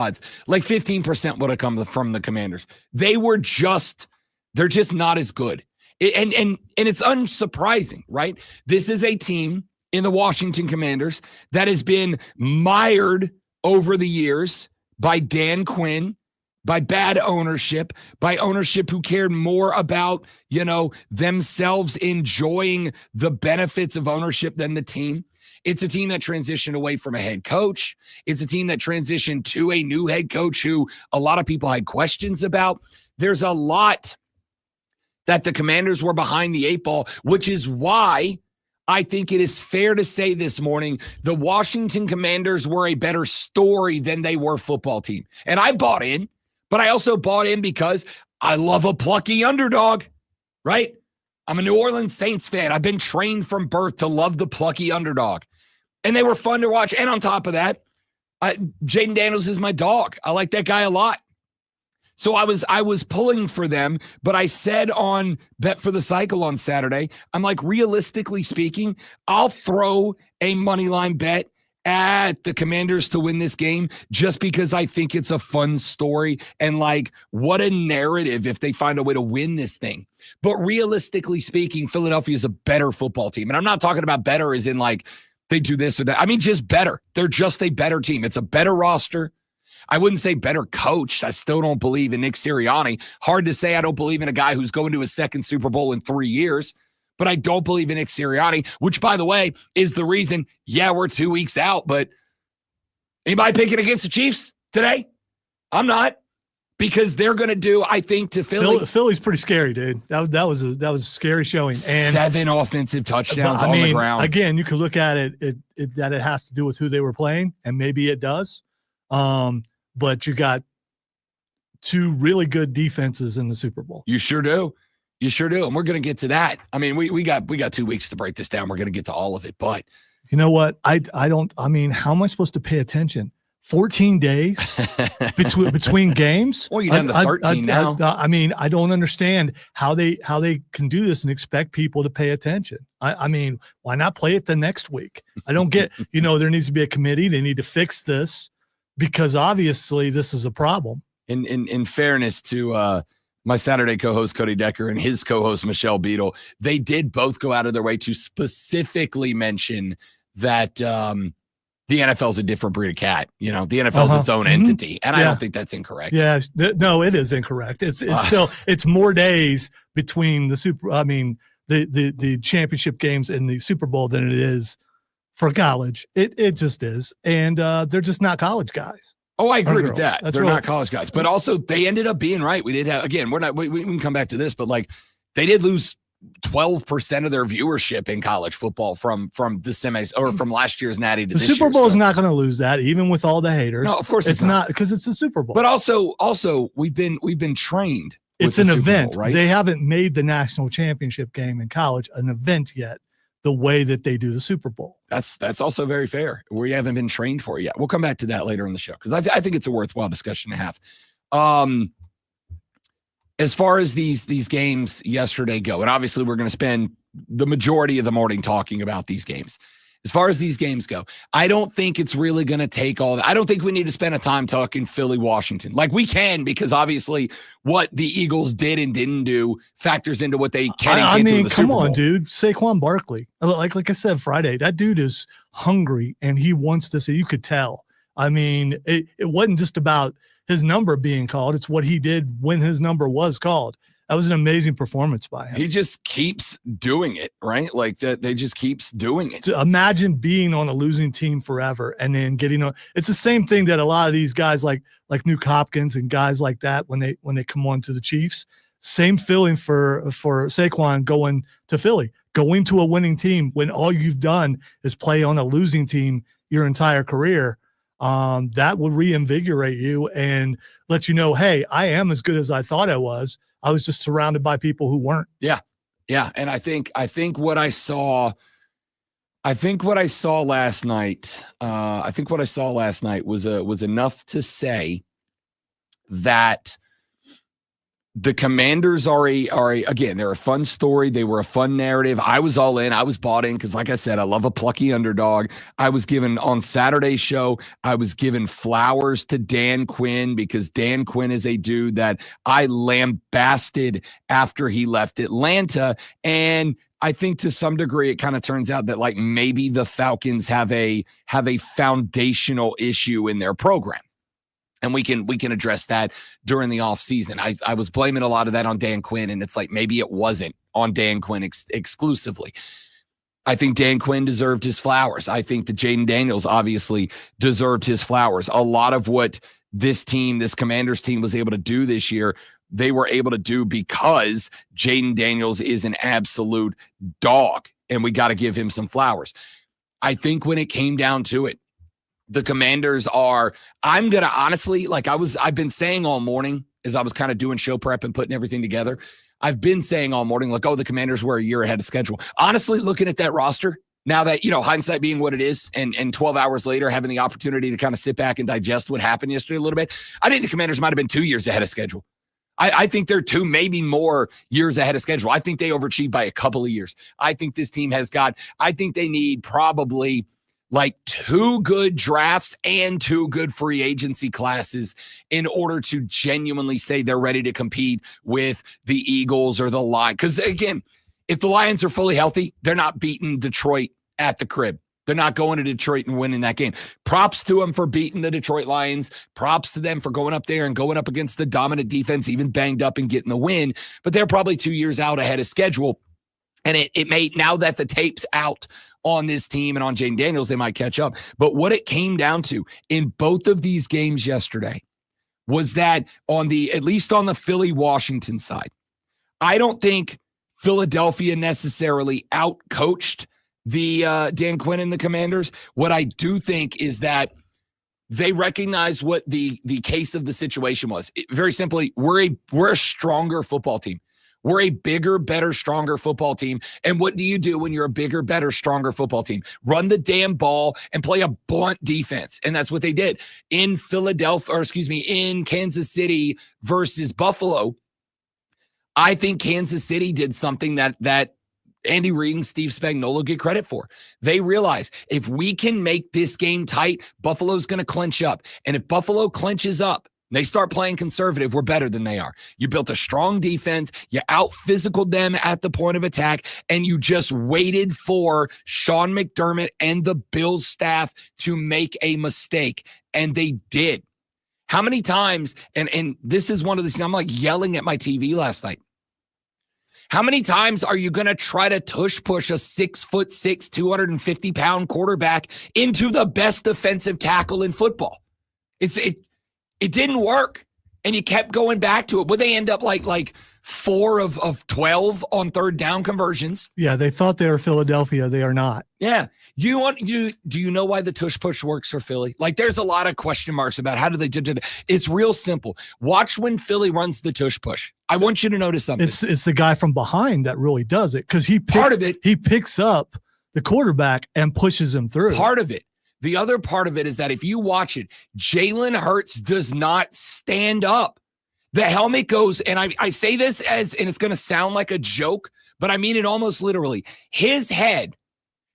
odds. Like 15% would have come from the Commanders. They're just not as good. And it's unsurprising, right? This is a team in the Washington Commanders that has been mired over the years by Dan Quinn, by bad ownership, by ownership who cared more about, themselves enjoying the benefits of ownership than the team. It's a team that transitioned away from a head coach. It's a team that transitioned to a new head coach who a lot of people had questions about. There's a lot that the Commanders were behind the eight ball, which is why I think it is fair to say this morning the Washington Commanders were a better story than they were football team. And I bought in, but I also bought in because I love a plucky underdog, right? I'm a New Orleans Saints fan. I've been trained from birth to love the plucky underdog. And they were fun to watch. And on top of that, Jaden Daniels is my dog. I like that guy a lot. So I was pulling for them, but I said on Bet for the Cycle on Saturday, I'm like, realistically speaking, I'll throw a money line bet at the Commanders to win this game just because I think it's a fun story and like what a narrative if they find a way to win this thing. But realistically speaking, Philadelphia is a better football team. And I'm not talking about better as in like they do this or that. I mean, just better. They're just a better team. It's a better roster. I wouldn't say better coached. I still don't believe in Nick Sirianni. Hard to say I don't believe in a guy who's going to his second Super Bowl in 3 years, but I don't believe in Nick Sirianni, which, by the way, is the reason, we're 2 weeks out, but anybody picking against the Chiefs today? I'm not, because they're going to do, I think, to Philly. Philly's pretty scary, dude. That was a scary showing. And 7 offensive touchdowns on the ground. Again, you could look at it that it has to do with who they were playing, and maybe it does. But you got 2 really good defenses in the Super Bowl. You sure do. And we're going to get to that. I mean, we got 2 weeks to break this down. We're going to get to all of it, but you know what? How am I supposed to pay attention? 14 days between games? Well, you're down to 13 now. I don't understand how they can do this and expect people to pay attention. Why not play it the next week? I don't get, there needs to be a committee. They need to fix this, because obviously this is a problem. In fairness to my Saturday co-host Cody Decker and his co-host Michelle Beadle, they did both go out of their way to specifically mention that the NFL is a different breed of cat. The NFL is its own entity, and I don't think that's incorrect. Yeah, no, it is incorrect. It's still it's more days between the championship games and the Super Bowl than it is for college. It just is. And they're just not college guys. Oh, I agree with that. They're not college guys. But also they ended up being right. We did have, again, we can come back to this, but like they did lose 12% of their viewership in college football from the semis or from last year's Natty to the this Super Bowl is not going to lose that, even with all the haters. No, of course it's not, because it's the Super Bowl. But also we've been trained. It's an event, right? They haven't made the national championship game in college an event yet, the way that they do the Super Bowl. That's also very fair. We haven't been trained for it yet. We'll come back to that later in the show, because I think it's a worthwhile discussion to have. As far as these games yesterday go, and obviously we're going to spend the majority of the morning talking about these games. As far as these games go, I don't think it's really going to take all that. I don't think we need to spend a time talking Philly, Washington. Like we can, because obviously what the Eagles did and didn't do factors into what they can and can't do in the Super Bowl. Come on, dude. Saquon Barkley. Like I said Friday, that dude is hungry and he wants to see. You could tell. It wasn't just about his number being called. It's what he did when his number was called. That was an amazing performance by him. He just keeps doing it, right? Like that, they just keeps doing it. To imagine being on a losing team forever and then getting on. It's the same thing that a lot of these guys like Nuke Hopkins and guys like that when they come on to the Chiefs. Same feeling for Saquon going to Philly, going to a winning team when all you've done is play on a losing team your entire career. That will reinvigorate you and let you know, hey, I am as good as I thought I was. I was just surrounded by people who weren't. Yeah. And I think what I saw last night, was enough to say that The Commanders again, they're a fun story. They were a fun narrative. I was all in. I was bought in because, like I said, I love a plucky underdog. I was given on Saturday's show, I was given flowers to Dan Quinn because Dan Quinn is a dude that I lambasted after he left Atlanta. And I think to some degree, it kind of turns out that like maybe the Falcons have a foundational issue in their program. And we can address that during the offseason. I was blaming a lot of that on Dan Quinn, and it's like maybe it wasn't on Dan Quinn exclusively. I think Dan Quinn deserved his flowers. I think that Jayden Daniels obviously deserved his flowers. A lot of what this Commanders team was able to do this year, they were able to do because Jayden Daniels is an absolute dog, and we got to give him some flowers. I think when it came down to it, the Commanders are, I'm going to honestly, I've been saying all morning as I was kind of doing show prep and putting everything together. I've been saying all morning, the Commanders were a year ahead of schedule. Honestly, looking at that roster, now that, hindsight being what it is, and 12 hours later, having the opportunity to kind of sit back and digest what happened yesterday a little bit, I think the Commanders might have been 2 years ahead of schedule. I think they're 2, maybe more years ahead of schedule. I think they overachieved by a couple of years. I think this team I think they need probably like 2 good drafts and 2 good free agency classes in order to genuinely say they're ready to compete with the Eagles or the Lions. Because again, if the Lions are fully healthy, they're not beating Detroit at the crib. They're not going to Detroit and winning that game. Props to them for beating the Detroit Lions. Props to them for going up there and going up against the dominant defense, even banged up and getting the win. But they're probably 2 years out ahead of schedule. And it may, now that the tape's out on this team and on Jayden Daniels, they might catch up. But what it came down to in both of these games yesterday was that at least on the Philly-Washington side, I don't think Philadelphia necessarily outcoached the Dan Quinn and the Commanders. What I do think is that they recognize what the case of the situation was. Very simply, we're a stronger football team. We're a bigger, better, stronger football team. And what do you do when you're a bigger, better, stronger football team? Run the damn ball and play a blunt defense. And that's what they did in in Kansas City versus Buffalo. I think Kansas City did something that Andy Reid and Steve Spagnuolo get credit for. They realize if we can make this game tight, Buffalo's going to clinch up. And if Buffalo clinches up, they start playing conservative, we're better than they are. You built a strong defense, you out-physicaled them at the point of attack, and you just waited for Sean McDermott and the Bills staff to make a mistake, and they did. How many times, and this is one of the things, I'm like yelling at my TV last night. How many times are you going to try to push a 6'6", 250-pound quarterback into the best defensive tackle in football? It didn't work, and you kept going back to it. Would they end up like 4 of 12 on third down conversions? Yeah, they thought they were Philadelphia. They are not. Yeah. Do you know why the tush push works for Philly? Like, there's a lot of question marks about how do they do it. It's real simple. Watch when Philly runs the tush push. I want you to notice something. It's the guy from behind that really does it because he picks up the quarterback and pushes him through. Part of it. The other part of it is that if you watch it, Jalen Hurts does not stand up. The helmet goes, and I say this and it's going to sound like a joke, but I mean it almost literally. His head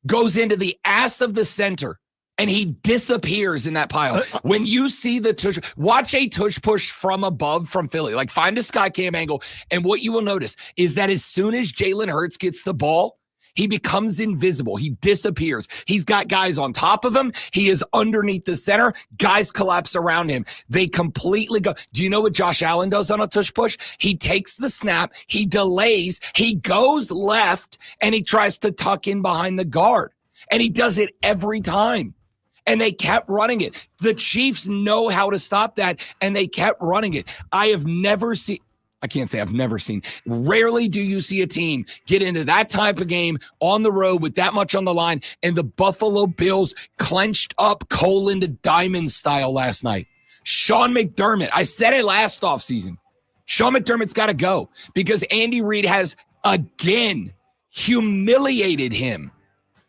goes into the ass of the center, and he disappears in that pile. When you see the tush, watch a tush push from above from Philly. Like, find a sky cam angle, and what you will notice is that as soon as Jalen Hurts gets the ball, he becomes invisible. He disappears. He's got guys on top of him. He is underneath the center. Guys collapse around him. They completely go. Do you know what Josh Allen does on a tush push? He takes the snap. He delays. He goes left, and he tries to tuck in behind the guard. And he does it every time. And they kept running it. The Chiefs know how to stop that, and they kept running it. I can't say I've never seen. Rarely do you see a team get into that type of game on the road with that much on the line, and the Buffalo Bills clenched up colon to diamond style last night. Sean McDermott, I said it last offseason. Sean McDermott's got to go because Andy Reid has again humiliated him.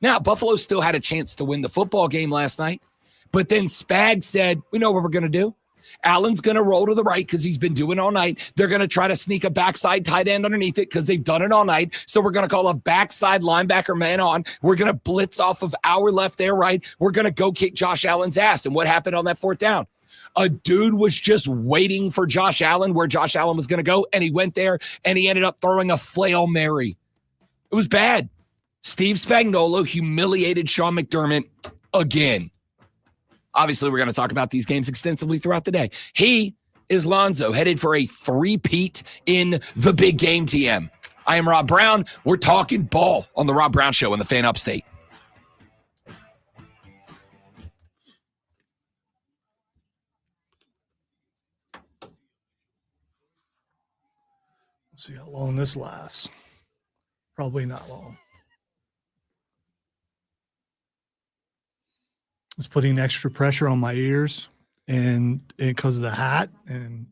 Now, Buffalo still had a chance to win the football game last night, but then Spag said, we know what we're going to do. Allen's going to roll to the right because he's been doing it all night. They're going to try to sneak a backside tight end underneath it because they've done it all night. So we're going to call a backside linebacker man on. We're going to blitz off of our left, their right. We're going to go kick Josh Allen's ass. And what happened on that fourth down? A dude was just waiting for Josh Allen where Josh Allen was going to go, and he went there, and he ended up throwing a flail Mary. It was bad. Steve Spagnuolo humiliated Sean McDermott again. Obviously, we're going to talk about these games extensively throughout the day. He is Lonzo, headed for a three-peat in the big game TM. I am Rob Brown. We're talking ball on the Rob Brown Show in the Fan Upstate. See how long this lasts. Probably not long. It's putting extra pressure on my ears and because of the hat. And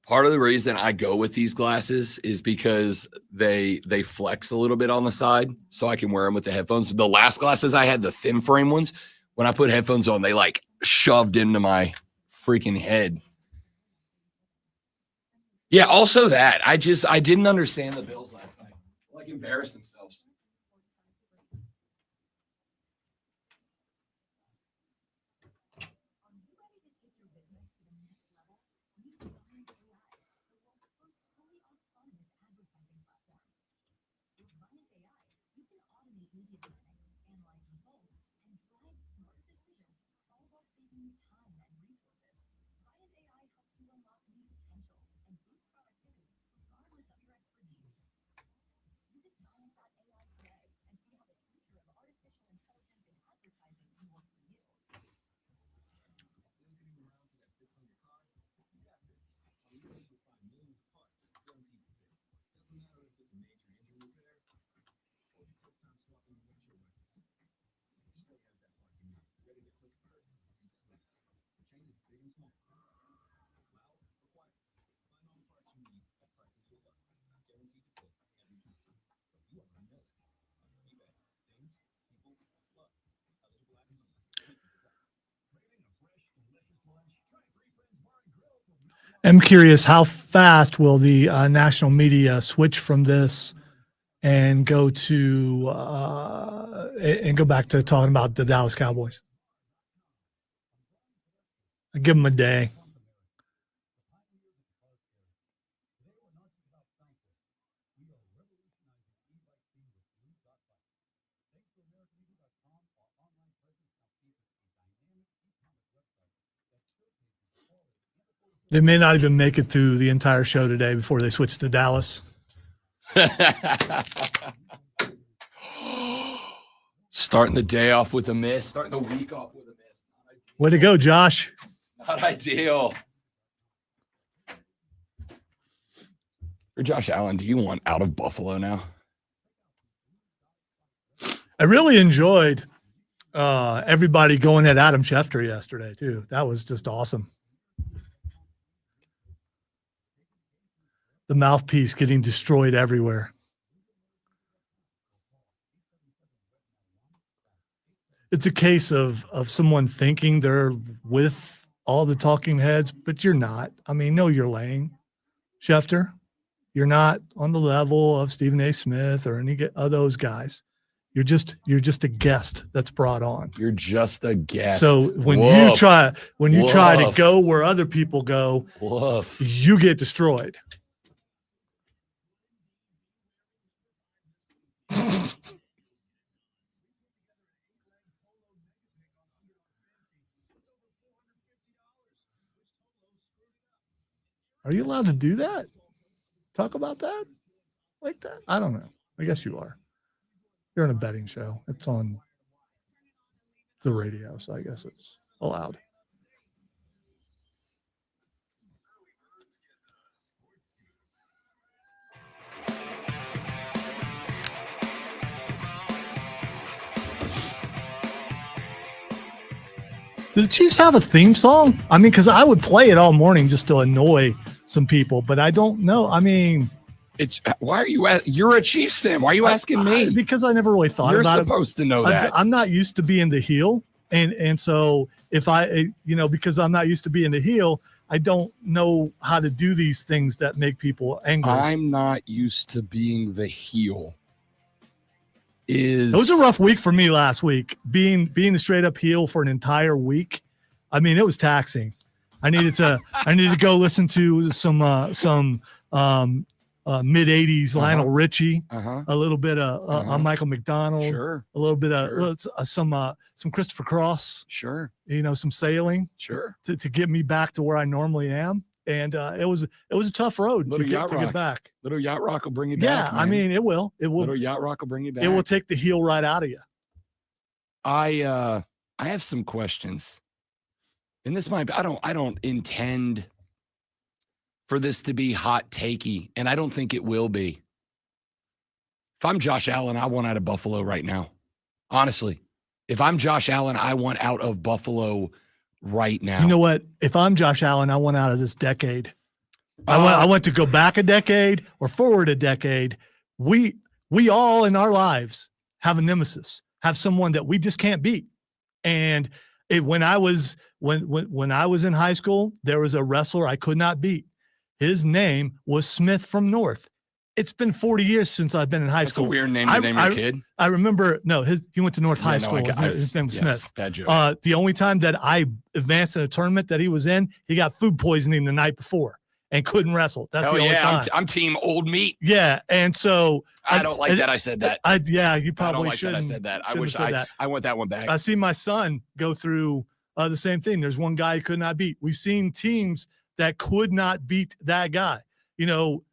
part of the reason I go with these glasses is because they flex a little bit on the side, so I can wear them with the headphones. The last glasses I had, the thin frame ones, when I put headphones on, they like shoved into my freaking head. Yeah, also that. I didn't understand the Bills last night. Like, embarrassed themselves. I'm curious, how fast will the national media switch from this and go to and go back to talking about the Dallas Cowboys? I give them a day. They may not even make it through the entire show today before they switch to Dallas. Starting the day off with a miss. Starting the week off with a miss. Way to go, Josh. Not ideal. For Josh Allen, do you want out of Buffalo now? I really enjoyed everybody going at Adam Schefter yesterday, too. That was just awesome. The mouthpiece getting destroyed everywhere. It's a case of someone thinking they're with all the talking heads, but you're not. I mean, know your lane, Schefter. You're not on the level of Stephen A. Smith or any of those guys. You're just a guest that's brought on. You're just a guest. So when you try to go where other people go, you get destroyed. Are you allowed to do that? Talk about that like that? I don't know. I guess you are. You're on a betting show. It's on the radio, so I guess it's allowed. Do the Chiefs have a theme song? I mean, because I would play it all morning just to annoy some people, but I don't know. I mean, it's why are you? You're a Chiefs fan. Why are you asking me? Because I never really thought You're about it. You're supposed to know that. I'm not used to being the heel, and so if I, because I'm not used to being the heel, I don't know how to do these things that make people angry. I'm not used to being the heel. It was a rough week for me last week. Being the straight up heel for an entire week. I mean, it was taxing. I needed to go listen to some mid 80s Lionel Richie, a little bit of Michael McDonald, sure, a little bit of some Christopher Cross, sure, some sailing, sure, to get me back to where I normally am. And it was a tough road to get back. Little Yacht Rock will bring you back. Yeah, man. I mean, it will. Little Yacht Rock will bring you back. It will take the heel right out of you. I have some questions, and this might be, I don't intend for this to be hot takey, and I don't think it will be. If I'm Josh Allen, I want out of Buffalo right now. Honestly, if I'm Josh Allen, I want out of Buffalo right now. You know what? If I'm Josh Allen, I want out of this decade. I want to go back a decade or forward a decade. We all in our lives have a nemesis, have someone that we just can't beat. And when I was in high school, there was a wrestler I could not beat. His name was Smith from North. It's been 40 years since I've been in high school. That's a weird name to name your kid. I remember, he went to North High School. His name was Smith. Bad joke. The only time that I advanced in a tournament that he was in, he got food poisoning the night before and couldn't wrestle. That's the only time. I'm team old meat. Yeah, and so I don't like that I said that. You probably shouldn't. I said that. I wish I want that one back. I see my son go through the same thing. There's one guy he could not beat. We've seen teams that could not beat that guy.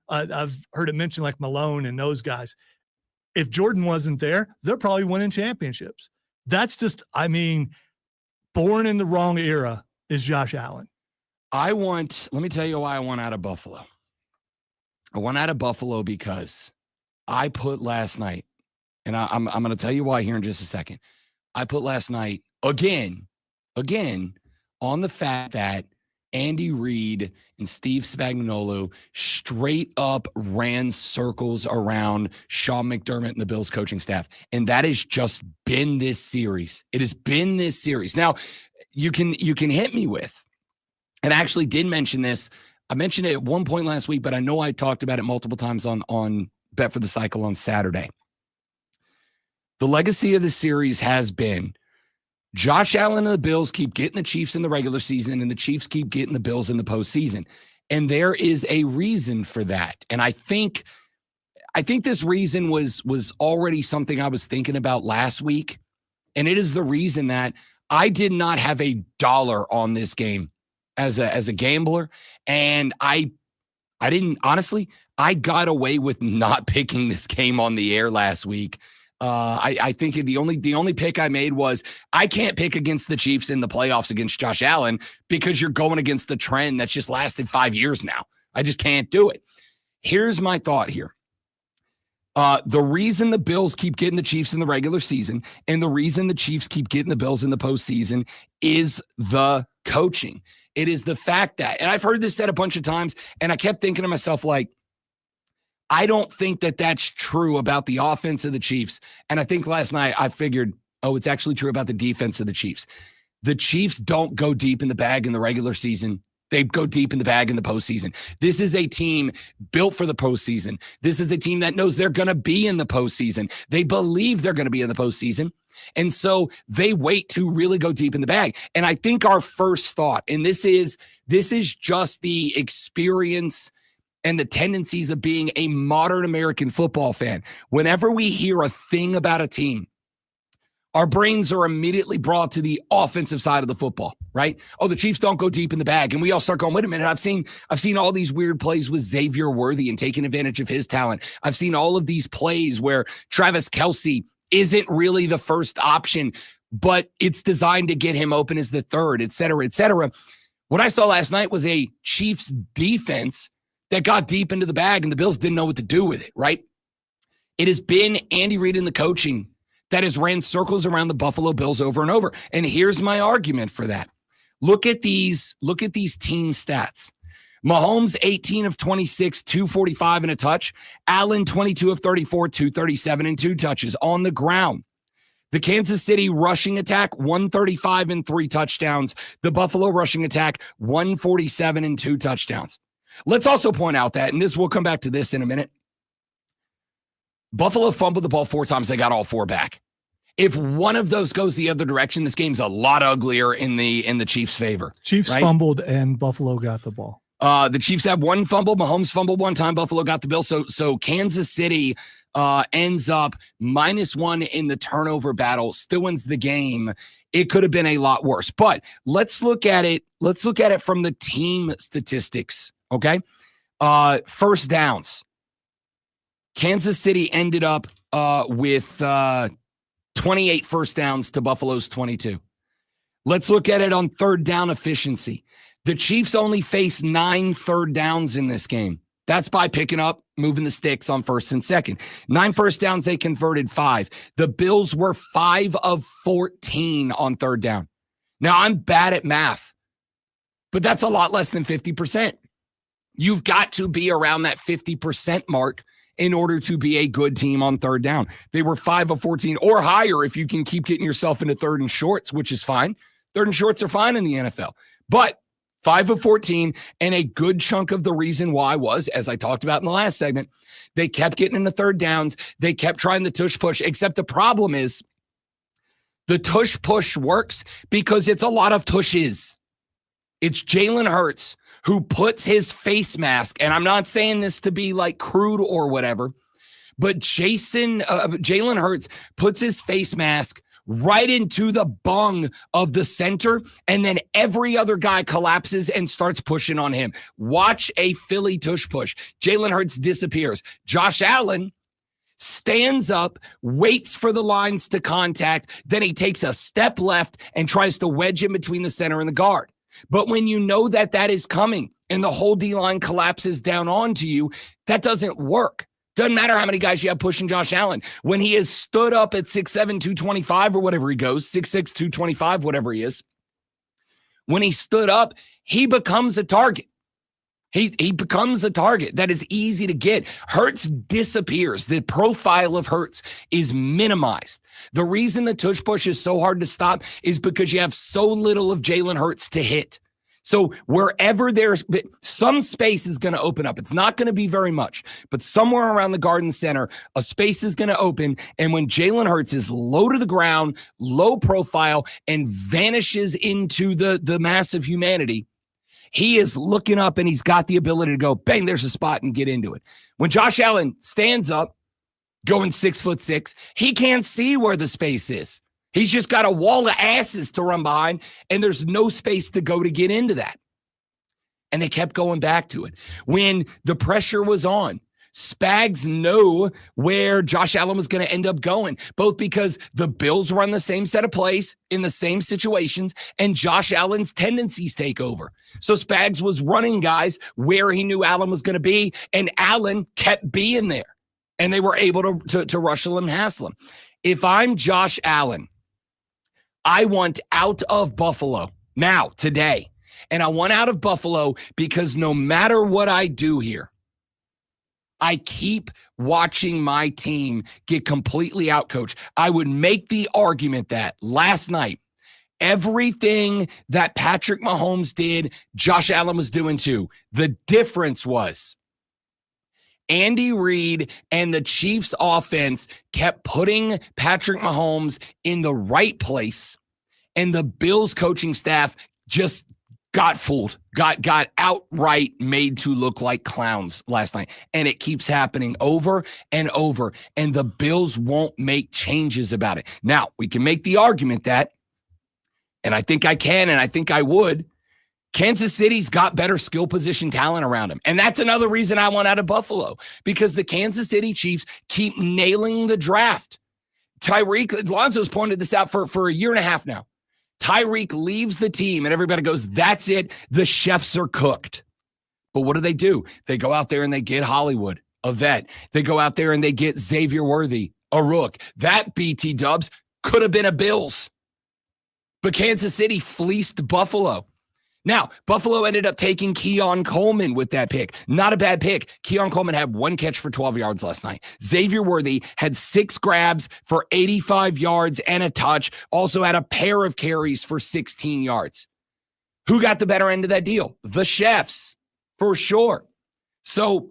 I've heard it mentioned like Malone and those guys. If Jordan wasn't there, they're probably winning championships. That's just, born in the wrong era is Josh Allen. Let me tell you why I want out of Buffalo. I want out of Buffalo because I put last night, and I'm going to tell you why here in just a second. I put last night again on the fact that Andy Reid and Steve Spagnuolo straight up ran circles around Sean McDermott and the Bills coaching staff. And that has just been this series. It has been this series. Now, you can hit me with, and I actually did mention this. I mentioned it at one point last week, but I know I talked about it multiple times on Bet for the Cycle on Saturday. The legacy of the series has been Josh Allen and the Bills keep getting the Chiefs in the regular season, and the Chiefs keep getting the Bills in the postseason. And there is a reason for that. And I think this reason was already something I was thinking about last week. And it is the reason that I did not have a dollar on this game as a gambler. And I didn't, honestly, I got away with not picking this game on the air last week. I think the only pick I made was I can't pick against the Chiefs in the playoffs against Josh Allen because you're going against the trend that's just lasted 5 years now. I just can't do it. Here's my thought here. The reason the Bills keep getting the Chiefs in the regular season and the reason the Chiefs keep getting the Bills in the postseason is the coaching. It is the fact that, and I've heard this said a bunch of times, and I kept thinking to myself, like, I don't think that that's true about the offense of the Chiefs. And I think last night I figured, it's actually true about the defense of the Chiefs. The Chiefs don't go deep in the bag in the regular season. They go deep in the bag in the postseason. This is a team built for the postseason. This is a team that knows they're going to be in the postseason. They believe they're going to be in the postseason. And so they wait to really go deep in the bag. And I think our first thought, and this is just the experience and the tendencies of being a modern American football fan. Whenever we hear a thing about a team, our brains are immediately brought to the offensive side of the football, right? Oh, the Chiefs don't go deep in the bag. And we all start going, wait a minute, I've seen all these weird plays with Xavier Worthy and taking advantage of his talent. I've seen all of these plays where Travis Kelce isn't really the first option, but it's designed to get him open as the third, et cetera, et cetera. What I saw last night was a Chiefs defense that got deep into the bag, and the Bills didn't know what to do with it, right? It has been Andy Reid and the coaching that has ran circles around the Buffalo Bills over and over. And here's my argument for that. Look at these team stats. Mahomes, 18 of 26, 245 and a touch. Allen, 22 of 34, 237 and 2 touches on the ground. The Kansas City rushing attack, 135 and 3 touchdowns. The Buffalo rushing attack, 147 and 2 touchdowns. Let's also point out that, and we'll come back to this in a minute, Buffalo fumbled the ball 4 times. They got all 4 back. If one of those goes the other direction, this game's a lot uglier in the Chiefs' favor. Chiefs fumbled and Buffalo got the ball. The Chiefs had 1 fumble. Mahomes fumbled 1 time. Buffalo got the bill. So Kansas City ends up -1 in the turnover battle. Still wins the game. It could have been a lot worse. But let's look at it. Let's look at it from the team statistics. Okay. First downs. Kansas City ended up with 28 first downs to Buffalo's 22. Let's look at it on third down efficiency. The Chiefs only faced 9 third downs in this game. That's by picking up, moving the sticks on first and second. 9 first downs, they converted 5. The Bills were 5 of 14 on third down. Now, I'm bad at math, but that's a lot less than 50%. You've got to be around that 50% mark in order to be a good team on third down. They were 5 of 14 or higher if you can keep getting yourself into third and shorts, which is fine. Third and shorts are fine in the NFL. But 5 of 14, and a good chunk of the reason why was, as I talked about in the last segment, they kept getting into third downs. They kept trying the tush push, except the problem is the tush push works because it's a lot of tushes. It's Jalen Hurts who puts his face mask, and I'm not saying this to be like crude or whatever, but Jalen Hurts puts his face mask right into the bung of the center, and then every other guy collapses and starts pushing on him. Watch a Philly tush push. Jalen Hurts disappears. Josh Allen stands up, waits for the lines to contact, then he takes a step left and tries to wedge in between the center and the guard. But when you know that is coming and the whole D-line collapses down onto you, that doesn't work. Doesn't matter how many guys you have pushing Josh Allen. When he is stood up at 6'7", 225 or whatever he goes, 6'6", 225, whatever he is, when he stood up, he becomes a target. He becomes a target that is easy to get. Hurts disappears. The profile of Hurts is minimized. The reason the tush push is so hard to stop is because you have so little of Jalen Hurts to hit. So wherever there's some space is going to open up. It's not going to be very much, but somewhere around the Garden Center, a space is going to open. And when Jalen Hurts is low to the ground, low profile, and vanishes into the mass of humanity, he is looking up and he's got the ability to go, bang, there's a spot and get into it. When Josh Allen stands up, going 6'6", he can't see where the space is. He's just got a wall of asses to run behind, and there's no space to go to get into that. And they kept going back to it. When the pressure was on, Spags know where Josh Allen was going to end up going, both because the Bills run the same set of plays in the same situations, and Josh Allen's tendencies take over. So Spags was running guys where he knew Allen was going to be, and Allen kept being there, and they were able to rush him and hassle him. If I'm Josh Allen, I want out of Buffalo now, today. And I want out of Buffalo because no matter what I do here, I keep watching my team get completely outcoached. I would make the argument that last night, everything that Patrick Mahomes did, Josh Allen was doing too. The difference was Andy Reid and the Chiefs offense kept putting Patrick Mahomes in the right place, and the Bills coaching staff just got fooled, got outright made to look like clowns last night. And it keeps happening over and over, and the Bills won't make changes about it. Now, we can make the argument that, and I think I can, and I think I would, Kansas City's got better skill position talent around him. And that's another reason I want out of Buffalo, because the Kansas City Chiefs keep nailing the draft. Lonzo's pointed this out for a year and a half now. Tyreek leaves the team and everybody goes, that's it. The chefs are cooked. But what do? They go out there and they get Hollywood, a vet. They go out there and they get Xavier Worthy, a rook. That BT Dubs could have been a Bills. But Kansas City fleeced Buffalo. Now, Buffalo ended up taking Keon Coleman with that pick. Not a bad pick. Keon Coleman had 1 catch for 12 yards last night. Xavier Worthy had 6 grabs for 85 yards and a touch. Also had a pair of carries for 16 yards. Who got the better end of that deal? The Chefs, for sure. So,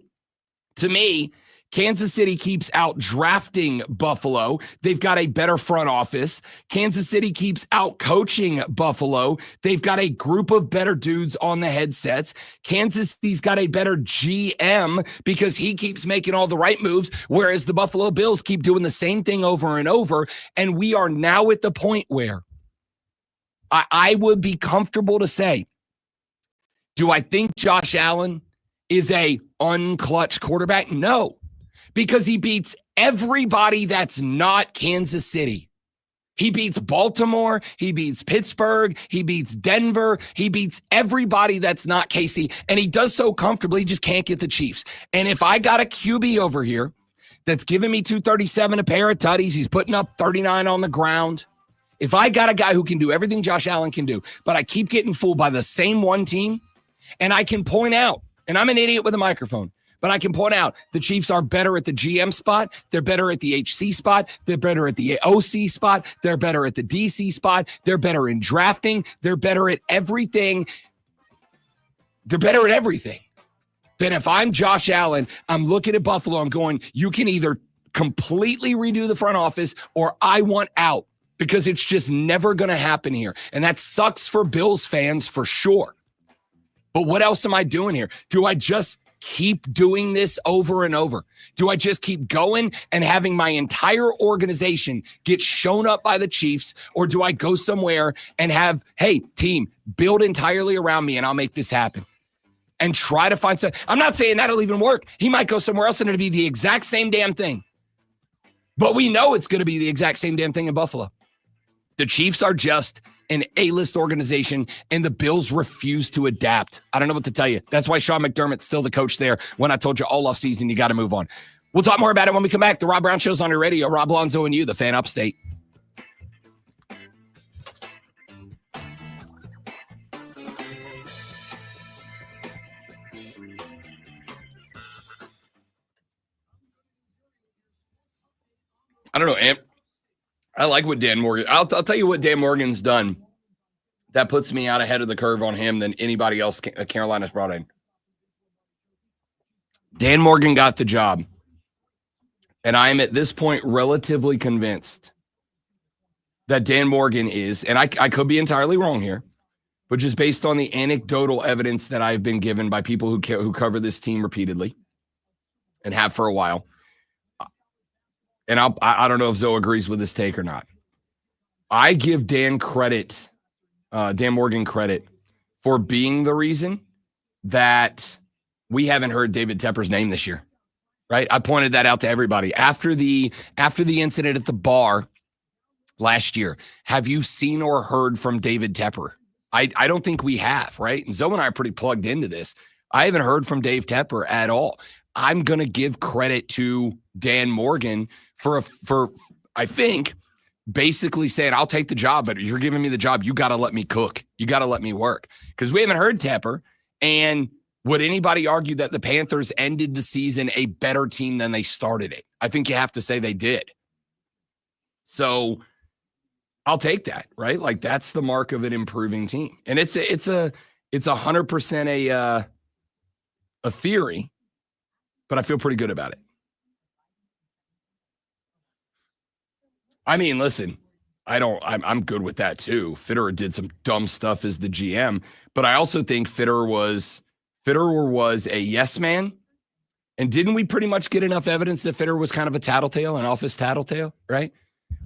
to me, Kansas City keeps out drafting Buffalo. They've got a better front office. Kansas City keeps out coaching Buffalo. They've got a group of better dudes on the headsets. Kansas City's got a better GM because he keeps making all the right moves, whereas the Buffalo Bills keep doing the same thing over and over. And we are now at the point where I would be comfortable to say, do I think Josh Allen is a unclutch quarterback? No. Because he beats everybody that's not Kansas City. He beats Baltimore. He beats Pittsburgh. He beats Denver. He beats everybody that's not KC. And he does so comfortably, he just can't get the Chiefs. And if I got a QB over here that's giving me 237, a pair of tutties, he's putting up 39 on the ground. If I got a guy who can do everything Josh Allen can do, but I keep getting fooled by the same one team, and I can point out, and I'm an idiot with a microphone, but I can point out the Chiefs are better at the GM spot. They're better at the HC spot. They're better at the OC spot. They're better at the DC spot. They're better in drafting. They're better at everything. They're better at everything. Then if I'm Josh Allen, I'm looking at Buffalo. I'm going, you can either completely redo the front office or I want out because it's just never going to happen here. And that sucks for Bills fans for sure. But what else am I doing here? Do I just keep doing this over and over? Do I just keep going and having my entire organization get shown up by the Chiefs? Or do I go somewhere and have, hey, team, build entirely around me and I'll make this happen? And try to find some. I'm not saying that'll even work. He might go somewhere else and it'll be the exact same damn thing. But we know it's going to be the exact same damn thing in Buffalo. The Chiefs are just an A-list organization, and the Bills refuse to adapt. I don't know what to tell you. That's why Sean McDermott's still the coach there when I told you all offseason you got to move on. We'll talk more about it when we come back. The Rob Brown Show's on your radio. Rob Lonzo and you, the Fan Upstate. I don't know, I like what Dan Morgan. I'll tell you what Dan Morgan's done that puts me out ahead of the curve on him than anybody else Carolina's brought in. Dan Morgan got the job, and I am at this point relatively convinced that Dan Morgan is, and I could be entirely wrong here, but just based on the anecdotal evidence that I've been given by people who cover this team repeatedly and have for a while. And I don't know if Zoe agrees with this take or not. I give Dan Morgan credit for being the reason that we haven't heard David Tepper's name this year, right? I pointed that out to everybody. After the incident at the bar last year, have you seen or heard from David Tepper? I don't think we have, right? And Zoe and I are pretty plugged into this. I haven't heard from Dave Tepper at all. I'm going to give credit to Dan Morgan for I think, basically saying, I'll take the job, but you're giving me the job. You got to let me cook. You got to let me work. Because we haven't heard Tepper. And would anybody argue that the Panthers ended the season a better team than they started it? I think you have to say they did. So I'll take that, right? Like that's the mark of an improving team. And it's 100% a theory, but I feel pretty good about it. I mean, listen, I'm good with that too. Fitterer did some dumb stuff as the GM, but I also think Fitterer was a yes man. And didn't we pretty much get enough evidence that Fitterer was kind of a tattletale, an office tattletale, right?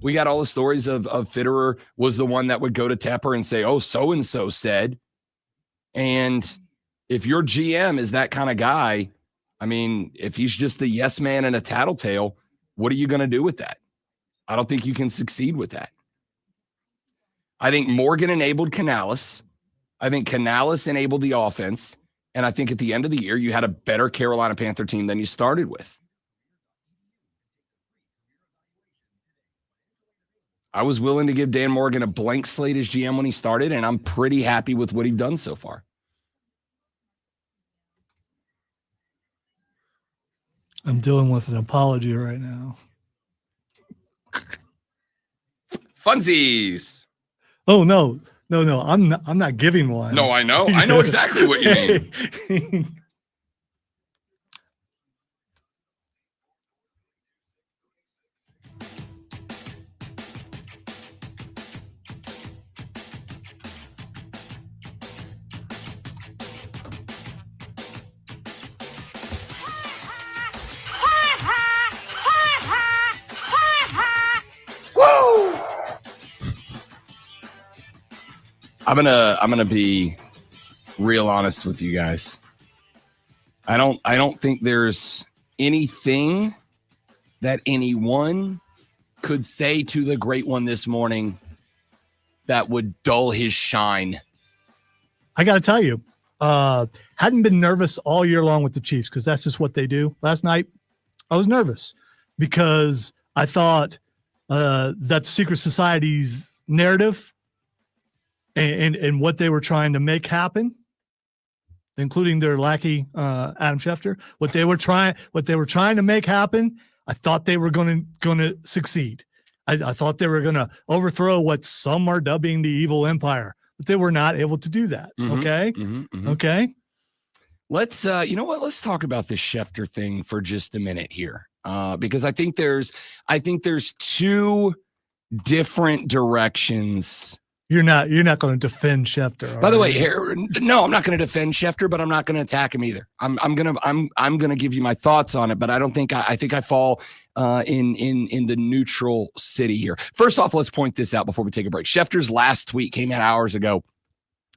We got all the stories of Fitterer was the one that would go to Tepper and say, oh, so-and-so said. And if your GM is that kind of guy, I mean, if he's just a yes man and a tattletale, what are you going to do with that? I don't think you can succeed with that. I think Morgan enabled Canales. I think Canales enabled the offense. And I think at the end of the year, you had a better Carolina Panther team than you started with. I was willing to give Dan Morgan a blank slate as GM when he started, and I'm pretty happy with what he's done so far. I'm dealing with an apology right now. Funsies. Oh, no. I'm not giving one. No, I know. I know exactly what you mean. I'm gonna be real honest with you guys. I don't think there's anything that anyone could say to the great one this morning that would dull his shine. I got to tell you, hadn't been nervous all year long with the Chiefs because that's just what they do. Last night, I was nervous because I thought that Secret Society's narrative and what they were trying to make happen, including their lackey Adam Schefter, what they were trying to make happen, I thought they were going to succeed. I thought they were going to overthrow what some are dubbing the evil empire, but they were not able to do that. Okay. Okay. Let's let's talk about this Schefter thing for just a minute here. Because I think there's two different directions. You're not going to defend Schefter. By the way, no, I'm not going to defend Schefter, but I'm not going to attack him either. I'm gonna give you my thoughts on it, but I think I fall in the neutral city here. First off, let's point this out before we take a break. Schefter's last tweet came out hours ago,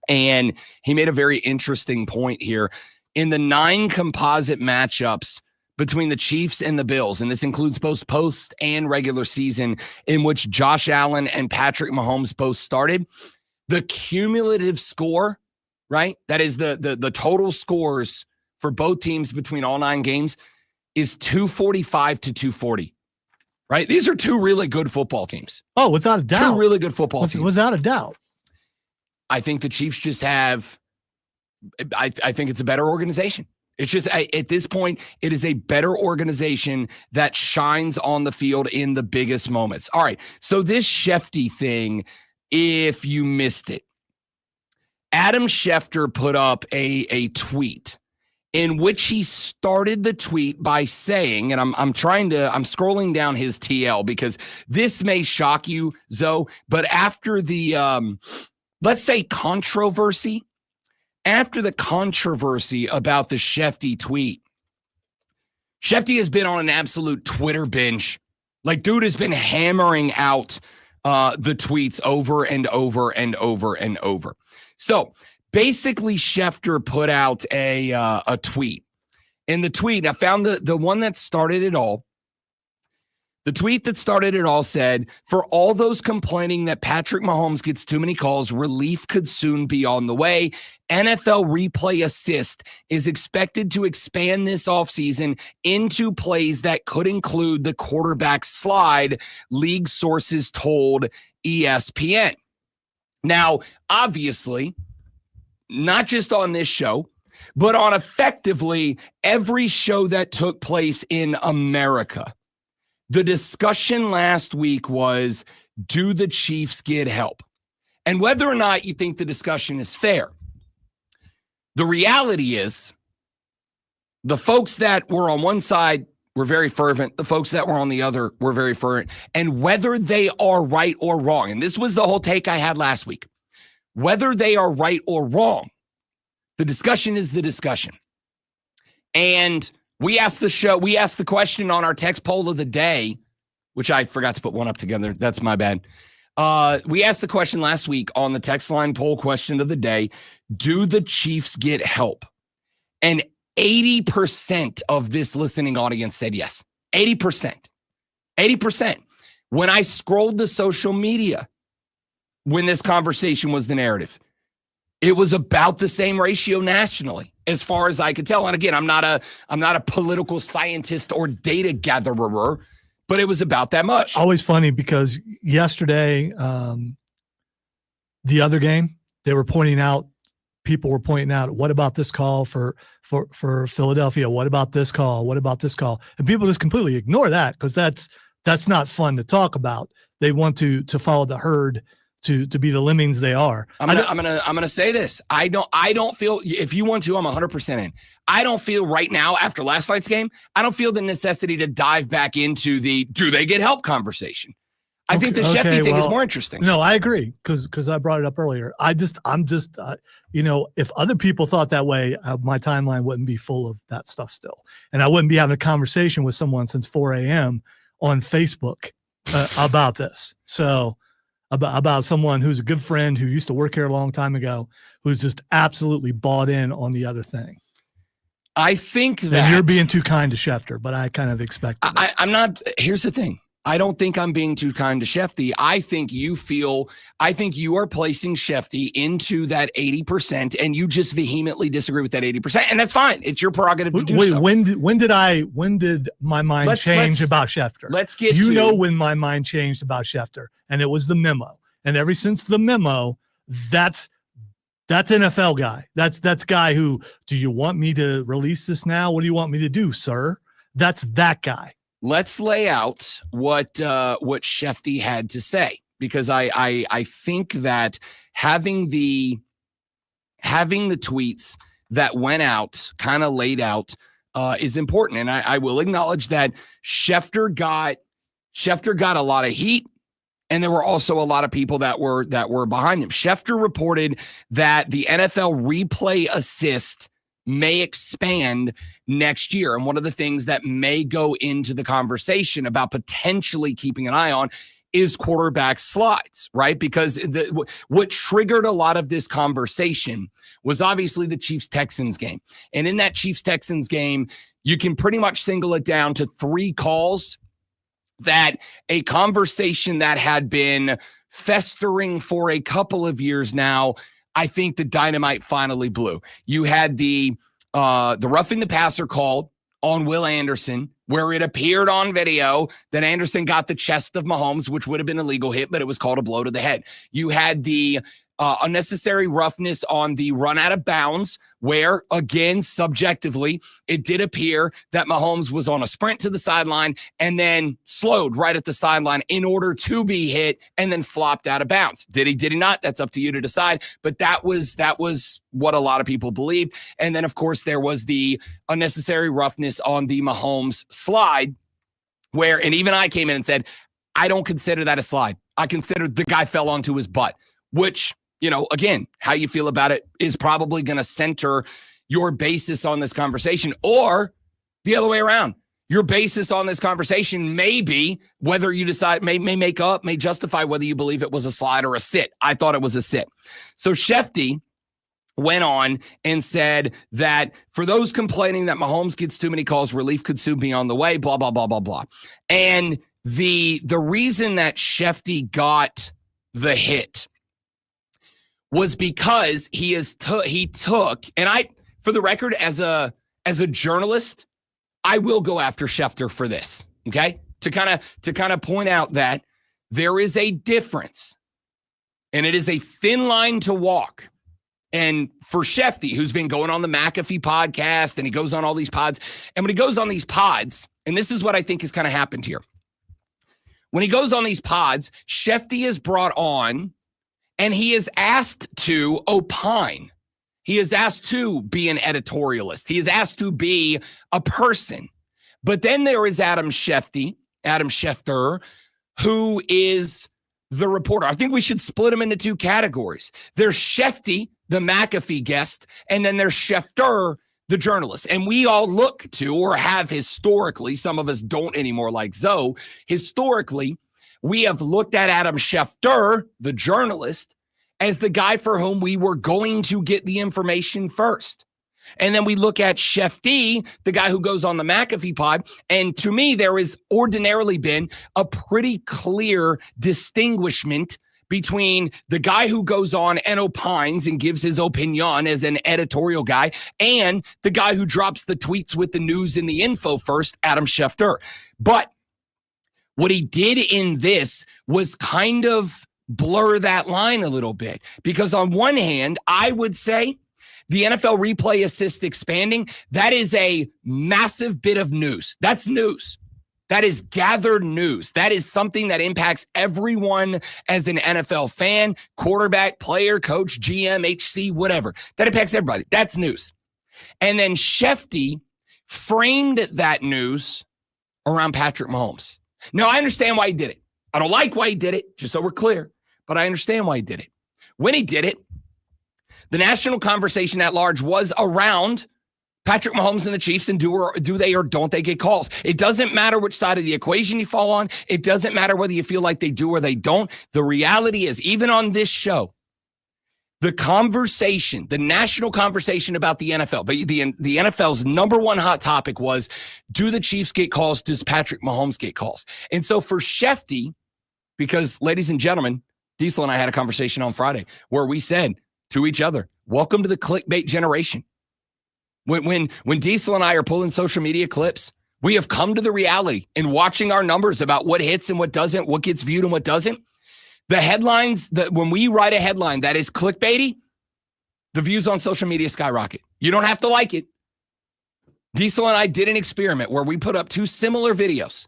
and he made a very interesting point here. In the 9 composite matchups between the Chiefs and the Bills, and this includes both post and regular season, in which Josh Allen and Patrick Mahomes both started, the cumulative score, right? That is the total scores for both teams between all 9 games is 245 to 240, right? These are 2 really good football teams. Oh, without a doubt. 2 really good football teams. Without a doubt. I think the Chiefs just have, I think it's a better organization. It's just at this point, it is a better organization that shines on the field in the biggest moments. All right. So this Schefty thing, if you missed it, Adam Schefter put up a tweet in which he started the tweet by saying, and I'm scrolling down his TL because this may shock you, Zoe, but after the, let's say controversy, after the controversy about the Schefty tweet, Schefty has been on an absolute Twitter binge. Like, dude has been hammering out the tweets over and over and over and over. So basically, Schefter put out a tweet. In the tweet, I found the one that started it all. The tweet that started it all said, for all those complaining that Patrick Mahomes gets too many calls, relief could soon be on the way. NFL Replay Assist is expected to expand this offseason into plays that could include the quarterback slide, league sources told ESPN. Now, obviously, not just on this show, but on effectively every show that took place in America, the discussion last week was, do the Chiefs get help? And whether or not you think the discussion is fair, the reality is the folks that were on one side were very fervent. The folks that were on the other were very fervent. And whether they are right or wrong, and this was the whole take I had last week, whether they are right or wrong, the discussion is the discussion. And we asked the question on our text poll of the day, which I forgot to put one up together. That's my bad. We asked the question last week on the text line poll question of the day, do the Chiefs get help? And 80% of this listening audience said yes. 80%. 80%. When I scrolled the social media, when this conversation was the narrative, it was about the same ratio nationally, as far as I could tell. And again, I'm not a political scientist or data gatherer, but it was about that much. Always funny because yesterday, the other game, people were pointing out, what about this call for Philadelphia? What about this call? What about this call? And people just completely ignore that because that's not fun to talk about. They want to follow the herd, to be the lemmings they are. I'm gonna say this. I don't feel, if you want to, I'm 100% in. I don't feel right now after last night's game, I don't feel the necessity to dive back into the do they get help conversation. I think the Shefty thing is more interesting. No, I agree because I brought it up earlier. I'm just if other people thought that way, my timeline wouldn't be full of that stuff still, and I wouldn't be having a conversation with someone since 4 a.m. on Facebook about this. So about someone who's a good friend who used to work here a long time ago, who's just absolutely bought in on the other thing. I think that and you're being too kind to Schefter, but I kind of expected that. I'm not. Here's the thing. I don't think I'm being too kind to Shefty. I think you are placing Shefty into that 80%, and you just vehemently disagree with that 80%, and that's fine. It's your prerogative to do so. When did my mind change about Schefter? Let's get when my mind changed about Schefter, and it was the memo. And ever since the memo, that's NFL guy. That's guy who, do you want me to release this now? What do you want me to do, sir? That's that guy. Let's lay out what Shefty had to say, because I think that having the tweets that went out, kind of laid out, is important. And I will acknowledge that Schefter got a lot of heat, and there were also a lot of people that were behind him. Schefter reported that the NFL replay assist may expand next year. And one of the things that may go into the conversation about potentially keeping an eye on is quarterback slides, right? Because what triggered a lot of this conversation was obviously the Chiefs-Texans game. And in that Chiefs-Texans game, you can pretty much single it down to 3 calls that a conversation that had been festering for a couple of years now, I think the dynamite finally blew. You had the roughing the passer call on Will Anderson, where it appeared on video that Anderson got the chest of Mahomes, which would have been a legal hit, but it was called a blow to the head. You had the unnecessary roughness on the run out of bounds, where, again, subjectively, it did appear that Mahomes was on a sprint to the sideline and then slowed right at the sideline in order to be hit and then flopped out of bounds. Did he not? That's up to you to decide. But that was what a lot of people believed. And then, of course, there was the unnecessary roughness on the Mahomes slide, where, and even I came in and said, I don't consider that a slide. I consider the guy fell onto his butt, which, again, how you feel about it is probably going to center your basis on this conversation, or the other way around. Your basis on this conversation may be whether you decide, may justify whether you believe it was a slide or a sit. I thought it was a sit. So Shefty went on and said that for those complaining that Mahomes gets too many calls, relief could soon be on the way, blah, blah, blah, blah, blah. And the reason that Shefty got the hit was because he took, and I, for the record, as a journalist, I will go after Schefter for this, okay? To kind of point out that there is a difference, and it is a thin line to walk. And for Shefty, who's been going on the McAfee podcast, and he goes on all these pods, and when he goes on these pods, and this is what I think has kind of happened here. When he goes on these pods, Shefty is brought on, and he is asked to opine. He is asked to be an editorialist. He is asked to be a person. But then there is Adam Schefter, who is the reporter. I think we should split him into 2 categories. There's Shefty, the McAfee guest, and then there's Schefter, the journalist. And we all look to, or have historically, some of us don't anymore like Zoe, historically, we have looked at Adam Schefter, the journalist, as the guy for whom we were going to get the information first. And then we look at Shefty, the guy who goes on the McAfee pod. And to me, there has ordinarily been a pretty clear distinguishment between the guy who goes on and opines and gives his opinion as an editorial guy, and the guy who drops the tweets with the news and the info first, Adam Schefter. But What he did in this was kind of blur that line a little bit, because on one hand, I would say the NFL replay assist expanding, that is a massive bit of news. That's news. That is gathered news. That is something that impacts everyone as an NFL fan, quarterback, player, coach, GM, HC, whatever. That impacts everybody. That's news. And then Shefty framed that news around Patrick Mahomes. Now, I understand why he did it. I don't like why he did it, just so we're clear, but I understand why he did it. When he did it, the national conversation at large was around Patrick Mahomes and the Chiefs, and do they or don't they get calls? It doesn't matter which side of the equation you fall on. It doesn't matter whether you feel like they do or they don't. The reality is, even on this show, the conversation, the national conversation about the NFL, the NFL's number one hot topic was, do the Chiefs get calls? Does Patrick Mahomes get calls? And so for Shefty, because ladies and gentlemen, Diesel and I had a conversation on Friday where we said to each other, welcome to the clickbait generation. When Diesel and I are pulling social media clips, we have come to the reality in watching our numbers about what hits and what doesn't, what gets viewed and what doesn't. The headlines, that when we write a headline that is clickbaity, the views on social media skyrocket. You don't have to like it. Diesel and I did an experiment where we put up two similar videos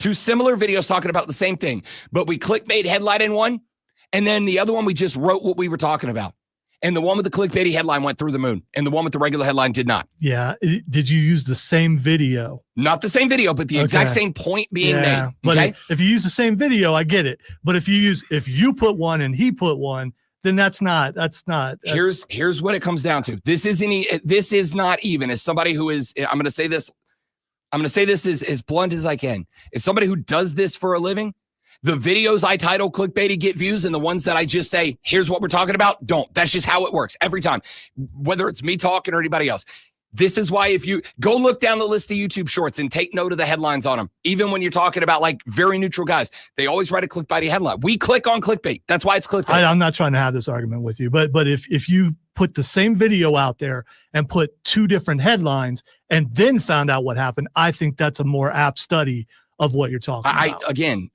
talking about the same thing, but we clickbait headline in one, and then the other one, we just wrote what we were talking about. And the one with the clickbaity headline went through the moon, and the one with the regular headline did not. Yeah. Did you use the same video? Not the same video, but the exact same point being made. But okay? if you use the same video, I get it. But if you put one and he put one, then that's not. Here's what it comes down to. This is not even, as somebody who is, I'm going to say this as blunt as I can. As somebody who does this for a living, the videos I title clickbaity get views, and the ones that I just say, here's what we're talking about, don't. That's just how it works every time, whether it's me talking or anybody else. This is why if you go look down the list of YouTube shorts and take note of the headlines on them, even when you're talking about like very neutral guys, they always write a clickbaity headline. We click on clickbait. That's why it's clickbait. I'm not trying to have this argument with you, but if you put the same video out there and put two different headlines and then found out what happened, I think that's a more apt study of what you're talking about.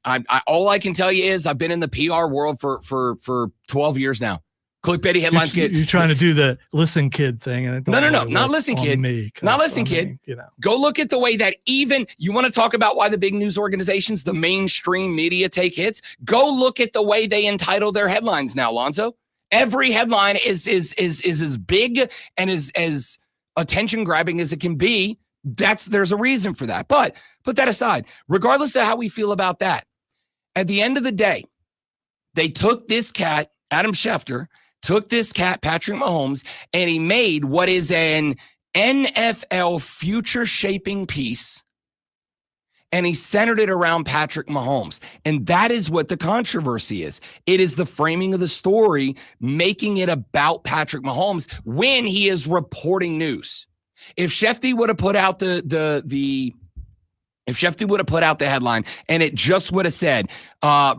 I all I can tell you is I've been in the PR world for 12 years now. Clickbaity headlines you're trying to do the listen kid thing, and no, not listen kid. Not listen kid. Go look at the way that even you want to talk about why the big news organizations, the mainstream media take hits. Go look at the way they entitle their headlines now, Lonzo. Every headline is as big and as attention grabbing as it can be. There's a reason for that. But put that aside, regardless of how we feel about that, at the end of the day, they took this cat, Adam Schefter, took this cat, Patrick Mahomes, and he made what is an NFL future shaping piece, and he centered it around Patrick Mahomes. And that is what the controversy is. It is the framing of the story, making it about Patrick Mahomes when he is reporting news. If Shefty would have put out if Shefty would have put out the headline and it just would have said,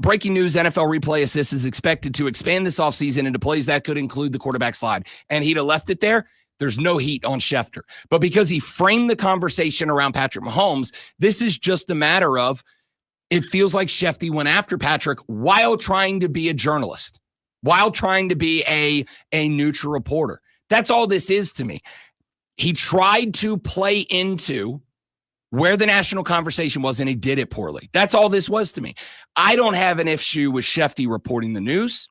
breaking news, NFL replay assist is expected to expand this offseason into plays that could include the quarterback slide, and he'd have left it there, there's no heat on Schefter. But because he framed the conversation around Patrick Mahomes, this is just a matter of, it feels like Shefty went after Patrick while trying to be a journalist, while trying to be a neutral reporter. That's all this is to me. He tried to play into where the national conversation was, and he did it poorly. That's all this was to me. I don't have an issue with Shefty reporting the news,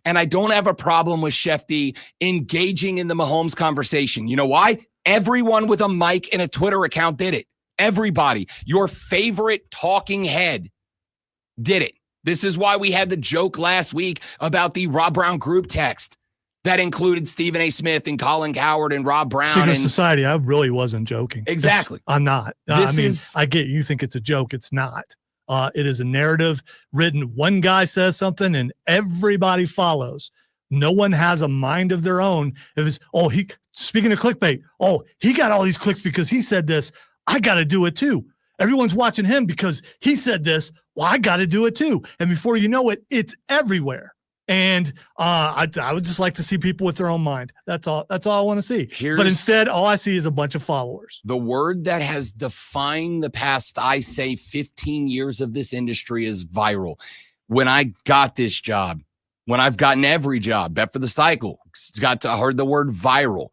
and I don't have a problem with Shefty engaging in the Mahomes conversation. You know why? Everyone with a mic and a Twitter account did it. Everybody. Your favorite talking head did it. This is why we had the joke last week about the Rob Brown group text that included Stephen A. Smith and Colin Cowherd and Rob Brown. Secret Society, I really wasn't joking. Exactly. I'm not. I get you think it's a joke. It's not. It is a narrative written. One guy says something and everybody follows. No one has a mind of their own. If it's, speaking of clickbait, he got all these clicks because he said this. I got to do it too. Everyone's watching him because he said this. Well, I got to do it too. And before you know it, it's everywhere. And I would just like to see people with their own mind. That's all I want to see. But instead, all I see is a bunch of followers. The word that has defined the past, I say, 15 years of this industry is viral. When I got this job, when I've gotten every job, Bet for the Cycle, heard the word viral.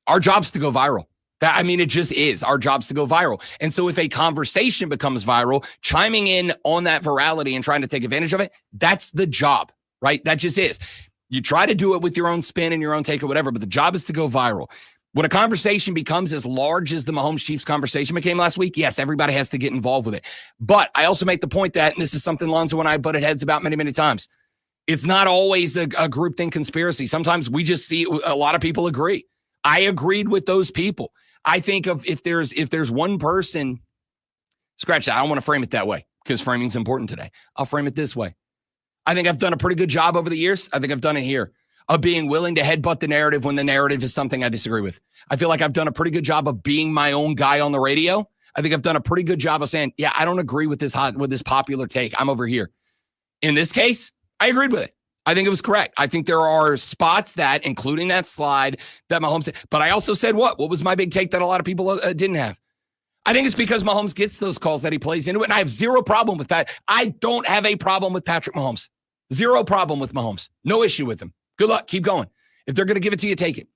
Our job's to go viral. It just is. Our job's to go viral. And so if a conversation becomes viral, chiming in on that virality and trying to take advantage of it, that's the job. Right? That just is. You try to do it with your own spin and your own take or whatever, but the job is to go viral. When a conversation becomes as large as the Mahomes Chiefs conversation became last week, yes, everybody has to get involved with it. But I also make the point that, and this is something Lonzo and I butted heads about many, many times, it's not always a groupthink conspiracy. Sometimes we just see a lot of people agree. I agreed with those people. I think of if there's one person, scratch that. I don't want to frame it that way because framing is important today. I'll frame it this way. I think I've done a pretty good job over the years. I think I've done it here of being willing to headbutt the narrative when the narrative is something I disagree with. I feel like I've done a pretty good job of being my own guy on the radio. I think I've done a pretty good job of saying, yeah, I don't agree with this popular take. I'm over here. In this case, I agreed with it. I think it was correct. I think there are spots that, including that slide that Mahomes said, but I also said what was my big take that a lot of people didn't have? I think it's because Mahomes gets those calls that he plays into it, and I have zero problem with that. I don't have a problem with Patrick Mahomes. Zero problem with Mahomes. No issue with him. Good luck. Keep going. If they're going to give it to you, take it.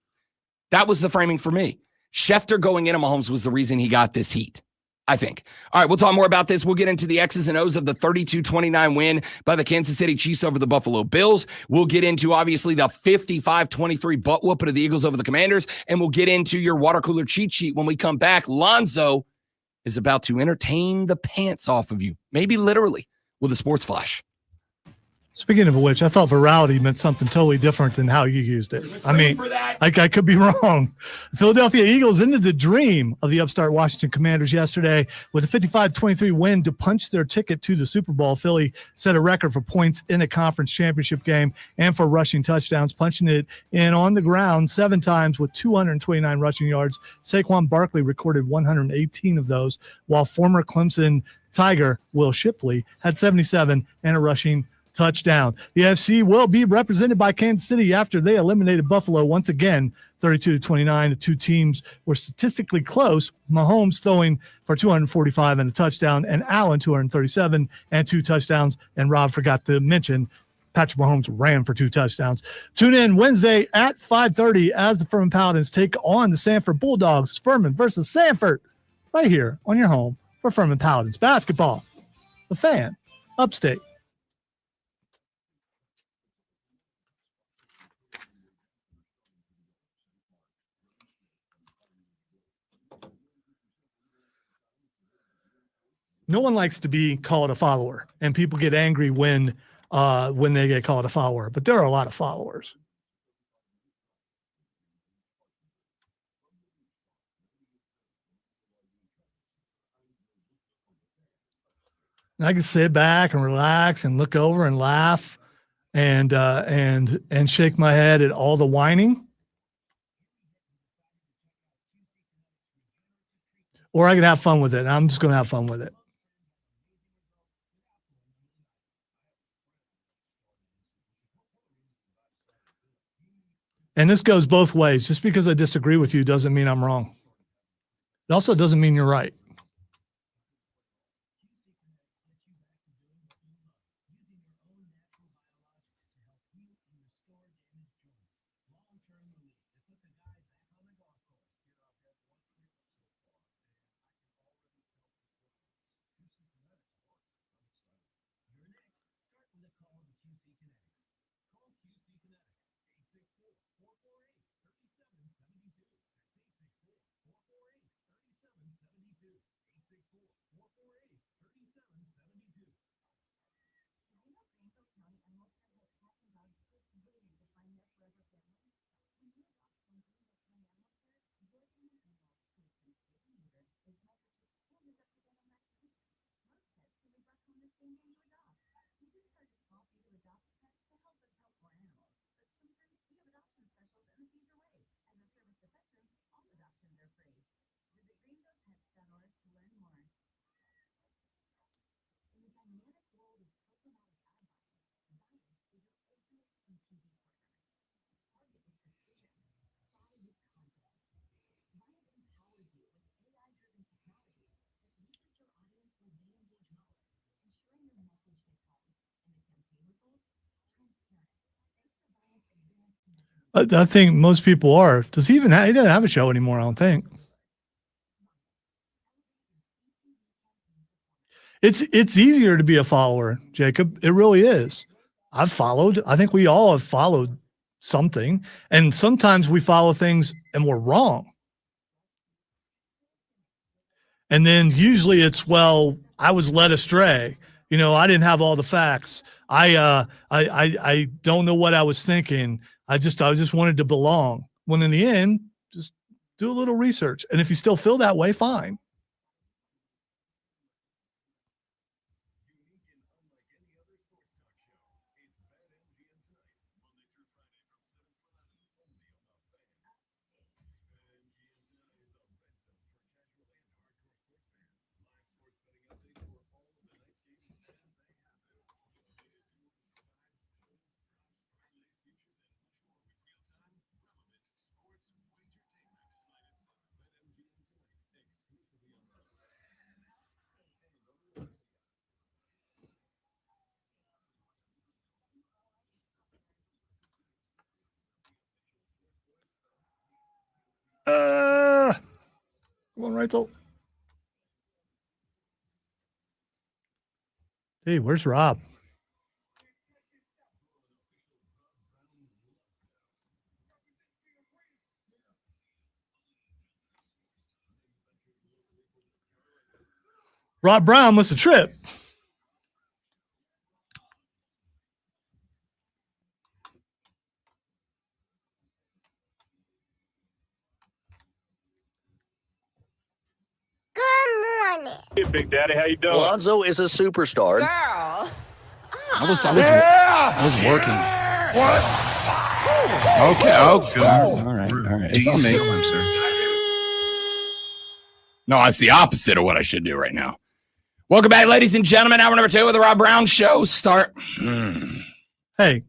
That was the framing for me. Schefter going into Mahomes was the reason he got this heat, I think. All right, we'll talk more about this. We'll get into the X's and O's of the 32-29 win by the Kansas City Chiefs over the Buffalo Bills. We'll get into, obviously, the 55-23 butt whooping of the Eagles over the Commanders, and we'll get into your water cooler cheat sheet when we come back. Lonzo is about to entertain the pants off of you, maybe literally, with a sports flash. Speaking of which, I thought virality meant something totally different than how you used it. I could be wrong. The Philadelphia Eagles ended the dream of the upstart Washington Commanders yesterday with a 55-23 win to punch their ticket to the Super Bowl. Philly set a record for points in a conference championship game and for rushing touchdowns, punching it in on the ground 7 times with 229 rushing yards. Saquon Barkley recorded 118 of those, while former Clemson Tiger Will Shipley had 77 and a rushing touchdown. The AFC will be represented by Kansas City after they eliminated Buffalo once again, 32-29. The two teams were statistically close. Mahomes throwing for 245 and a touchdown, and Allen 237 and 2 touchdowns. And Rob forgot to mention Patrick Mahomes ran for 2 touchdowns. Tune in Wednesday at 5:30 as the Furman Paladins take on the Sanford Bulldogs. Furman versus Sanford, right here on your home for Furman Paladins basketball. The Fan, Upstate. No one likes to be called a follower, and people get angry when they get called a follower. But there are a lot of followers. And I can sit back and relax and look over and laugh and shake my head at all the whining. Or I can have fun with it. I'm just going to have fun with it. And this goes both ways. Just because I disagree with you doesn't mean I'm wrong. It also doesn't mean you're right. I think most people are. Does he even he doesn't have a show anymore, I don't think. It's easier to be a follower, Jacob. It really is. I've followed. I think we all have followed something. And sometimes we follow things and we're wrong. And then usually it's, well, I was led astray. I didn't have all the facts. I don't know what I was thinking. I just wanted to belong. When in the end, just do a little research. And if you still feel that way, fine. Come on, Rachel. Hey, where's Rob? Rob Brown must have tripped. Hey, Big Daddy, how you doing? Lonzo is a superstar. Girl. I was working. What? Okay. All right. It's on me. No, it's the opposite of what I should do right now. Welcome back, ladies and gentlemen. Hour number 2 of the Rob Brown Show. Start. Hey,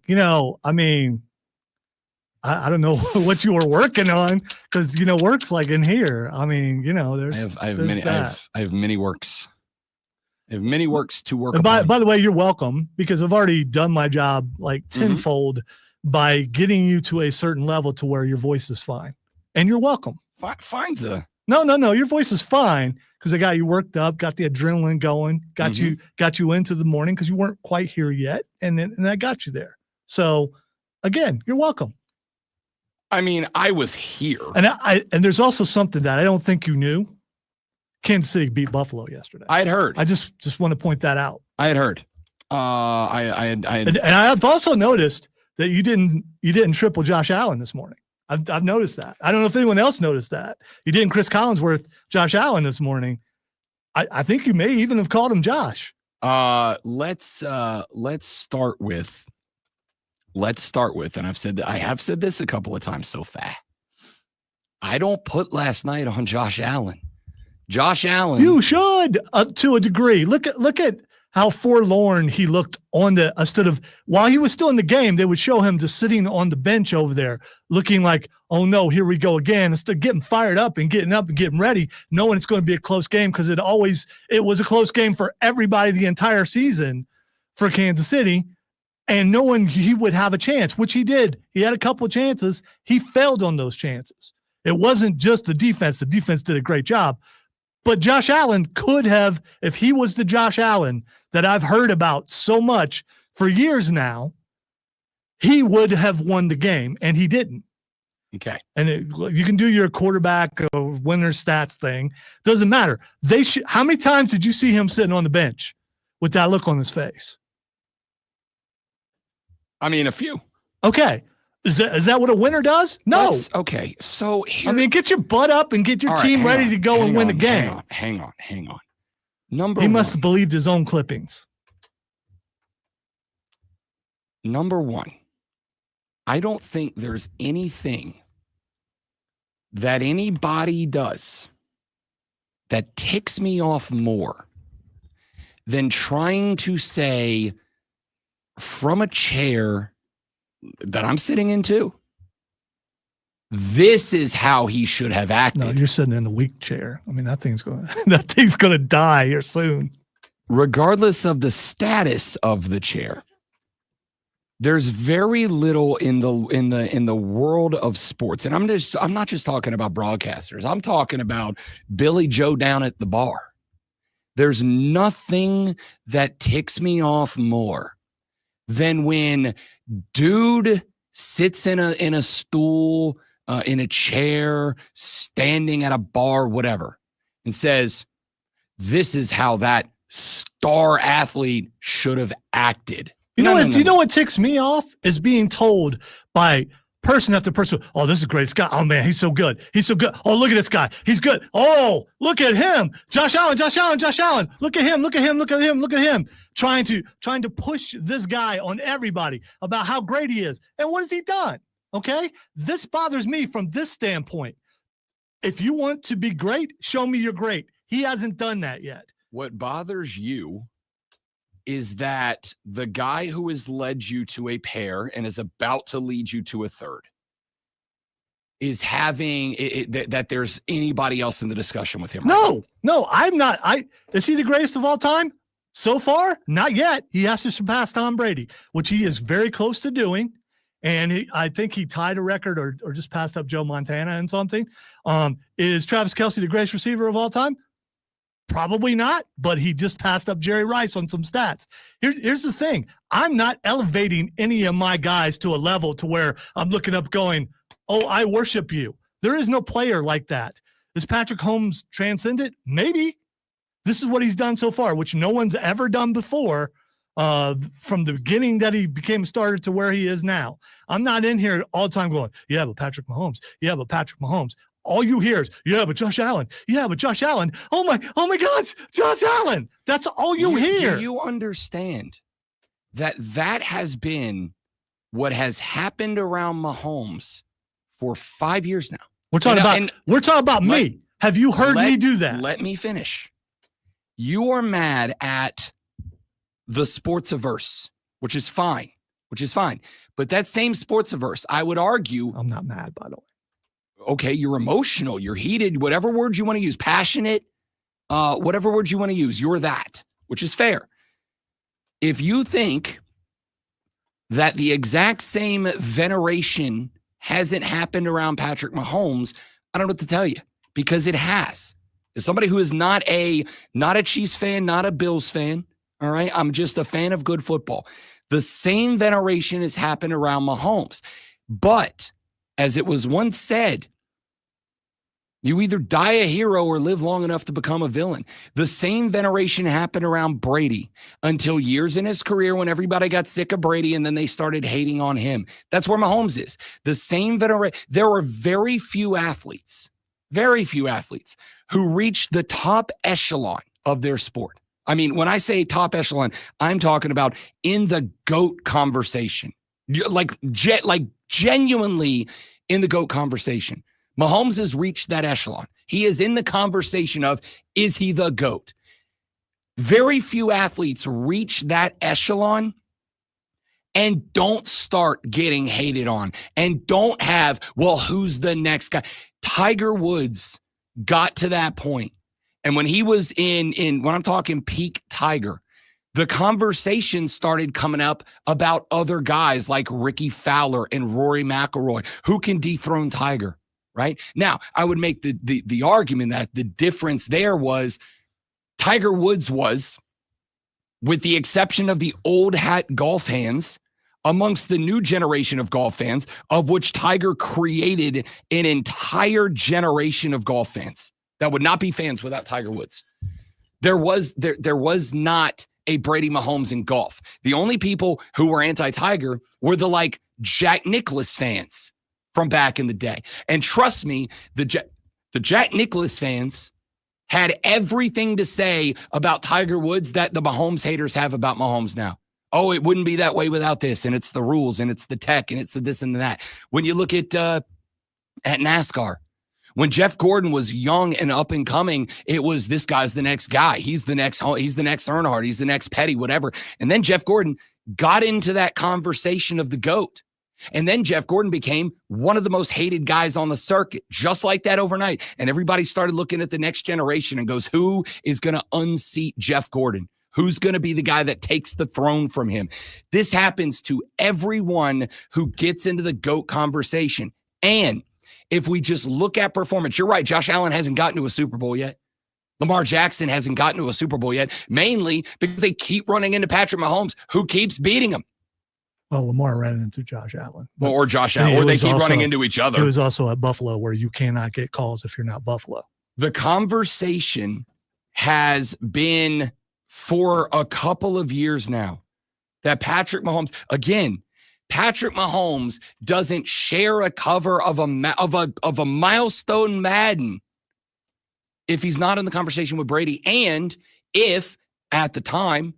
I don't know what you were working on because work's like in here. There's I have many works. I have many works to work. And upon. by the way, you're welcome because I've already done my job like tenfold by getting you to a certain level to where your voice is fine, and you're welcome. Fine's a No. Your voice is fine because I got you worked up, got the adrenaline going, got you into the morning because you weren't quite here yet, and I got you there. So, again, you're welcome. I mean, I was here, and there's also something that I don't think you knew. Kansas City beat Buffalo yesterday. I had heard. I just want to point that out. I had heard. And I've also noticed that you didn't triple Josh Allen this morning. I've noticed that. I don't know if anyone else noticed that. You didn't Chris Collinsworth Josh Allen this morning. I think you may even have called him Josh. Let's start with, and I have said this a couple of times so far. I don't put last night on Josh Allen. Josh Allen. You should, to a degree. Look at how forlorn he looked on the instead of while he was still in the game, they would show him just sitting on the bench over there, looking like, oh no, here we go again. Instead of getting fired up and getting ready, knowing it's going to be a close game because it was a close game for everybody the entire season for Kansas City, and knowing he would have a chance, which he did. He had a couple of chances. He failed on those chances. It wasn't just the defense. The defense did a great job. But Josh Allen could have, if he was the Josh Allen that I've heard about so much for years now, he would have won the game, and he didn't. Okay. And you can do your quarterback winner stats thing. Doesn't matter. How many times did you see him sitting on the bench with that look on his face? I mean, a few. Okay. Is that what a winner does? No. Okay. So here, get your butt up and get your team ready to go and win the game. Hang on. He must have believed his own clippings. Number one, I don't think there's anything that anybody does that ticks me off more than trying to say from a chair that I'm sitting in too, this is how he should have acted. No, you're sitting in the weak chair. I mean, that thing's gonna die here soon. Regardless of the status of the chair. there's very little in the world of sports, and I'm not just talking about broadcasters. I'm talking about Billy Joe down at the bar. There's nothing that ticks me off more than when dude sits in a stool, in a chair, standing at a bar, whatever, and says, "This is how that star athlete should have acted." You know what ticks me off is being told by person after person, "Oh, this is great. This guy, oh man, he's so good. He's so good. Oh, look at this guy. He's good. Oh, look at him. Josh Allen. Look at him. Trying to push this guy on everybody about how great he is. And what has he done? Okay? This bothers me from this standpoint. If you want to be great, show me you're great. He hasn't done that yet. What bothers you is that the guy who has led you to a pair and is about to lead you to a third is having that there's anybody else in the discussion with him. No, I'm not. Is he the greatest of all time? So far, not yet. He has to surpass Tom Brady, which he is very close to doing. And I think he tied a record or just passed up Joe Montana and something. Is Travis Kelce the greatest receiver of all time? Probably not, but he just passed up Jerry Rice on some stats. Here's the thing. I'm not elevating any of my guys to a level to where I'm looking up going, "Oh, I worship you." There is no player like that. Is Patrick Mahomes transcendent? Maybe. This is what he's done so far, which no one's ever done before, from the beginning that he became a starter to where he is now. I'm not in here all the time going, "Yeah, but Patrick Mahomes. Yeah, but Patrick Mahomes." All you hear is, "Yeah, but Josh Allen. Yeah, but Josh Allen. Oh my gosh, Josh Allen." That's all you hear. Do you understand that has been what has happened around Mahomes for 5 years now? We're talking about me. Have you heard me do that? Let me finish. You are mad at the sports-averse, which is fine. But that same sports-averse, I would argue. I'm not mad, by the way. Okay, you're emotional, you're heated, whatever words you want to use, passionate, whatever words you want to use, you're that, which is fair. If you think that the exact same veneration hasn't happened around Patrick Mahomes, I don't know what to tell you, because it has. As somebody who is not a Chiefs fan, not a Bills fan, all right, I'm just a fan of good football. The same veneration has happened around Mahomes, but as it was once said, you either die a hero or live long enough to become a villain. The same veneration happened around Brady until years in his career when everybody got sick of Brady and then they started hating on him. That's where Mahomes is. The same veneration. There are very few athletes who reach the top echelon of their sport. I mean, when I say top echelon, I'm talking about in the GOAT conversation. Like genuinely in the GOAT conversation. Mahomes has reached that echelon. He is in the conversation of, is he the GOAT? Very few athletes reach that echelon and don't start getting hated on and don't have, well, who's the next guy? Tiger Woods got to that point. And when he was when I'm talking peak Tiger, the conversation started coming up about other guys like Ricky Fowler and Rory McIlroy who can dethrone Tiger, right? Now, I would make the argument that the difference there was Tiger Woods was, with the exception of the old hat golf fans, amongst the new generation of golf fans, of which Tiger created an entire generation of golf fans that would not be fans without Tiger Woods. There was not a Brady Mahomes in golf. The only people who were anti-Tiger were the like Jack Nicklaus fans from back in the day. And trust me, the Jack Nicklaus fans had everything to say about Tiger Woods that the Mahomes haters have about Mahomes now. Oh, it wouldn't be that way without this, and it's the rules, and it's the tech, and it's the this and that. When you look at NASCAR, when Jeff Gordon was young and up and coming, it was this guy's the next guy. He's the next Earnhardt. He's the next Petty, whatever. And then Jeff Gordon got into that conversation of the GOAT. And then Jeff Gordon became one of the most hated guys on the circuit, just like that overnight. And everybody started looking at the next generation and goes, who is going to unseat Jeff Gordon? Who's going to be the guy that takes the throne from him? This happens to everyone who gets into the GOAT conversation. And if we just look at performance, you're right, Josh Allen hasn't gotten to a Super Bowl yet. Lamar Jackson hasn't gotten to a Super Bowl yet, mainly because they keep running into Patrick Mahomes, who keeps beating him. Well, Lamar ran into Josh Allen. Or Josh Allen, or they keep running into each other. It was also at Buffalo, where you cannot get calls if you're not Buffalo. The conversation has been for a couple of years now that Patrick Mahomes, again, Patrick Mahomes doesn't share a cover of a milestone Madden if he's not in the conversation with Brady. And if at the time,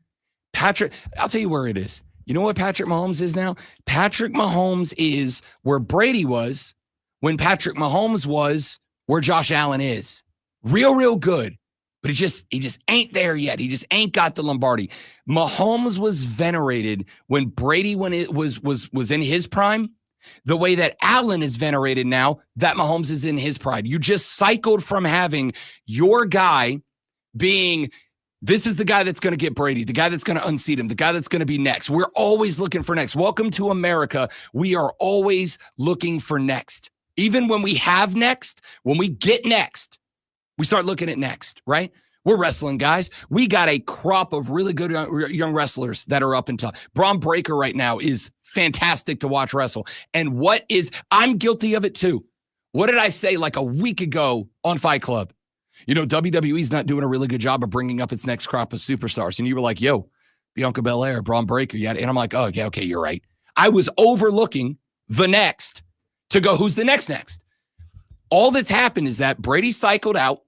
I'll tell you where it is. You know what Patrick Mahomes is now? Patrick Mahomes is where Brady was when Patrick Mahomes was where Josh Allen is. Real good. But he just ain't there yet. He just ain't got the Lombardi. Mahomes was venerated when Brady, when it was in his prime, the way that Allen is venerated now, that Mahomes is in his pride. You just cycled from having your guy being, this is the guy that's going to get Brady, the guy that's going to unseat him, the guy that's going to be next. We're always looking for next. Welcome to America. We are always looking for next. Even when we have next, when we get next, we start looking at next, right? We're wrestling guys. We got a crop of really good young wrestlers that are up and top. Braun Breaker right now is fantastic to watch wrestle. And I'm guilty of it too. What did I say like a week ago on Fight Club? You know, WWE's not doing a really good job of bringing up its next crop of superstars. And you were like, yo, Bianca Belair, Braun Breaker. Yeah. And I'm like, oh, yeah, okay, you're right. I was overlooking the next to go, who's the next? All that's happened is that Brady cycled out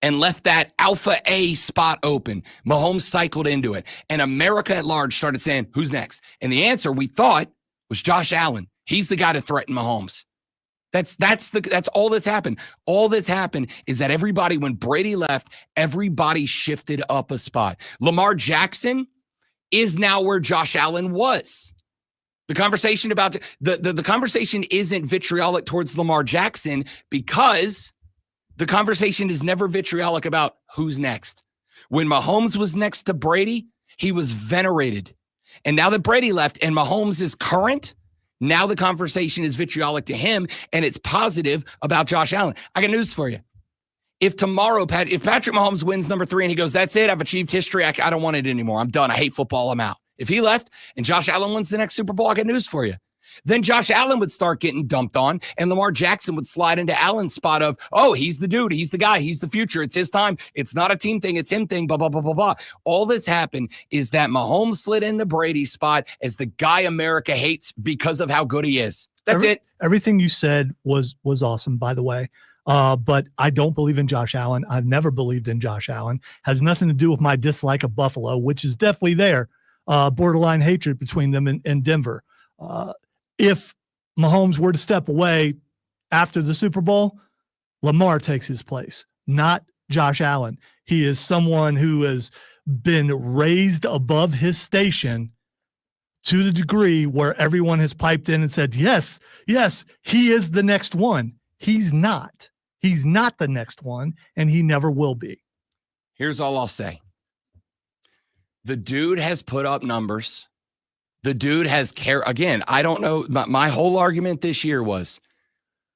and left that alpha A spot open. Mahomes cycled into it. And America at large started saying, who's next? And the answer we thought was Josh Allen. He's the guy to threaten Mahomes. That's all that's happened. All that's happened is that everybody, when Brady left, everybody shifted up a spot. Lamar Jackson is now where Josh Allen was. The conversation about the conversation isn't vitriolic towards Lamar Jackson because the conversation is never vitriolic about who's next. When Mahomes was next to Brady, he was venerated. And now that Brady left and Mahomes is current, now the conversation is vitriolic to him and it's positive about Josh Allen. I got news for you. If tomorrow, if Patrick Mahomes wins number 3 and he goes, that's it, I've achieved history, I don't want it anymore. I'm done. I hate football. I'm out. If he left and Josh Allen wins the next Super Bowl, I got news for you. Then Josh Allen would start getting dumped on and Lamar Jackson would slide into Allen's spot of, oh, he's the dude. He's the guy. He's the future. It's his time. It's not a team thing. It's him thing, blah, blah, blah, blah, blah. All that's happened is that Mahomes slid into Brady's spot as the guy America hates because of how good he is. That's it. Everything you said was awesome, by the way. But I don't believe in Josh Allen. I've never believed in Josh Allen. Has nothing to do with my dislike of Buffalo, which is definitely there. Borderline hatred between them and Denver. If Mahomes were to step away after the Super Bowl, Lamar takes his place, not Josh Allen. He is someone who has been raised above his station to the degree where everyone has piped in and said, yes, he is the next one. He's not. He's not the next one, and he never will be. Here's all I'll say. The dude has put up numbers. The dude has again, I don't know. My whole argument this year was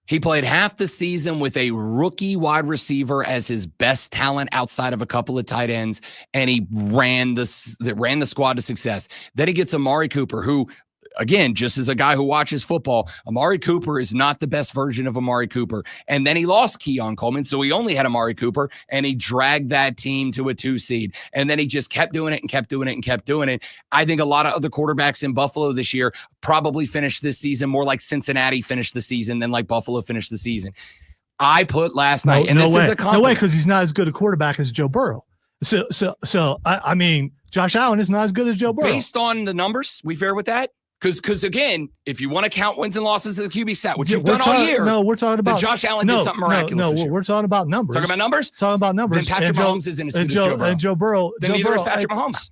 he played half the season with a rookie wide receiver as his best talent outside of a couple of tight ends, and he ran the squad to success. Then he gets Amari Cooper, who, again, just as a guy who watches football, Amari Cooper is not the best version of Amari Cooper. And then he lost Keon Coleman, so he only had Amari Cooper, and he dragged that team to a 2 seed. And then he just kept doing it and kept doing it and kept doing it. I think a lot of other quarterbacks in Buffalo this year probably finished this season more like Cincinnati finished the season than like Buffalo finished the season. I put last night, and this is a compliment. No way, because he's not as good a quarterback as Joe Burrow. So I mean, Josh Allen is not as good as Joe Burrow. Based on the numbers, we fair with that? Because again, if you want to count wins and losses as a QB stat, which you've done all year, no, we're talking about Josh Allen did something miraculous. No, we're talking about numbers. Talking about numbers. Talking about numbers. Then Patrick Mahomes isn't as good as Joe Burrow. And Joe Burrow. Then neither is Patrick Mahomes.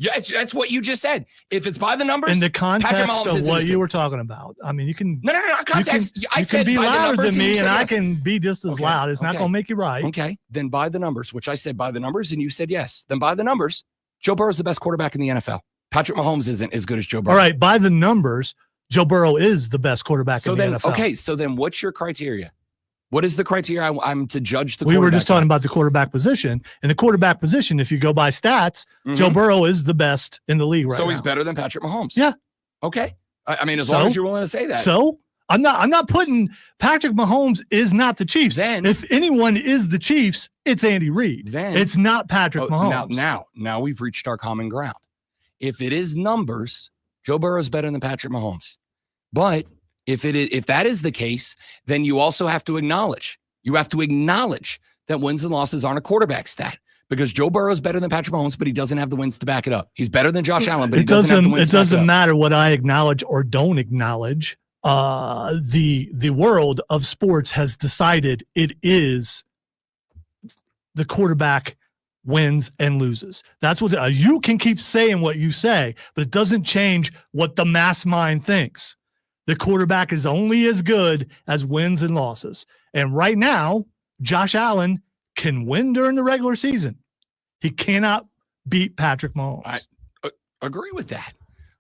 Yeah, that's what you just said. If it's by the numbers, In the Patrick context Mahomes of isn't what as you good. were talking about, I mean, you can. No, context. You I said can be by the louder numbers, than you me, said and I yes. can be just as Okay, loud. It's not okay. going to make you right. Okay, then by the numbers, which I said by the numbers, and you said yes. Then by the numbers, Joe Burrow is the best quarterback in the NFL. Patrick Mahomes isn't as good as Joe Burrow. All right, by the numbers, Joe Burrow is the best quarterback So in then, the NFL. okay, so then what's your criteria? What is the criteria I'm to judge the We were just quarterback talking about the quarterback position. In the quarterback position, if you go by stats, on? Joe Mhm. Burrow is the best in the league right So now. he's better than Patrick Mahomes. Yeah. Okay. I mean, as So? long as you're willing to say that. So I'm not putting Patrick Mahomes is not the Chiefs. Then- if anyone is the Chiefs, it's Andy Reid. Then- It's not Patrick Mahomes. Now we've reached our common ground. If it is numbers, Joe Burrow is better than Patrick Mahomes. But if that is the case, then you also have to acknowledge that wins and losses aren't a quarterback stat. Because Joe Burrow is better than Patrick Mahomes, but he doesn't have the wins to back it up. He's better than Josh Allen, but he doesn't have the wins It to back it doesn't up. matter what I acknowledge or don't acknowledge. The world of sports has decided it is the quarterback wins and loses. That's what you can keep saying what you say, but it doesn't change what the mass mind thinks. The quarterback is only as good as wins and losses. And right now, Josh Allen can win during the regular season. He cannot beat Patrick Mahomes. I agree with that.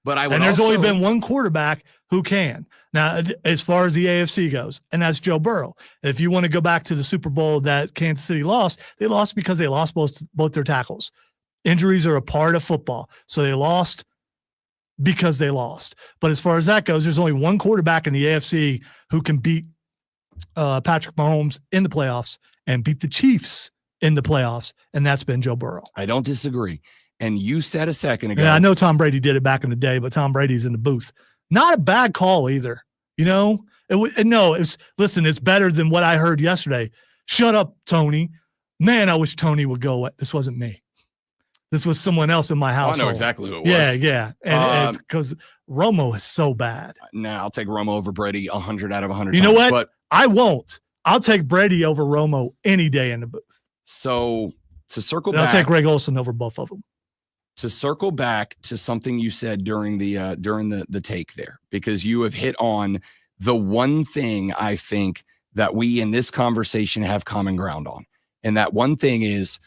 But I would And there's also, only been one quarterback who can. Now, as far as the AFC goes, and that's Joe Burrow. If you want to go back to the Super Bowl that Kansas City lost, they lost because they lost both their tackles. Injuries are a part of football. So they lost because they lost. But as far as that goes, there's only one quarterback in the AFC who can beat Patrick Mahomes in the playoffs and beat the Chiefs in the playoffs, and that's been Joe Burrow. I don't disagree. And you said a second ago. Yeah, I know Tom Brady did it back in the day, but Tom Brady's in the booth. Not a bad call either. You know, listen, it's better than what I heard yesterday. Shut up, Tony. Man, I wish Tony would go away. This wasn't me. This was someone else in my house. I know exactly who it was. Yeah. And because Romo is so bad. Nah, I'll take Romo over Brady 100 out of 100 You know times. what? But I won't. I'll take Brady over Romo any day in the booth. so to circle And I'll back, take Greg Olson over both of them. to circle back to something you said during the take there, because you have hit on the one thing I think that we in this conversation have common ground on. And that one thing is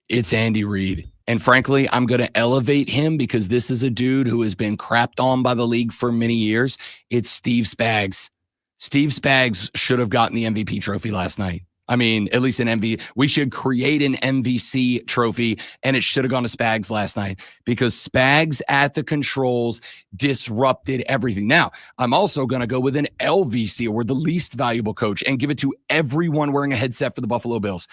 it's Andy Reid. And frankly, I'm going to elevate him because this is a dude who has been crapped on by the league for many years. It's Steve Spags. Steve Spags should have gotten the MVP trophy last night. I mean, at least an MVP. We should create an MVC trophy, and it should have gone to Spags last night because Spags at the controls disrupted everything. Now, I'm also going to go with an LVC, or the least valuable coach, and give it to everyone wearing a headset for the Buffalo Bills.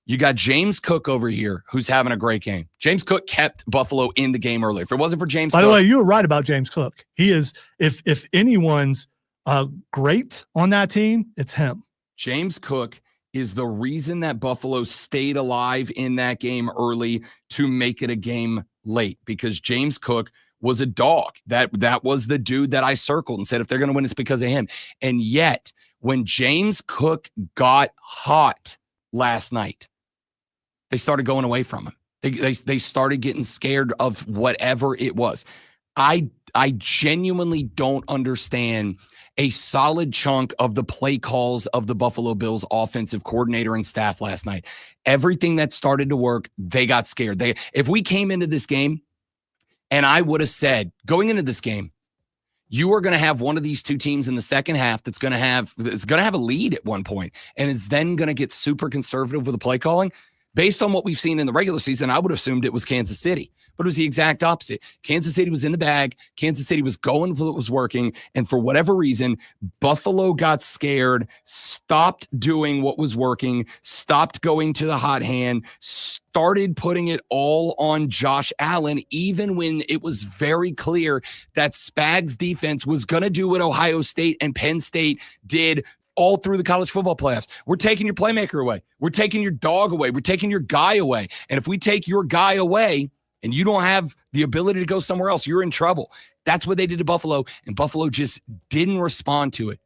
You got James Cook over here, who's having a great game. James Cook kept Buffalo in the game early. If it wasn't for James By Cook. the way, you were right about James Cook. He is, if anyone's great on that team, it's him. James Cook is the reason that Buffalo stayed alive in that game early to make it a game late, because James Cook was a dog. That was the dude that I circled and said, if they're going to win, it's because of him. And yet, when James Cook got hot last night, they started going away from him. They started getting scared of whatever it was. I genuinely don't understand a solid chunk of the play calls of the Buffalo Bills offensive coordinator and staff last night. Everything that started to work, they got scared. If we came into this game and I would have said, going into this game, you are going to have one of these two teams in the second half that's going to have a lead at one point, and it's then going to get super conservative with the play calling. Based on what we've seen in the regular season, I would have assumed it was Kansas City, but it was the exact opposite. Kansas City was in the bag. Kansas City was going with what was working. And for whatever reason, Buffalo got scared, stopped doing what was working, stopped going to the hot hand, started putting it all on Josh Allen, even when it was very clear that Spags' defense was going to do what Ohio State and Penn State did all through the college football playoffs. We're taking your playmaker away. We're taking your dog away. We're taking your guy away. And if we take your guy away and you don't have the ability to go somewhere else, you're in trouble. That's what they did to Buffalo, and Buffalo just didn't respond to it.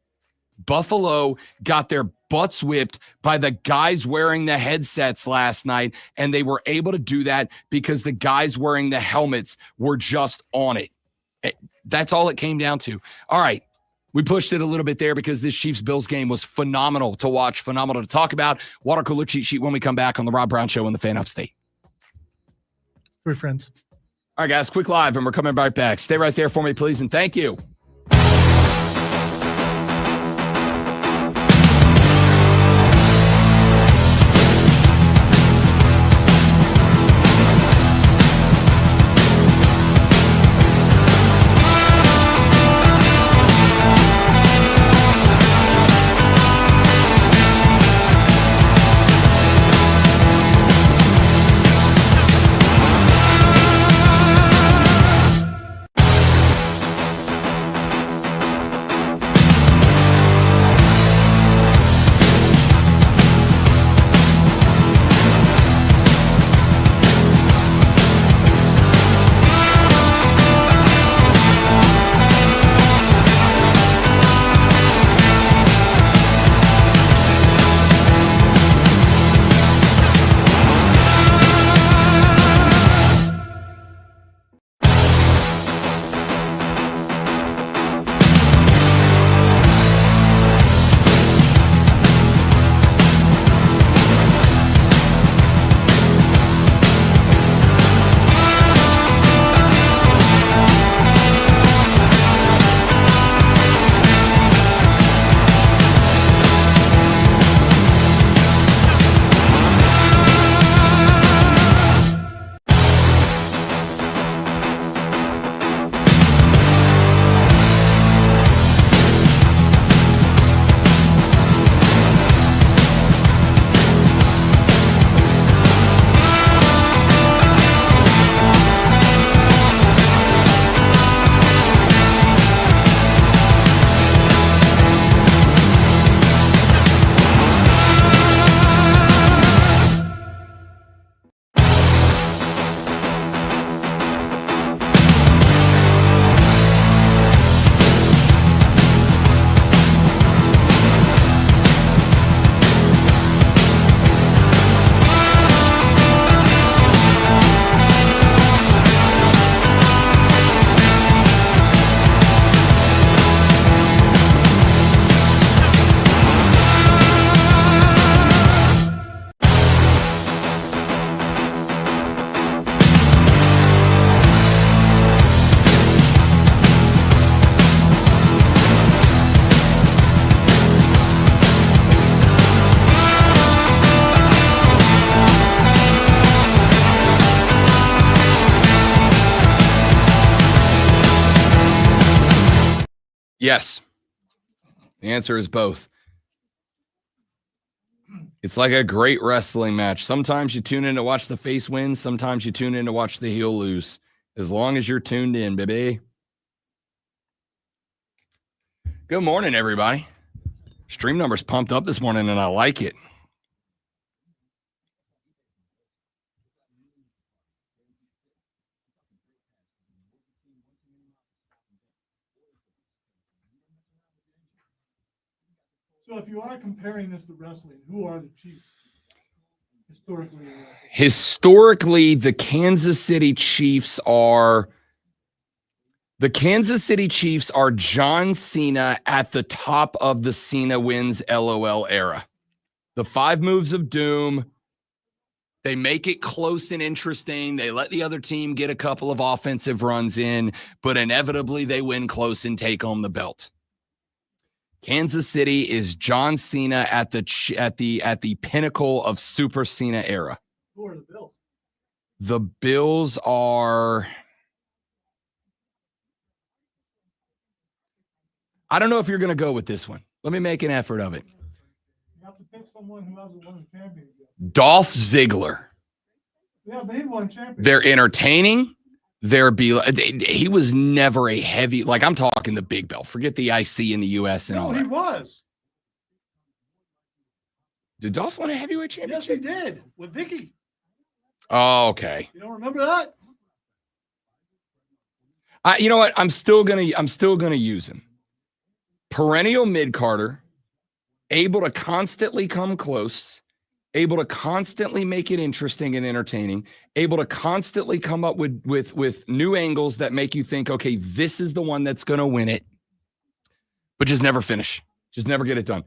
Buffalo got their butts whipped by the guys wearing the headsets last night, and they were able to do that because the guys wearing the helmets were just on it. That's all it came down to. All right. We pushed it a little bit there because this Chiefs-Bills game was phenomenal to watch, phenomenal to talk about. Water cooler cheat sheet when we come back on the Rob Brown Show on the Fan Upstate. Three friends. All right, guys, quick live, and we're coming right back. Stay right there for me, please, and thank you. Yes. The answer is both. It's like a great wrestling match. Sometimes you tune in to watch the face win. Sometimes you tune in to watch the heel lose. As long as you're tuned in, baby. Good morning, everybody. Stream numbers pumped up this morning, and I like it. So if you are comparing this to wrestling, who are the Chiefs historically? Historically, the Kansas City Chiefs are John Cena at the top of the Cena wins LOL era. The 5 moves of doom. They make it close and interesting. They let the other team get a couple of offensive runs in, but inevitably they win close and take home the belt. Kansas City is John Cena at the pinnacle of Super Cena era. Who are the Bills? The Bills are. I don't know if you're going to go with this one. Let me make an effort of it. You have to pick someone who hasn't won a championship. Dolph Ziggler. Yeah, but he won championship. They're entertaining. He was never a heavy, like I'm talking the big belt. Forget the IC in the U.S. and all that. He was. Did Dolph win a heavyweight championship? Yes, he did with Vicky. Oh, okay. You don't remember that? You know what? I'm still gonna use him. Perennial mid-carder, able to constantly come close, able to constantly make it interesting and entertaining, able to constantly come up with new angles that make you think, okay, this is the one that's going to win it, but just never finish, just never get it done.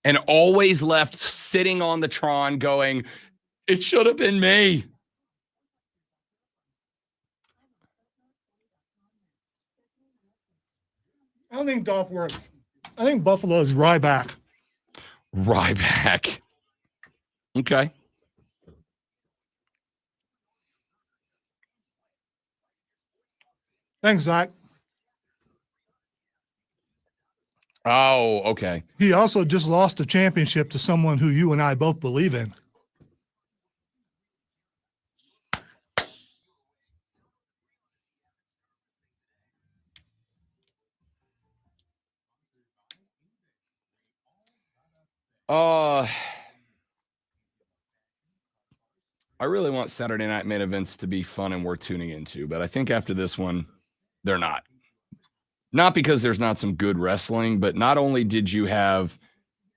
And always left sitting on the Tron going, it should have been me. I don't think Dolph works. I think Buffalo is Ryback. Ryback. Okay. Thanks, Zach. Oh, okay. He also just lost a championship to someone who you and I both believe in. I really want Saturday night main events to be fun and worth tuning into, but I think after this one, they're not. Not because there's not some good wrestling, but not only did you have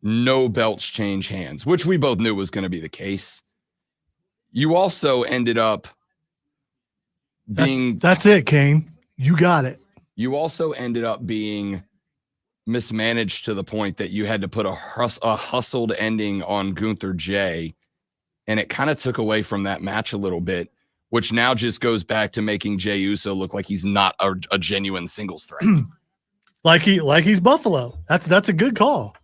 no belts change hands, which we both knew was going to be the case, you also ended up being... That's it, Kane. You got it. You also ended up being mismanaged to the point that you had to put a hustled ending on Gunther J, and it kind of took away from that match a little bit, which now just goes back to making Jey Uso look like he's not a genuine singles threat. like he's Buffalo. That's a good call.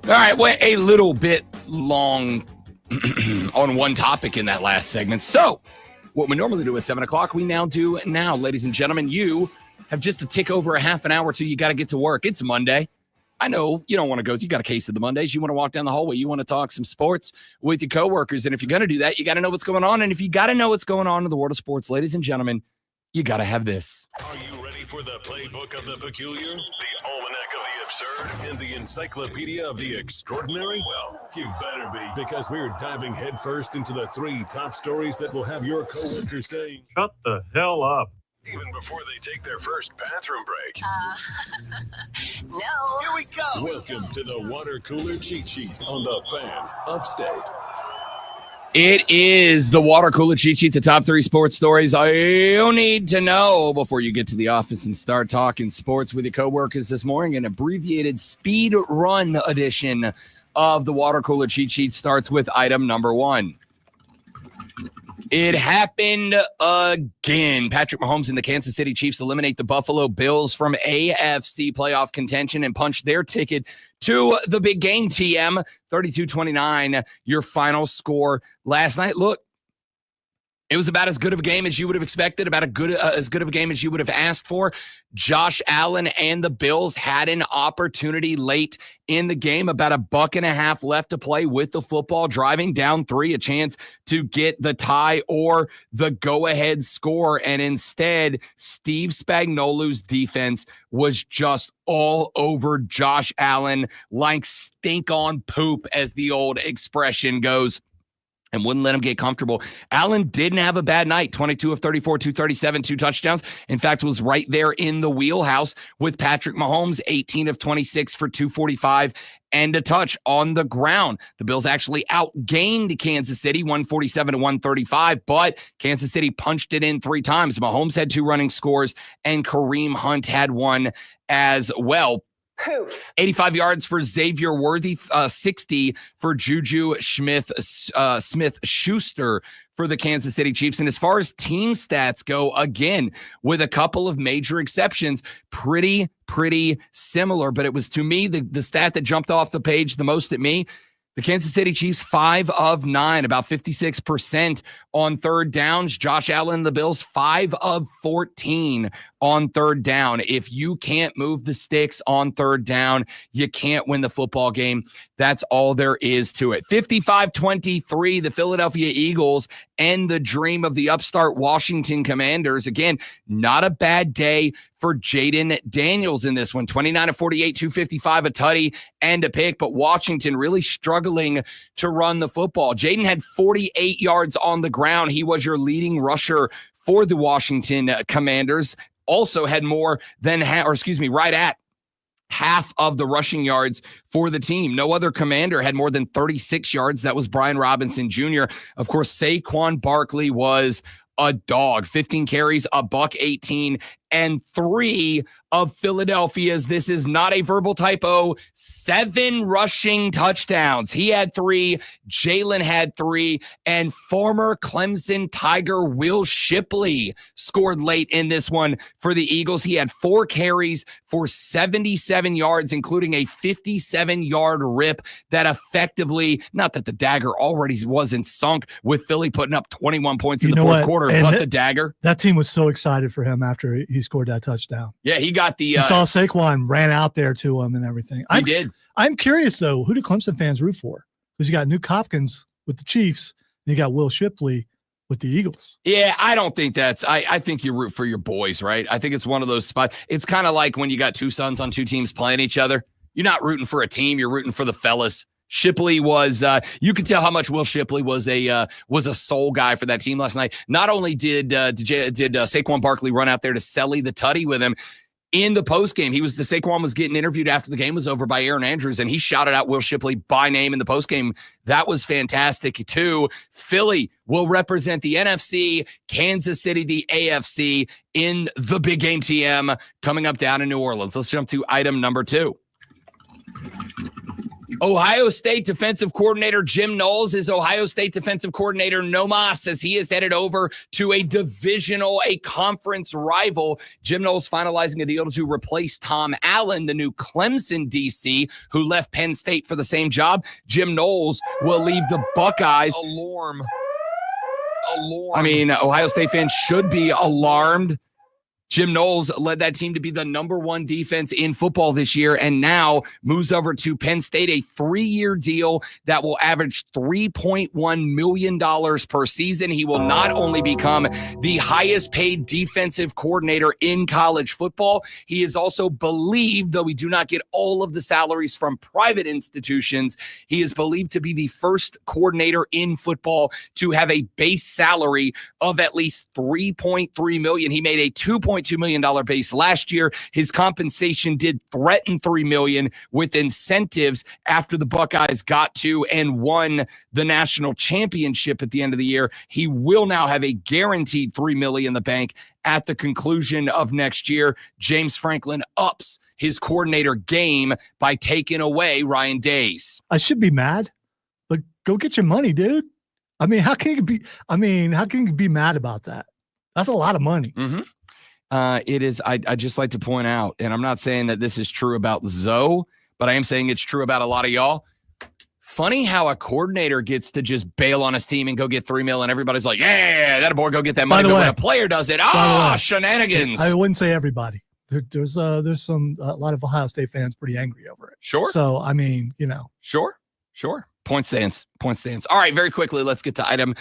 All right, went a little bit long on one topic in that last segment. So what we normally do at 7 o'clock, we now do now. Ladies and gentlemen, you have just a tick over a half an hour till you got to get to work. It's Monday. I know you don't want to go. You got a case of the Mondays. You want to walk down the hallway. You want to talk some sports with your coworkers. And if you're going to do that, you got to know what's going on. And if you got to know what's going on in the world of sports, ladies and gentlemen, you got to have this. Are you ready for the playbook of the peculiar, the almanac of the absurd, and the encyclopedia of the extraordinary? Well, you better be, because we're diving headfirst into the 3 top stories that will have your coworkers saying, Shut the hell up. even before they take their first bathroom break. No. Here we go. Welcome to the water cooler cheat sheet on the Fan Upstate. It is the water cooler cheat sheet, the top 3 sports stories you need to know before you get to the office and start talking sports with your coworkers this morning. An abbreviated speed run edition of the water cooler cheat sheet starts with item number 1. It happened again. Patrick Mahomes and the Kansas City Chiefs eliminate the Buffalo Bills from AFC playoff contention and punch their ticket to the big game, TM. 32-29, your final score last night. Look, it was about as good of a game as you would have expected, about as good of a game as you would have asked for. Josh Allen and the Bills had an opportunity late in the game, about $1.50 left to play with the football, driving down 3, a chance to get the tie or the go-ahead score. And instead, Steve Spagnuolo's defense was just all over Josh Allen like stink on poop, as the old expression goes, and wouldn't let him get comfortable. Allen didn't have a bad night. 22 of 34, 237, 2 touchdowns. In fact, was right there in the wheelhouse with Patrick Mahomes, 18 of 26 for 245 and a touch on the ground. The Bills actually outgained Kansas City, 147 to 135, but Kansas City punched it in 3 times. Mahomes had 2 running scores, and Kareem Hunt had 1 as well. Poof. 85 yards for Xavier Worthy, 60 for Juju Smith-Schuster for the Kansas City Chiefs. And as far as team stats go, again, with a couple of major exceptions, pretty similar. But it was, to me, the stat that jumped off the page the most at me. The Kansas City Chiefs, 5 of 9, about 56% on third downs. Josh Allen, the Bills, 5 of 14 on third down. If you can't move the sticks on third down, you can't win the football game. That's all there is to it. 55-23, the Philadelphia Eagles end the dream of the upstart Washington Commanders. Again, not a bad day for Jaden Daniels in this one. 29 of 48, 255, a tutty and a pick, but Washington really struggling to run the football. Jaden had 48 yards on the ground. He was your leading rusher for the Washington Commanders. Also had more than, right at half of the rushing yards for the team. No other commander had more than 36 yards. That was Brian Robinson Jr. Of course, Saquon Barkley was a dog. 15 carries, $118, and 3 of Philadelphia's, this is not a verbal typo, 7 rushing touchdowns. He had 3, Jalen had 3, and former Clemson Tiger Will Shipley scored late in this one for the Eagles. He had 4 carries for 77 yards, including a 57-yard rip that effectively, not that the dagger already wasn't sunk with Philly putting up 21 points in the fourth quarter, and but the dagger. That team was so excited for him after he scored that touchdown. Yeah, he got the. You saw Saquon ran out there to him and everything. He did. I'm curious though, who do Clemson fans root for? Because you got Nuke Hopkins with the Chiefs, and you got Will Shipley with the Eagles. Yeah, I don't think that's. I think you root for your boys, right? I think it's one of those spots. It's kind of like when you got 2 sons on 2 teams playing each other. You're not rooting for a team. You're rooting for the fellas. Shipley was, you could tell how much Will Shipley was a soul guy for that team last night. Not only did Saquon Barkley run out there to Selly the tutty with him in the postgame, Saquon was getting interviewed after the game was over by Aaron Andrews, and he shouted out Will Shipley by name in the postgame. That was fantastic too. Philly will represent the NFC, Kansas City, the AFC in the big game TM coming up down in New Orleans. Let's jump to item number 2. Ohio State defensive coordinator Jim Knowles is Ohio State defensive coordinator no mas as he is headed over to a conference rival. Jim Knowles finalizing a deal to replace Tom Allen, the new Clemson DC, who left Penn State for the same job. Jim Knowles will leave the Buckeyes. Alarm. I mean, Ohio State fans should be alarmed. Jim Knowles led that team to be the number 1 defense in football this year and now moves over to Penn State, a 3-year deal that will average $3.1 million per season. He will not only become the highest paid defensive coordinator in college football, he is also believed, though we do not get all of the salaries from private institutions, he is believed to be the first coordinator in football to have a base salary of at least $3.3 million. He made a $2.2 million base last year. His compensation did threaten $3 million with incentives after the Buckeyes got to and won the national championship at the end of the year. He will now have a guaranteed $3 million in the bank at the conclusion of next year. James Franklin ups his coordinator game by taking away Ryan Days. I should be mad, but go get your money, dude. I mean, how can you be mad about that? That's a lot of money. Mm-hmm. It is. I just like to point out, and I'm not saying that this is true about Zoe, but I am saying it's true about a lot of y'all. Funny how a coordinator gets to just bail on his team and go get $3 million, and everybody's like, "Yeah, that boy go get that money." But when a player does it, shenanigans! I wouldn't say everybody. There's a lot of Ohio State fans pretty angry over it. Sure. So I mean, Sure. Point stance. All right, very quickly, let's get to item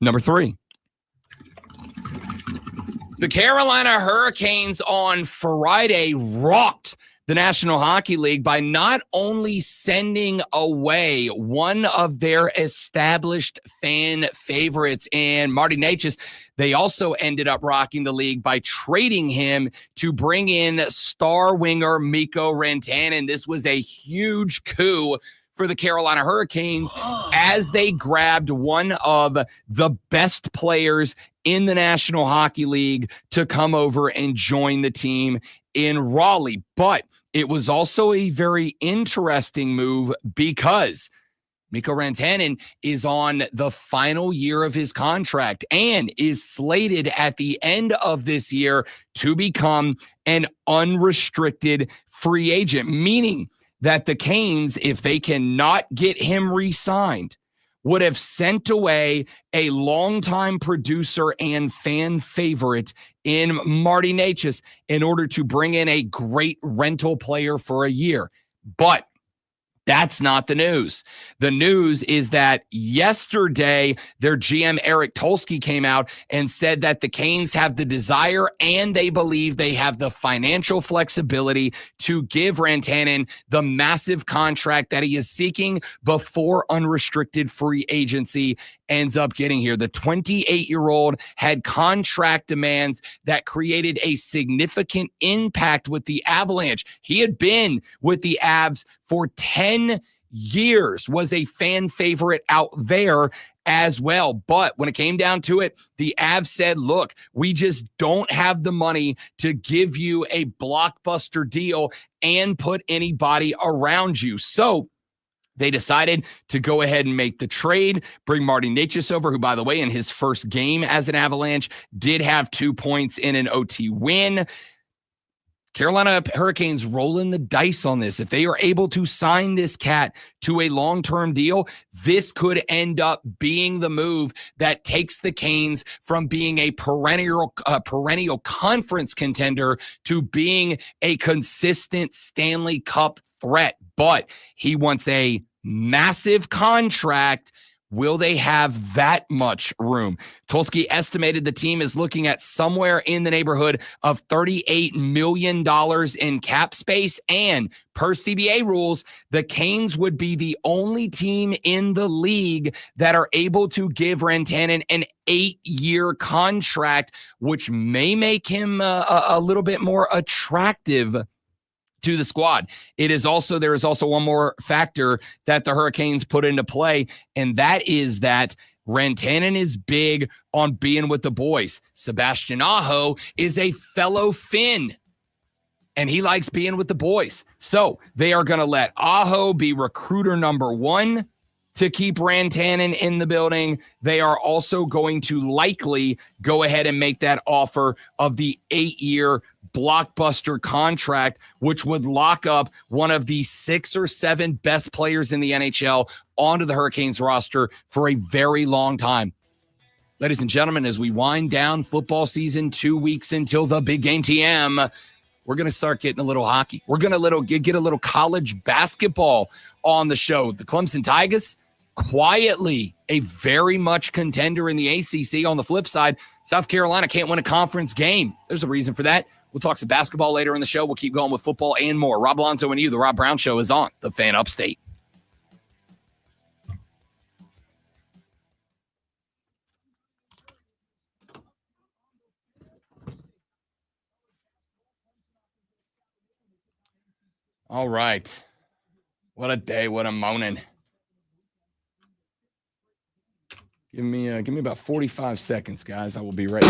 number 3. The Carolina Hurricanes on Friday rocked the National Hockey League by not only sending away one of their established fan favorites and Marty Necas, they also ended up rocking the league by trading him to bring in star winger Mikko Rantanen. This was a huge coup for the Carolina Hurricanes as they grabbed one of the best players in the National Hockey League to come over and join the team in Raleigh. But it was also a very interesting move because Mikko Rantanen is on the final year of his contract and is slated at the end of this year to become an unrestricted free agent, meaning that the Canes, if they cannot get him re-signed, would have sent away a longtime producer and fan favorite in Marty Necas in order to bring in a great rental player for a year. But That's not the news. The news is that yesterday, their GM Eric Tolsky came out and said that the Canes have the desire and they believe they have the financial flexibility to give Rantanen the massive contract that he is seeking before unrestricted free agency ends up getting here. The 28-year-old had contract demands that created a significant impact with the Avalanche. He had been with the Avs for 10 years, was a fan favorite out there as well. But when it came down to it, the Avs said, look, we just don't have the money to give you a blockbuster deal and put anybody around you. So they decided to go ahead and make the trade, bring Marty Necas over, who, by the way, in his first game as an Avalanche, did have 2 points in an OT win. Carolina Hurricanes rolling the dice on this. If they are able to sign this cat to a long-term deal, this could end up being the move that takes the Canes from being a perennial conference contender to being a consistent Stanley Cup threat. But he wants a massive contract. Will they have that much room? Tolsky estimated the team is looking at somewhere in the neighborhood of $38 million in cap space. And per CBA rules, the Canes would be the only team in the league that are able to give Rantanen an 8-year contract, which may make him a little bit more attractive to the squad. There is also one more factor that the Hurricanes put into play, and that is that Rantanen is big on being with the boys. Sebastian Aho is a fellow Finn, and he likes being with the boys. So they are going to let Aho be recruiter number 1 to keep Rantanen in the building. They are also going to likely go ahead and make that offer of the 8-year blockbuster contract, which would lock up one of the 6 or 7 best players in the NHL onto the Hurricanes roster for a very long time. Ladies and gentlemen, as we wind down football season, 2 weeks until the big game TM, we're going to start getting a little hockey. We're going to get a little college basketball on the show. The Clemson Tigers, quietly a very much contender in the ACC. On the flip side, South Carolina can't win a conference game. There's a reason for that. We'll talk some basketball later in the show. We'll keep going with football and more. Rob Alonso and you, the Rob Brown Show, is on the Fan Upstate. All right. What a day. What a morning. Give me about 45 seconds, guys. I will be ready.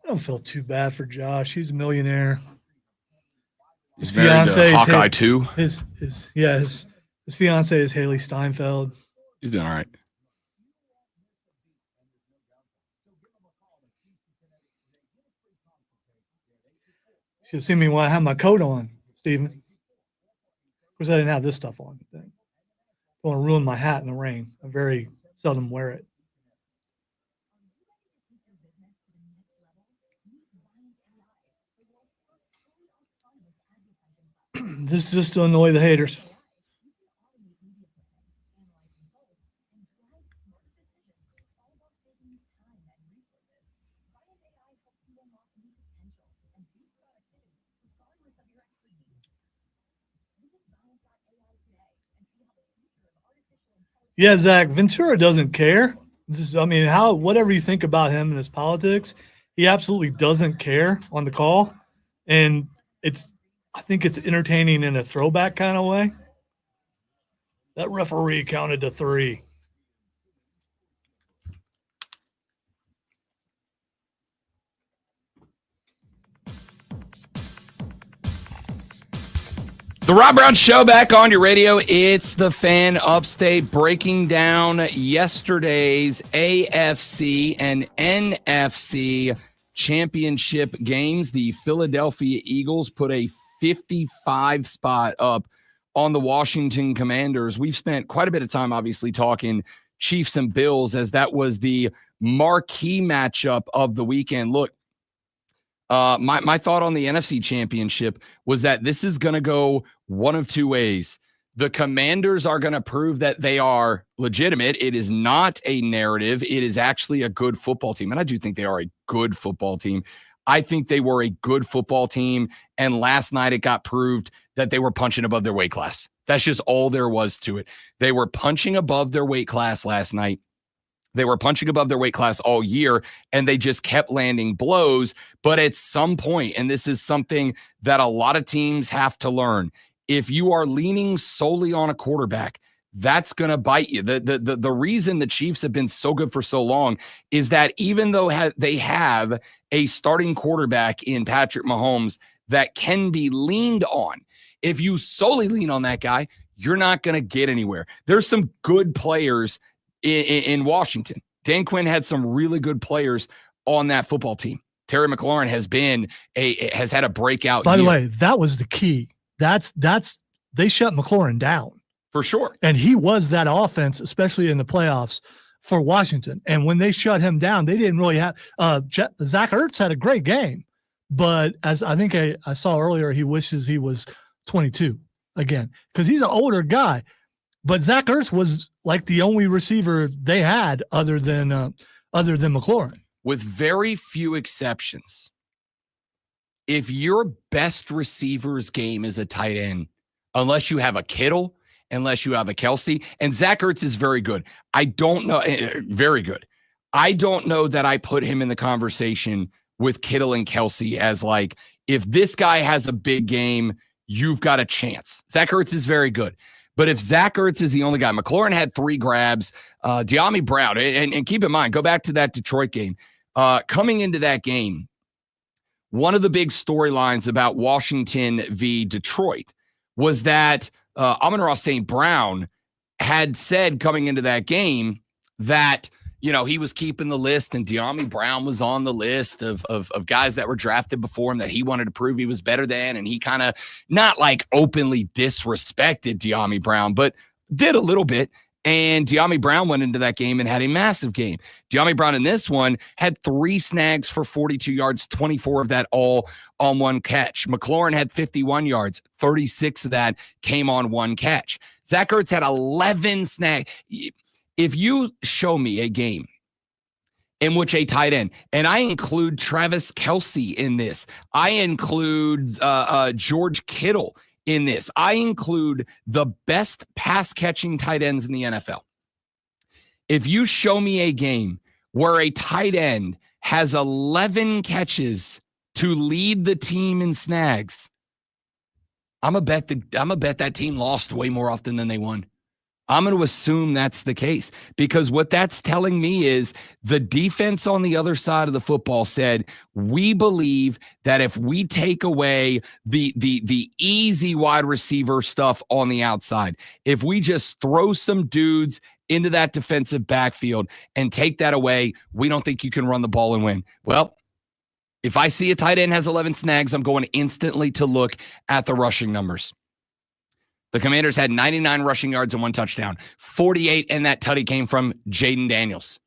I don't feel too bad for Josh. He's a millionaire. His fiance is Hawkeye too. His fiance is Haley Steinfeld. He's doing all right. Should have seen me when I had my coat on, Steven. Of course, I didn't have this stuff on. Don't want to ruin my hat in the rain. I very seldom wear it. This is just to annoy the haters. Yeah, Zach, Ventura doesn't care. Whatever you think about him and his politics, he absolutely doesn't care on the call. And I think it's entertaining in a throwback kind of way. That referee counted to 3. The Rob Brown Show back on your radio. It's the Fan Upstate breaking down yesterday's AFC and NFC championship games. The Philadelphia Eagles put a 55 spot up on the Washington Commanders. We've spent quite a bit of time, obviously, talking Chiefs and Bills, as that was the marquee matchup of the weekend. Look, my thought on the NFC Championship was that this is going to go one of two ways. The Commanders are going to prove that they are legitimate. It is not a narrative. It is actually a good football team. And I do think they are a good football team. I think they were a good football team. And last night it got proved that they were punching above their weight class. That's just all there was to it. They were punching above their weight class last night. They were punching above their weight class all year, and they just kept landing blows. But at some point, and this is something that a lot of teams have to learn, if you are leaning solely on a quarterback, that's going to bite you. The reason the Chiefs have been so good for so long is that even though they have a starting quarterback in Patrick Mahomes that can be leaned on, if you solely lean on that guy, you're not going to get anywhere. There's some good players in Washington. Dan Quinn had some really good players on that football team. Terry McLaurin has had a breakout By year. the way, that was the key. That's they shut McLaurin down. For sure. And he was that offense, especially in the playoffs for Washington. And when they shut him down, they didn't really have Zach Ertz had a great game. But as I think I saw earlier, he wishes he was 22 again because he's an older guy. But Zach Ertz was like the only receiver they had other than McLaurin. With very few exceptions, if your best receiver's game is a tight end, unless you have a Kittle, unless you have a Kelsey, and Zach Ertz is very good. I don't know, very good. I don't know that I put him in the conversation with Kittle and Kelsey as like, if this guy has a big game, you've got a chance. Zach Ertz is very good. But if Zach Ertz is the only guy, McLaurin had 3 grabs, De'Ami Brown, and keep in mind, go back to that Detroit game. Coming into that game, one of the big storylines about Washington v. Detroit was that Amon-Ra St. Brown had said coming into that game that, he was keeping the list and De'Ami Brown was on the list of guys that were drafted before him that he wanted to prove he was better than. And he kind of not like openly disrespected De'Ami Brown, but did a little bit. And De'Ami Brown went into that game and had a massive game. De'Ami Brown in this one had 3 snags for 42 yards, 24 of that all on one catch. McLaurin had 51 yards, 36 of that came on one catch. Zach Ertz had 11 snags. If you show me a game in which a tight end, and I include Travis Kelce in this, I include George Kittle in this, I include the best pass-catching tight ends in the NFL. If you show me a game where a tight end has 11 catches to lead the team in snags, I'm gonna bet that team lost way more often than they won. I'm going to assume that's the case because what that's telling me is the defense on the other side of the football said, we believe that if we take away the easy wide receiver stuff on the outside, if we just throw some dudes into that defensive backfield and take that away, we don't think you can run the ball and win. Well, If I see a tight end has 11 snags, I'm going instantly to look at the rushing numbers. The Commanders had 99 rushing yards and 1 touchdown. 48, and that tutty came from Jaden Daniels.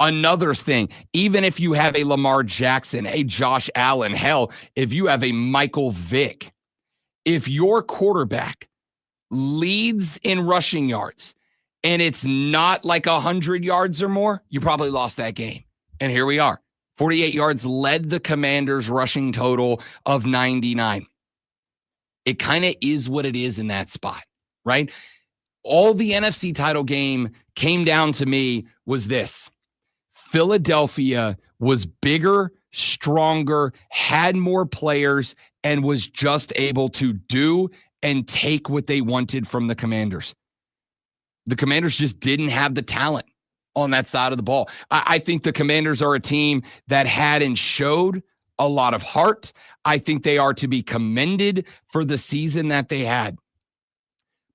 Another thing, even if you have a Lamar Jackson, a Josh Allen, hell, if you have a Michael Vick, if your quarterback leads in rushing yards and it's not like 100 yards or more, you probably lost that game. And here we are. 48 yards led the Commanders' rushing total of 99. It kind of is what it is in that spot, right? All the NFC title game came down to me was this. Philadelphia was bigger, stronger, had more players, and was just able to do and take what they wanted from the Commanders. The Commanders just didn't have the talent on that side of the ball. I think the Commanders are a team that had and showed a lot of heart. I think they are to be commended for the season that they had.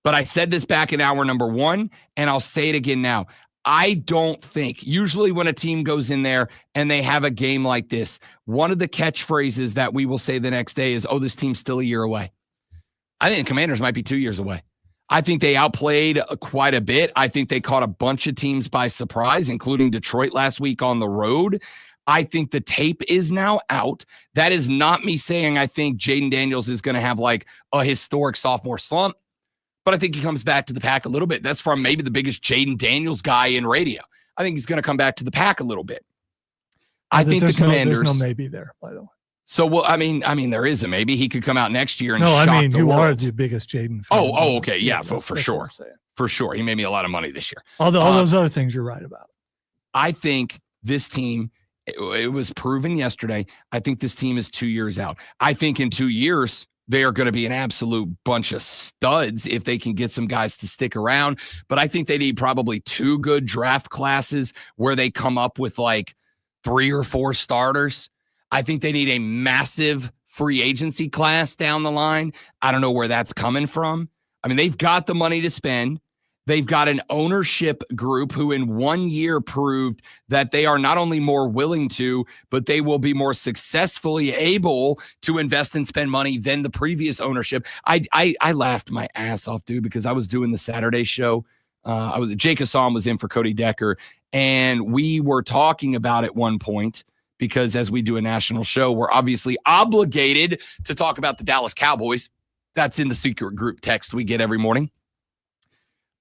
But I said this back in hour number 1, and I'll say it again now. I don't think, usually when a team goes in there and they have a game like this, one of the catchphrases that we will say the next day is, oh, this team's still a year away. I think the Commanders might be 2 years away. I think they outplayed quite a bit. I think they caught a bunch of teams by surprise, including Detroit last week on the road. I think the tape is now out. That is not me saying I think Jaden Daniels is going to have like a historic sophomore slump, but I think he comes back to the pack a little bit. That's from maybe the biggest Jaden Daniels guy in radio. I think he's going to come back to the pack a little bit. I think the Commanders. There's no maybe there, by the way. So, well, I mean, there is a maybe. He could come out next year and no, shock I mean, the you world. are the biggest Jaden fan. Oh, okay. Yeah, for that's sure. For sure. He made me a lot of money this year. All those other things you're right about. I think this team, it was proven yesterday. I think this team is 2 years out. I think in 2 years, they are going to be an absolute bunch of studs if they can get some guys to stick around. But I think they need probably 2 good draft classes where they come up with like 3 or 4 starters. I think they need a massive free agency class down the line. I don't know where that's coming from. I mean, they've got the money to spend. They've got an ownership group who in 1 year proved that they are not only more willing to, but they will be more successfully able to invest and spend money than the previous ownership. I laughed my ass off, dude, because I was doing the Saturday show. Jake Assam was in for Cody Decker, and we were talking about at one point, because as we do a national show, we're obviously obligated to talk about the Dallas Cowboys. That's in the secret group text we get every morning.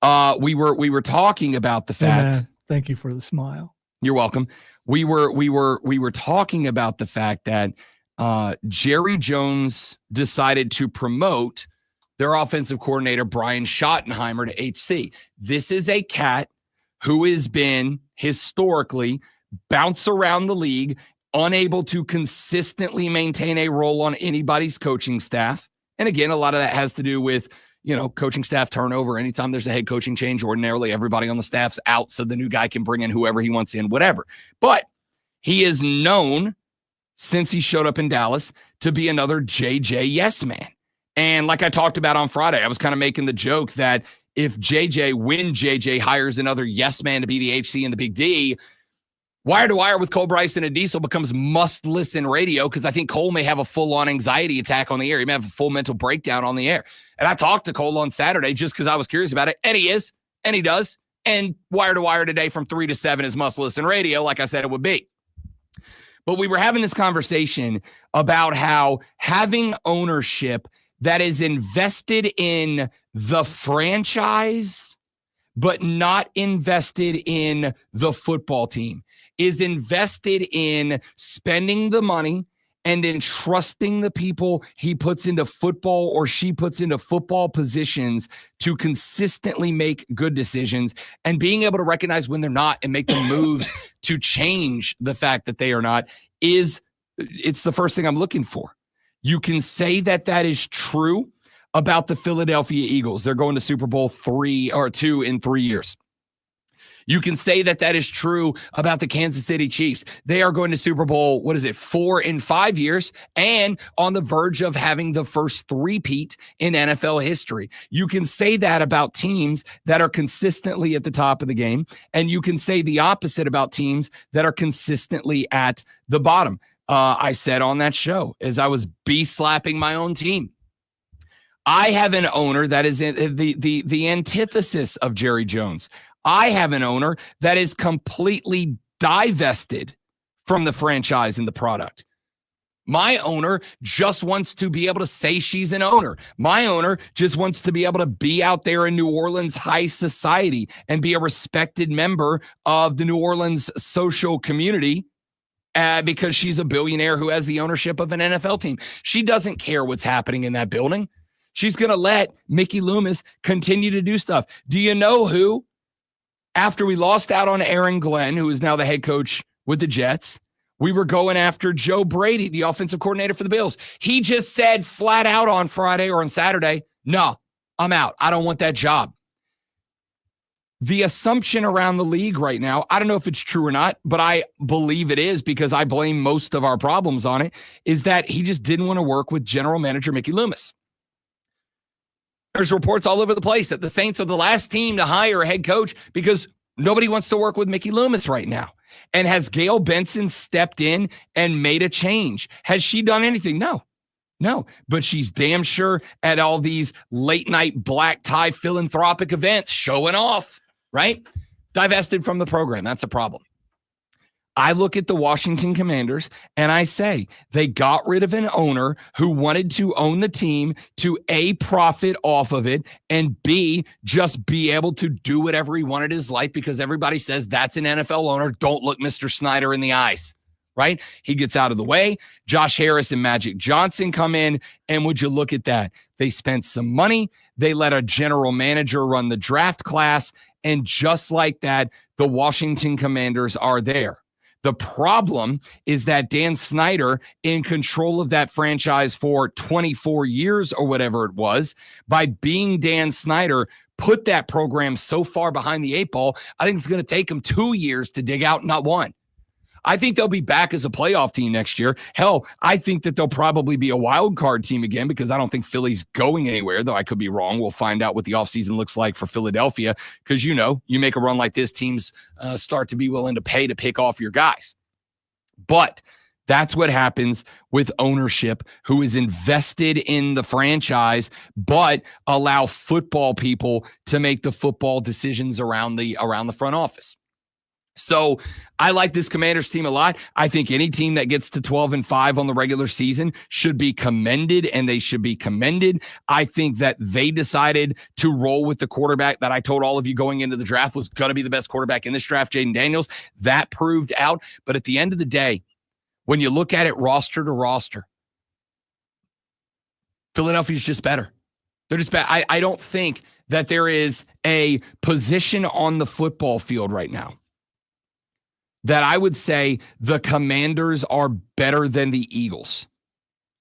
We were talking about the fact. Man, thank you for the smile. You're welcome. We were talking about the fact that Jerry Jones decided to promote their offensive coordinator Brian Schottenheimer to HC. This is a cat who has been historically bounce around the league, unable to consistently maintain a role on anybody's coaching staff. And again, a lot of that has to do with, coaching staff turnover. Anytime there's a head coaching change, ordinarily everybody on the staff's out, so the new guy can bring in whoever he wants in, whatever. But he is known, since he showed up in Dallas, to be another JJ yes man. And like I talked about on Friday, I was kind of making the joke that if when JJ hires another yes man to be the HC and the Big D, Wire to Wire with Cole Bryson and Diesel becomes must listen radio, because I think Cole may have a full-on anxiety attack on the air. He may have a full mental breakdown on the air. And I talked to Cole on Saturday just because I was curious about it. And he is, and he does. And Wire to Wire today from 3 to 7 is must listen radio, like I said it would be. But we were having this conversation about how having ownership that is invested in the franchise but not invested in the football team, is invested in spending the money and entrusting the people he puts into football or she puts into football positions to consistently make good decisions, and being able to recognize when they're not and make the moves to change the fact that they are not, it's the first thing I'm looking for. You can say that that is true about the Philadelphia Eagles. They're going to Super Bowl 2 in 3 years. You can say that that is true about the Kansas City Chiefs. They are going to Super Bowl, 4 in 5 years, and on the verge of having the first three-peat in NFL history. You can say that about teams that are consistently at the top of the game, and you can say the opposite about teams that are consistently at the bottom. I said on that show as I was slapping my own team. I have an owner that is the antithesis of Jerry Jones. I have an owner that is completely divested from the franchise and the product. My owner just wants to be able to say she's an owner. My owner just wants to be able to be out there in New Orleans high society and be a respected member of the New Orleans social community because she's a billionaire who has the ownership of an NFL team. She doesn't care what's happening in that building. She's going to let Mickey Loomis continue to do stuff. Do you know who, after we lost out on Aaron Glenn, who is now the head coach with the Jets, we were going after Joe Brady, the offensive coordinator for the Bills. He just said flat out on Friday or on Saturday, no, I'm out. I don't want that job. The assumption around the league right now, I don't know if it's true or not, but I believe it is because I blame most of our problems on it, is that he just didn't want to work with general manager Mickey Loomis. There's reports all over the place that the Saints are the last team to hire a head coach because nobody wants to work with Mickey Loomis right now. And has Gail Benson stepped in and made a change? Has she done anything? No. But she's damn sure at all these late night black tie philanthropic events showing off, right? Divested from the program. That's a problem. I look at the Washington Commanders and I say they got rid of an owner who wanted to own the team to A, profit off of it, and B, just be able to do whatever he wanted in his life because everybody says that's an NFL owner. Don't look Mr. Snyder in the eyes, right? He gets out of the way. Josh Harris and Magic Johnson come in, and would you look at that? They spent some money. They let a general manager run the draft class, and just like that, the Washington Commanders are there. The problem is that Dan Snyder, in control of that franchise for 24 years or whatever it was, by being Dan Snyder, put that program so far behind the eight ball, I think it's going to take them 2 years to dig out, not one. I think they'll be back as a playoff team next year. Hell, I think that they'll probably be a wild card team again because I don't think Philly's going anywhere, though I could be wrong. We'll find out what the offseason looks like for Philadelphia because, you know, you make a run like this, teams start to be willing to pay to pick off your guys. But that's what happens with ownership who is invested in the franchise but allow football people to make the football decisions around the front office. So I like this Commanders team a lot. I think any team that gets to 12-5 on the regular season should be commended, and they should be commended. I think that they decided to roll with the quarterback that I told all of you going into the draft was going to be the best quarterback in this draft, Jaden Daniels. That proved out. But at the end of the day, when you look at it roster to roster, Philadelphia's just better. They're just bad. I don't think that there is a position on the football field right now that I would say the Commanders are better than the Eagles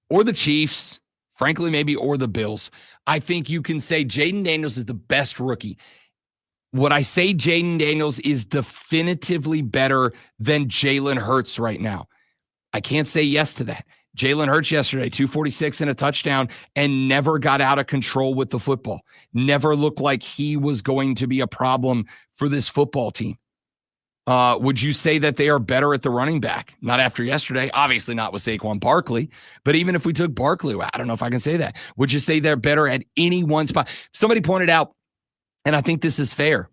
or the Chiefs, frankly, maybe, or the Bills. I think you can say Jaden Daniels is the best rookie. Would I say Jaden Daniels is definitively better than Jalen Hurts right now? I can't say yes to that. Jalen Hurts yesterday, 246 and a touchdown, and never got out of control with the football. Never looked like he was going to be a problem for this football team. Would you say that they are better at the running back? Not after yesterday. Obviously not with Saquon Barkley. But even if we took Barkley, I don't know if I can say that. Would you say they're better at any one spot? Somebody pointed out, and I think this is fair,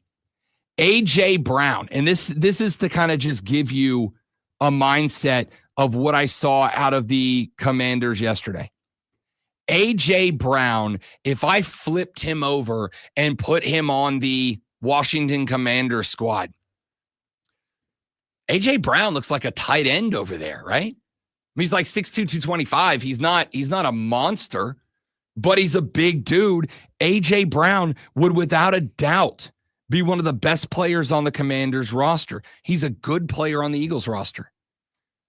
A.J. Brown. And this is to kind of just give you a mindset of what I saw out of the Commanders yesterday. A.J. Brown, if I flipped him over and put him on the Washington Commanders squad, A.J. Brown looks like a tight end over there, right? I mean, he's like 6'2", 225. He's not a monster, but he's a big dude. A.J. Brown would without a doubt be one of the best players on the Commanders roster. He's a good player on the Eagles roster.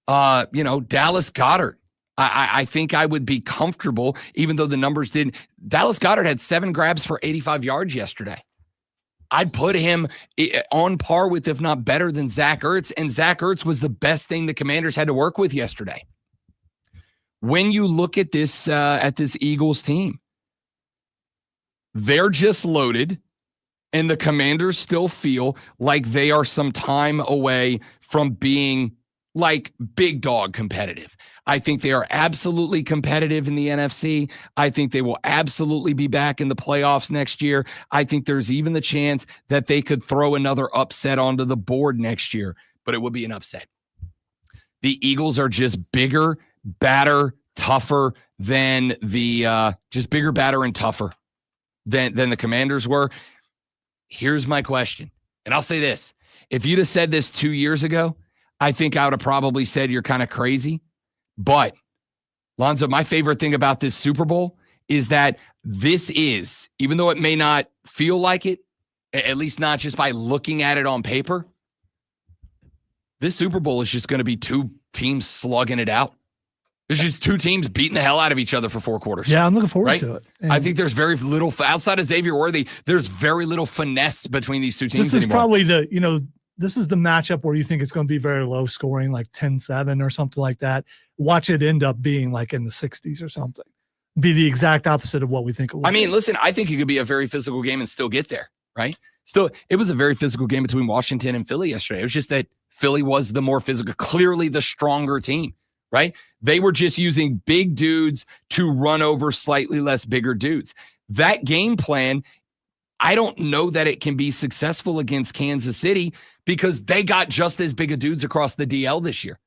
Dallas Goedert. I think I would be comfortable, even though the numbers didn't. Dallas Goedert had 7 grabs for 85 yards yesterday. I'd put him on par with, if not better than Zach Ertz, and Zach Ertz was the best thing the Commanders had to work with yesterday. When you look at this Eagles team, they're just loaded, and the Commanders still feel like they are some time away from being like big dog competitive. I think they are absolutely competitive in the NFC. I think they will absolutely be back in the playoffs next year. I think there's even the chance that they could throw another upset onto the board next year, but it would be an upset. The Eagles are just bigger, badder, tougher than the just bigger, badder, and tougher than the Commanders were. Here's my question, and I'll say this. If you'd have said this 2 years ago, I think I would have probably said you're kind of crazy. But, Lonzo, my favorite thing about this Super Bowl is that this is, even though it may not feel like it, at least not just by looking at it on paper, this Super Bowl is just going to be two teams slugging it out. There's just two teams beating the hell out of each other for 4 quarters. Yeah, I'm looking forward to it. And I think there's very little, outside of Xavier Worthy, there's very little finesse between these two teams this is anymore. probably this is the matchup where you think it's going to be very low scoring, like 10-7 or something like that. Watch it end up being like in the 60s or something. Be the exact opposite of what we think it will be. Listen, I think it could be a very physical game and still get there, right? Still, it was a very physical game between Washington and Philly yesterday. It was just that Philly was the more physical, clearly the stronger team, right? They were just using big dudes to run over slightly less bigger dudes. That game plan, I don't know that it can be successful against Kansas City because they got just as big of dudes across the DL this year.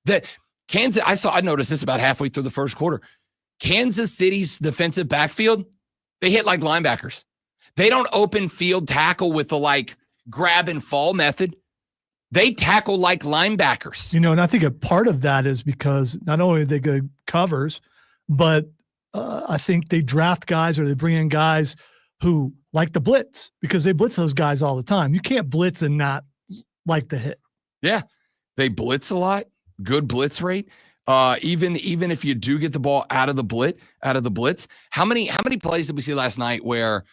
That Kansas, I noticed this about halfway through the first quarter. Kansas City's defensive backfield, they hit like linebackers. They don't open field tackle with the grab and fall method. They tackle like linebackers. And I think a part of that is because not only are they good covers, but I think they draft guys or they bring in guys who like the blitz because they blitz those guys all the time. You can't blitz and not like the hit. Yeah, they blitz a lot. Good blitz rate. Even if you do get the ball out of the blitz, how many plays did we see last night where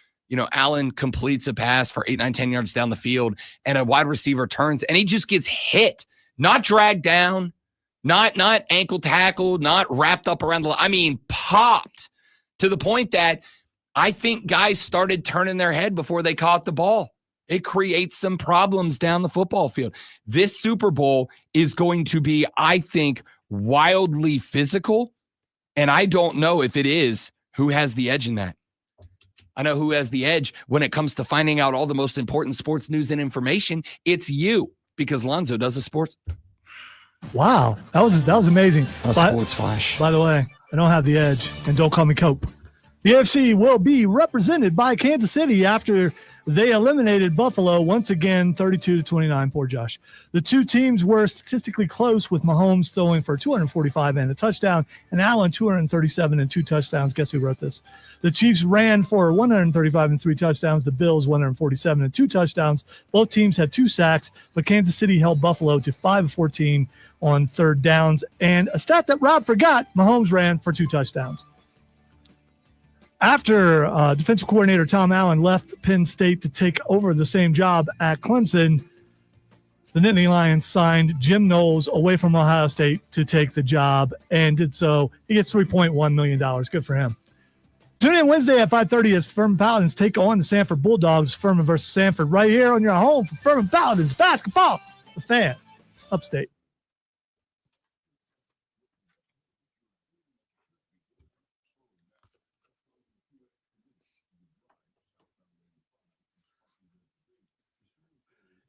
Allen completes a pass for 8, 9, 10 yards down the field and a wide receiver turns and he just gets hit, not dragged down, not ankle tackled, not wrapped up around popped to the point that I think guys started turning their head before they caught the ball. It creates some problems down the football field. This Super Bowl is going to be, I think, wildly physical, and I don't know if it is who has the edge in that. I know who has the edge when it comes to finding out all the most important sports news and information. It's you, because Lonzo does a sports. Wow, that was amazing. Sports flash. By the way, I don't have the edge, and don't call me Cope. The AFC will be represented by Kansas City after they eliminated Buffalo once again, 32-29. Poor Josh. The two teams were statistically close, with Mahomes throwing for 245 and a touchdown, and Allen 237 and 2 touchdowns. Guess who wrote this? The Chiefs ran for 135 and 3 touchdowns. The Bills 147 and 2 touchdowns. Both teams had 2 sacks, but Kansas City held Buffalo to 5 of 14 on third downs. And a stat that Rob forgot: Mahomes ran for 2 touchdowns. After defensive coordinator Tom Allen left Penn State to take over the same job at Clemson, the Nittany Lions signed Jim Knowles away from Ohio State to take the job, and did so. He gets $3.1 million. Good for him. Tune in Wednesday at 5:30 as Furman Paladins take on the Sanford Bulldogs. Furman versus Sanford right here on your home for Furman Paladins basketball. The Fan, upstate.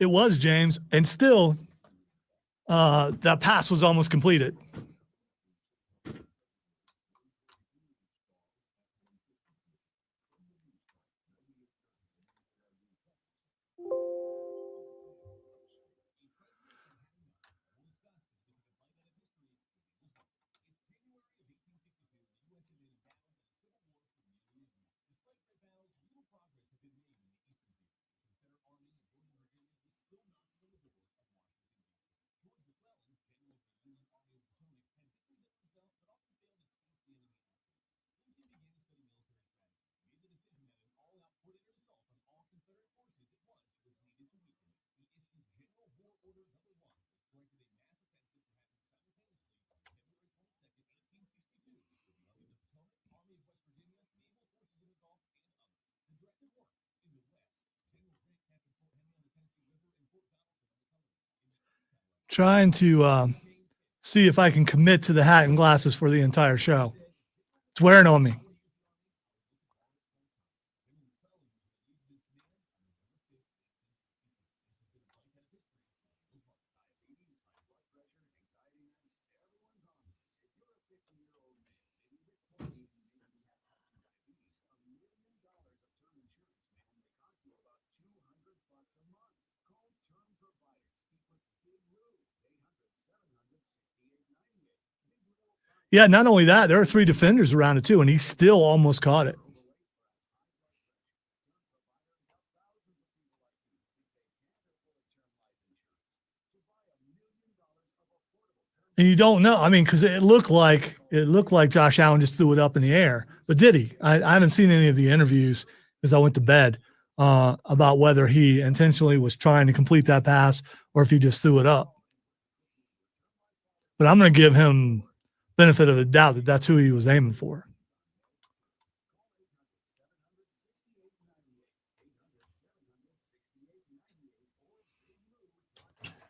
It was, James, and still that pass was almost completed. Trying to see if I can commit to the hat and glasses for the entire show. It's wearing on me. Yeah, not only that, there are 3 defenders around it too, and he still almost caught it. And you don't know. I mean, because it looked like Josh Allen just threw it up in the air. But did he? I haven't seen any of the interviews as I went to bed about whether he intentionally was trying to complete that pass or if he just threw it up. But I'm going to give him benefit of the doubt that that's who he was aiming for.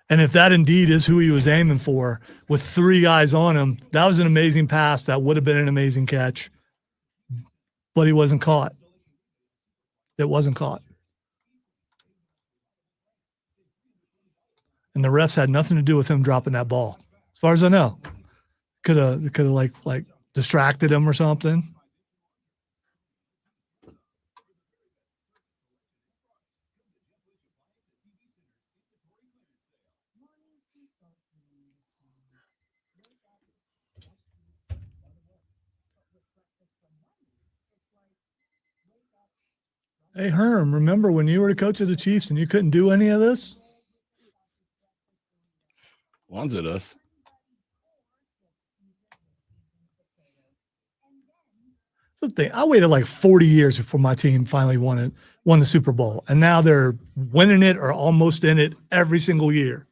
And if that indeed is who he was aiming for, with 3 guys on him, that was an amazing pass. That would have been an amazing catch. But he wasn't caught. It wasn't caught. And the refs had nothing to do with him dropping that ball. As far as I know. Could have like distracted him or something. Hey, Herm, remember when you were the coach of the Chiefs and you couldn't do any of this? Lonzo does. That's the thing. I waited like 40 years before my team finally won the Super Bowl. And now they're winning it or almost in it every single year.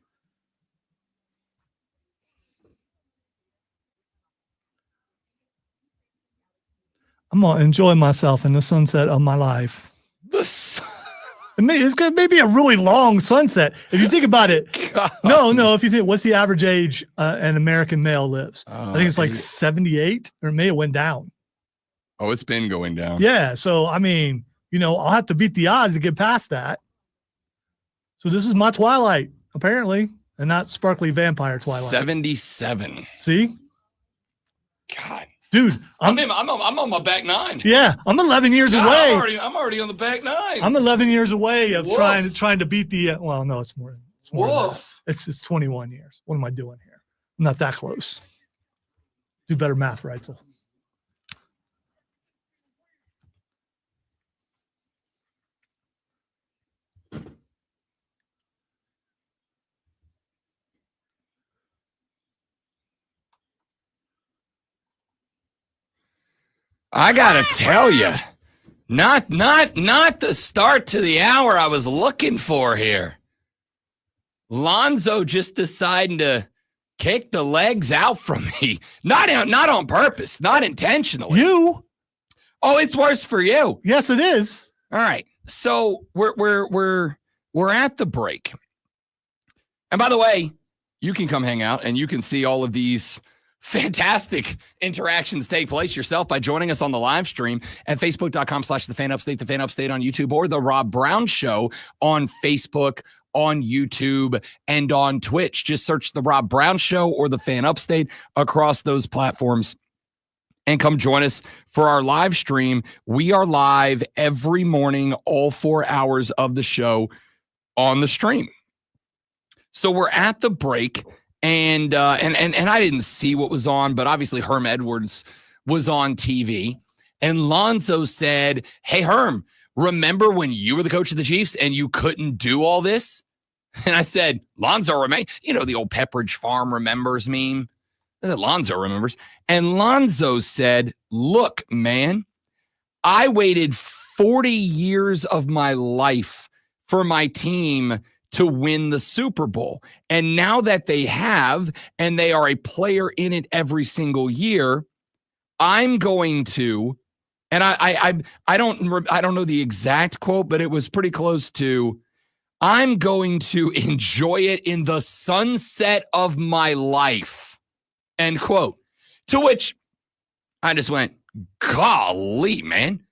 I'm going to enjoy myself in the sunset of my life. It's maybe a really long sunset. If you think about it, no. If you think, what's the average age an American male lives? I think it's like 78, or it may have went down. Oh, it's been going down. Yeah. So, I mean, I'll have to beat the odds to get past that. So this is my twilight, apparently, and not sparkly vampire twilight. 77. See? God. Dude, I'm on my back 9. Yeah, I'm 11 years away. I'm already on the back 9. I'm 11 years away of Woof. trying to beat the. Well, no, it's more. It's more. Than that. It's 21 years. What am I doing here? I'm not that close. Do better math, Reitzel. I gotta tell you, not the start to the hour I was looking for here. Lonzo just deciding to kick the legs out from me, not on purpose, not intentionally. You? Oh, it's worse for you. Yes, it is. All right, so we're at the break, and by the way, you can come hang out and you can see all of these fantastic interactions take place yourself by joining us on the live stream at facebook.com/thefanupstate, the Fan Upstate on YouTube, or the Rob Brown Show on Facebook, on YouTube, and on Twitch. Just search the Rob Brown Show or the Fan Upstate across those platforms and come join us for our live stream. We are live every morning, all 4 hours of the show on the stream. So we're at the break. And I didn't see what was on, but obviously Herm Edwards was on TV. And Lonzo said, "Hey, Herm, remember when you were the coach of the Chiefs and you couldn't do all this?" And I said, "Lonzo, the old Pepperidge Farm remembers meme." I said, "Lonzo remembers." And Lonzo said, "Look, man, I waited 40 years of my life for my team to win the Super Bowl. And now that they have, and they are a player in it every single year, I'm going to," and I don't know the exact quote, but it was pretty close to, "I'm going to enjoy it in the sunset of my life." End quote. To which I just went, golly, man.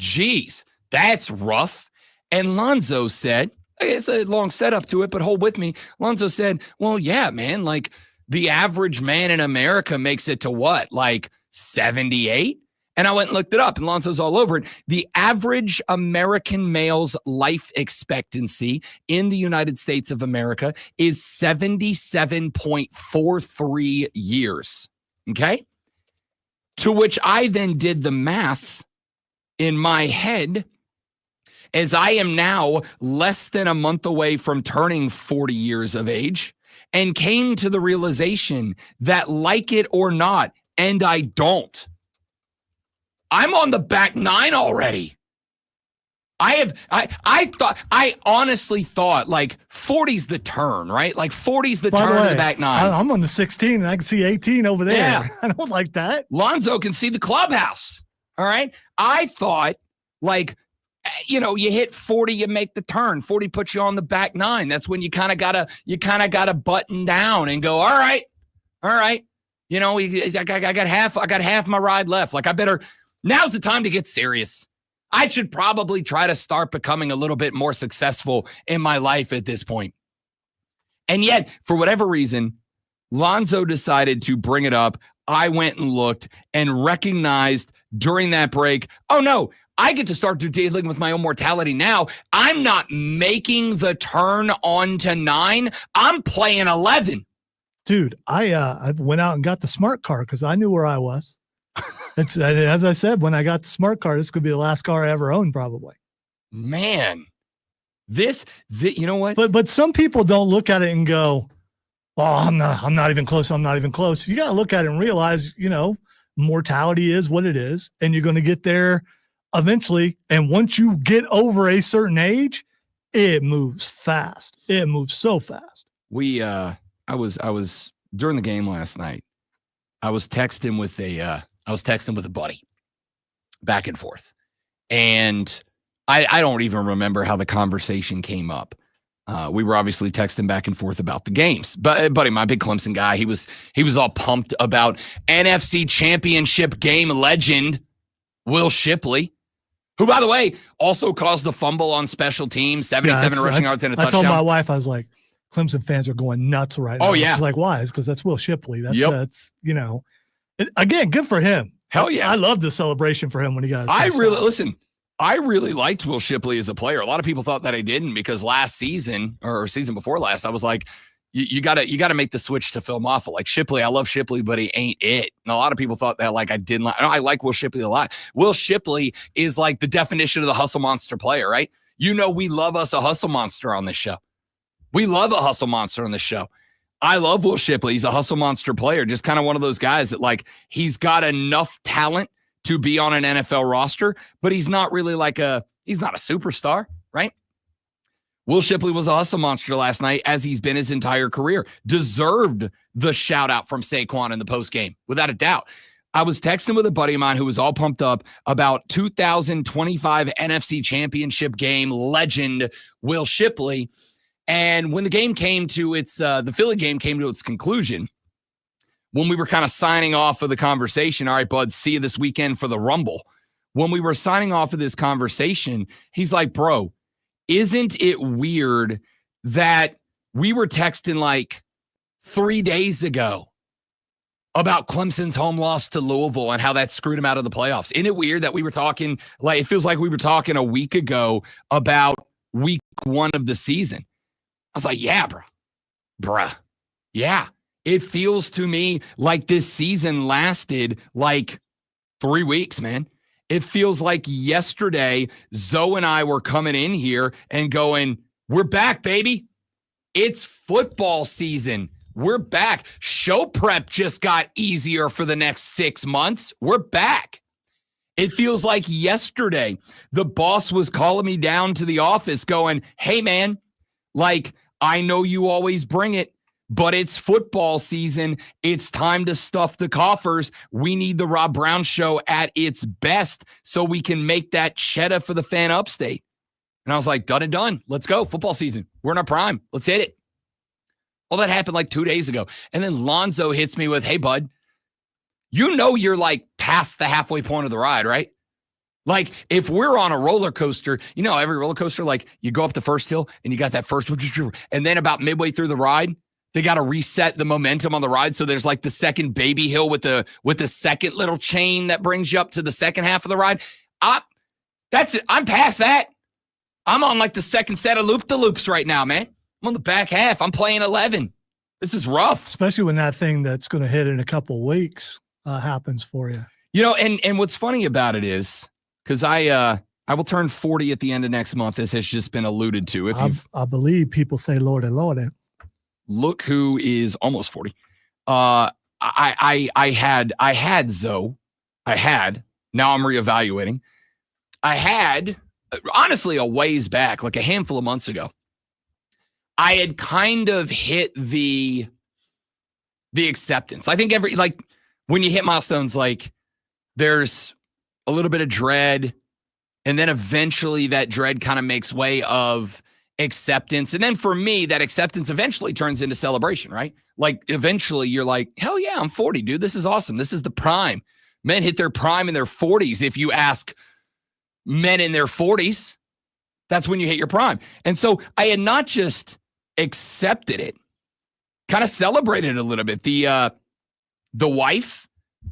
Jeez, that's rough. And Lonzo said, it's a long setup to it, but hold with me. Lonzo said, well, yeah, man, like the average man in America makes it to what? Like 78? And I went and looked it up, and Lonzo's all over it. The average American male's life expectancy in the United States of America is 77.43 years. Okay? To which I then did the math in my head, as I am now less than a month away from turning 40 years of age, and came to the realization that, like it or not, and I don't, I'm on the back nine already. I honestly thought like 40's the turn, right? Like 40's the turn of the back nine. I'm on the 16 and I can see 18 over there. Yeah. I don't like that. Lonzo can see the clubhouse. All right. I thought like, you know, you hit 40, you make the turn. 40 puts you on the back nine. That's when you kind of gotta button down and go, all right. You know, I got half my ride left. Like now's the time to get serious. I should probably try to start becoming a little bit more successful in my life at this point. And yet, for whatever reason, Lonzo decided to bring it up. I went and looked and recognized during that break, oh no, I get to start dealing with my own mortality now. I'm not making the turn on to 9. I'm playing 11. Dude, I went out and got the smart car because I knew where I was. It's as I said, when I got the smart car, this could be the last car I ever owned, probably. Man, this you know what? But some people don't look at it and go, "Oh, I'm not even close. I'm not even close." You got to look at it and realize, you know, mortality is what it is, and you're going to get there eventually. And once you get over a certain age, it moves fast. It moves so fast. I was during the game last night. I was texting with a buddy back and forth. And I don't even remember how the conversation came up. We were obviously texting back and forth about the games. But buddy, my big Clemson guy, he was all pumped about NFC Championship game legend Will Shipley, who, by the way, also caused the fumble on special teams, 77 rushing yards and a touchdown. I told my wife, I was like, Clemson fans are going nuts right now. Oh, yeah. She's like, why? It's because that's Will Shipley. That's you know, again, good for him. Hell yeah. I love the celebration for him when he got I really liked Will Shipley as a player. A lot of people thought that I didn't because last season or season before last, I was like, you gotta make the switch to Phil Maffa. Like Shipley, I love Shipley, but he ain't it. And a lot of people thought that like I didn't like. I like Will Shipley a lot. Will Shipley is like the definition of the hustle monster player, right? You know, we love us a hustle monster on this show. We love a hustle monster on this show. I love Will Shipley. He's a hustle monster player. Just kind of one of those guys that like he's got enough talent to be on an NFL roster, but he's not really he's not a superstar, right? Will Shipley was a hustle monster last night, as he's been his entire career. Deserved the shout out from Saquon in the post game, without a doubt. I was texting with a buddy of mine who was all pumped up about 2025 NFC Championship game legend Will Shipley. And when the game came to the Philly game came to its conclusion, when we were kind of signing off of the conversation, all right, bud, see you this weekend for the Rumble. When we were signing off of this conversation, he's like, bro, isn't it weird that we were texting like 3 days ago about Clemson's home loss to Louisville and how that screwed him out of the playoffs? Isn't it weird that we were talking, like, it feels like we were talking a week ago about week 1 of the season? I was like, yeah, bruh. Yeah. It feels to me like this season lasted like 3 weeks, man. It feels like yesterday, Zoe and I were coming in here and going, we're back, baby. It's football season. We're back. Show prep just got easier for the next 6 months. We're back. It feels like yesterday, the boss was calling me down to the office going, hey, man, like, I know you always bring it, but it's football season. It's time to stuff the coffers. We need the Rob Brown Show at its best so we can make that cheddar for the fan upstate. And I was like, done and done. Let's go. Football season. We're in our prime. Let's hit it. All that happened like 2 days ago. And then Lonzo hits me with, hey, bud, you know you're like past the halfway point of the ride, right? Like if we're on a roller coaster, you know, every roller coaster, like you go up the first hill and you got that first, and then about midway through the ride, they got to reset the momentum on the ride. So there's like the second baby hill with the second little chain that brings you up to the second half of the ride. That's it. I'm past that. I'm on like the second set of loop-de-loops right now, man. I'm on the back half. I'm playing 11. This is rough. Especially when that thing that's going to hit in a couple of weeks happens for you. You know, and what's funny about it is, because I will turn 40 at the end of next month, as has just been alluded to. I believe people say Lord and Lord. Look who is almost 40. I had Zoe. Now I'm reevaluating. I had, honestly, a ways back, like a handful of months ago, I had kind of hit the acceptance. I think when you hit milestones, like there's a little bit of dread, and then eventually that dread kind of makes way of acceptance. And then for me, that acceptance eventually turns into celebration, right? Like eventually you're like, hell yeah, I'm 40, dude. This is awesome. This is the prime. Men hit their prime in their 40s. If you ask men in their 40s, that's when you hit your prime. And so I had not just accepted it, kind of celebrated a little bit. The wife,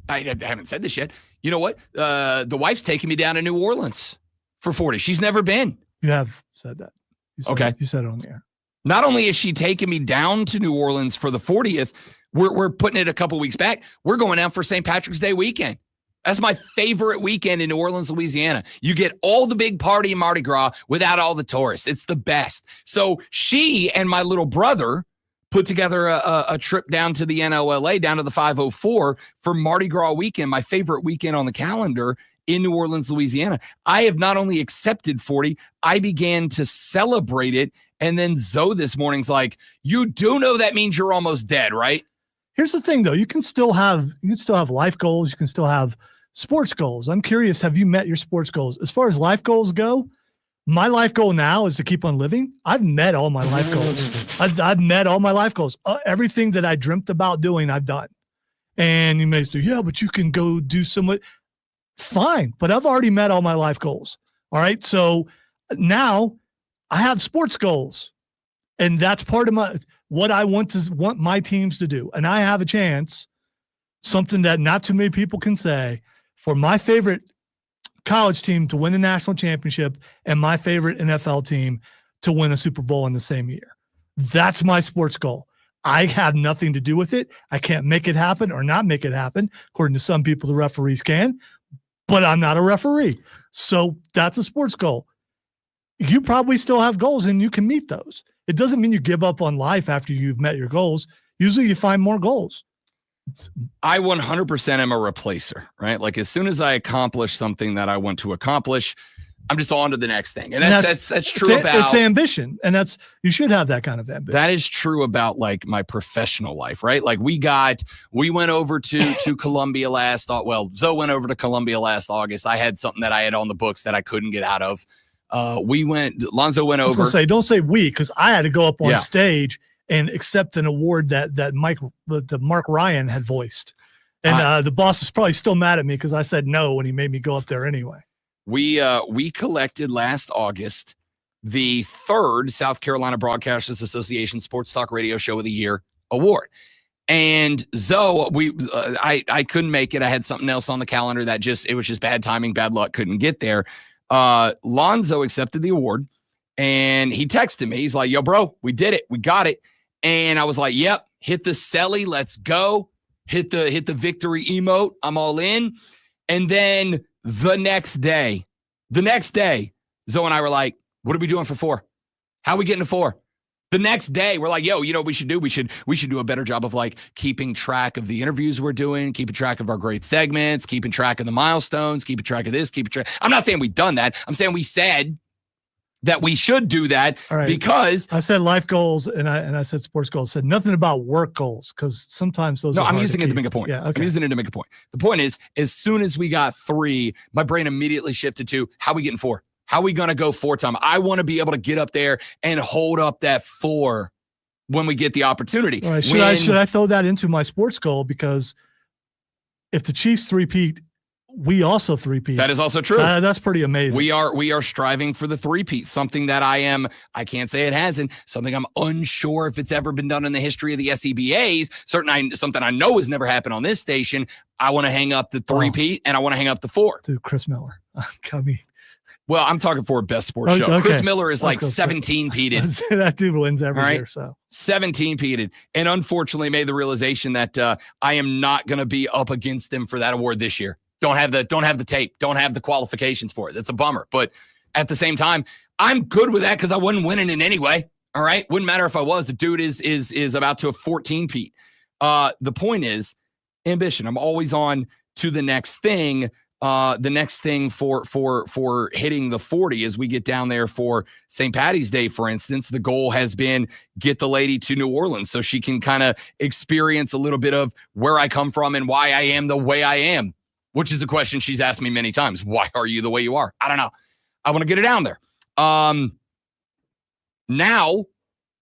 I haven't said this yet. You know what? The wife's taking me down to New Orleans for 40. She's never been. You have said that. You said it on the air. Not only is she taking me down to New Orleans for the 40th, we're putting it a couple weeks back. We're going out for St. Patrick's Day weekend. That's my favorite weekend in New Orleans, Louisiana. You get all the big party in Mardi Gras without all the tourists. It's the best. So she and my little brother put together a trip down to the NOLA, down to the 504 for Mardi Gras weekend, my favorite weekend on the calendar in New Orleans, Louisiana. I have not only accepted 40, I began to celebrate it. And then Zoe this morning's like, you do know that means you're almost dead, right? Here's the thing, though. You can still have life goals. You can still have sports goals. I'm curious, have you met your sports goals? As far as life goals go, my life goal now is to keep on living. I've met all my life goals. I've met all my life goals. Everything that I dreamt about doing, I've done. And you may say, yeah, but you can go do somewhat. Fine, but I've already met all my life goals. All right, so now I have sports goals, and that's part of what I want my teams to do. And I have a chance, something that not too many people can say, for my favorite college team to win a national championship and my favorite NFL team to win a Super Bowl in the same year. That's my sports goal. I have nothing to do with it. I can't make it happen or not make it happen. According to some people, the referees can, but I'm not a referee. So that's a sports goal. You probably still have goals and you can meet those. It doesn't mean you give up on life after you've met your goals. Usually you find more goals. I 100% am a replacer, right? Like as soon as I accomplish something that I want to accomplish, I'm just on to the next thing. And that's true about it's ambition. And you should have that kind of ambition. That is true about like my professional life, right? Like we went over to Columbia Zoe went over to Columbia last August. I had something that I had on the books that I couldn't get out of. Lonzo went over. I was gonna say, don't say we, because I had to go up on stage and accept an award that Mark Ryan had voiced. And the boss is probably still mad at me because I said no when he made me go up there anyway. We collected last August the 3rd South Carolina Broadcasters Association Sports Talk Radio Show of the Year award. And Zoe, I couldn't make it. I had something else on the calendar that it was just bad timing, bad luck, couldn't get there. Lonzo accepted the award and he texted me. He's like, yo, bro, we did it. We got it. And I was like, yep, hit the celly. Let's go. Hit the victory emote. I'm all in. And then the next day, Zoe and I were like, what are we doing for 4? How are we getting to 4? The next day, we're like, yo, you know what we should do? We should do a better job of like keeping track of the interviews we're doing, keeping track of our great segments, keeping track of the milestones, keeping track of this, keeping track. I'm not saying we've done that. I'm saying we said that we should do that because I said life goals and I said sports goals. Said nothing about work goals because sometimes those. No, are I'm hard using to it to keep. make a point. Yeah, okay. I'm using it to make a point. The point is, as soon as we got 3, my brain immediately shifted to how are we getting 4? How are we going to go 4 time? I want to be able to get up there and hold up that 4 when we get the opportunity. All right, should I throw that into my sports goal? Because if the Chiefs three-peat, we also three-peat. That is also true. That's pretty amazing. We are striving for the three-peat, something that I can't say it hasn't, something I'm unsure if it's ever been done in the history of the SEBAs, something I know has never happened on this station. I want to hang up the three-peat, and I want to hang up the 4. Dude, Chris Miller. I mean, well, I'm talking for best sports show. Okay. Chris Miller is like 17-peated. That dude wins every Right? year. So 17-peated, and unfortunately made the realization that I am not going to be up against him for that award this year. Don't have the tape. Don't have the qualifications for it. It's a bummer. But at the same time, I'm good with that because I wasn't winning in anyway. All right. Wouldn't matter if I was. The dude is about to a 14-peat. The point is ambition. I'm always on to the next thing. The next thing for hitting the 40 as we get down there for St. Patty's Day, for instance, the goal has been get the lady to New Orleans so she can kind of experience a little bit of where I come from and why I am the way I am. Which is a question she's asked me many times. Why are you the way you are? I don't know. I want to get it down there. Now,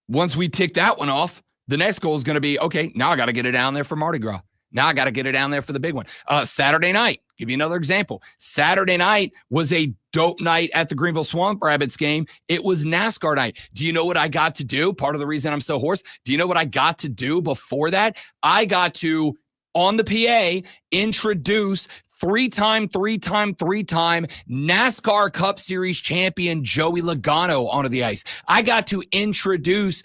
once we tick that one off, the next goal is going to be, okay, now I got to get it down there for Mardi Gras. Now I got to get it down there for the big one. Saturday night, give you another example. Saturday night was a dope night at the Greenville Swamp Rabbits game. It was NASCAR night. Do you know what I got to do? Part of the reason I'm so hoarse. Do you know what I got to do before that? I got to, on the PA, introduce three-time NASCAR Cup Series champion Joey Logano onto the ice. I got to introduce,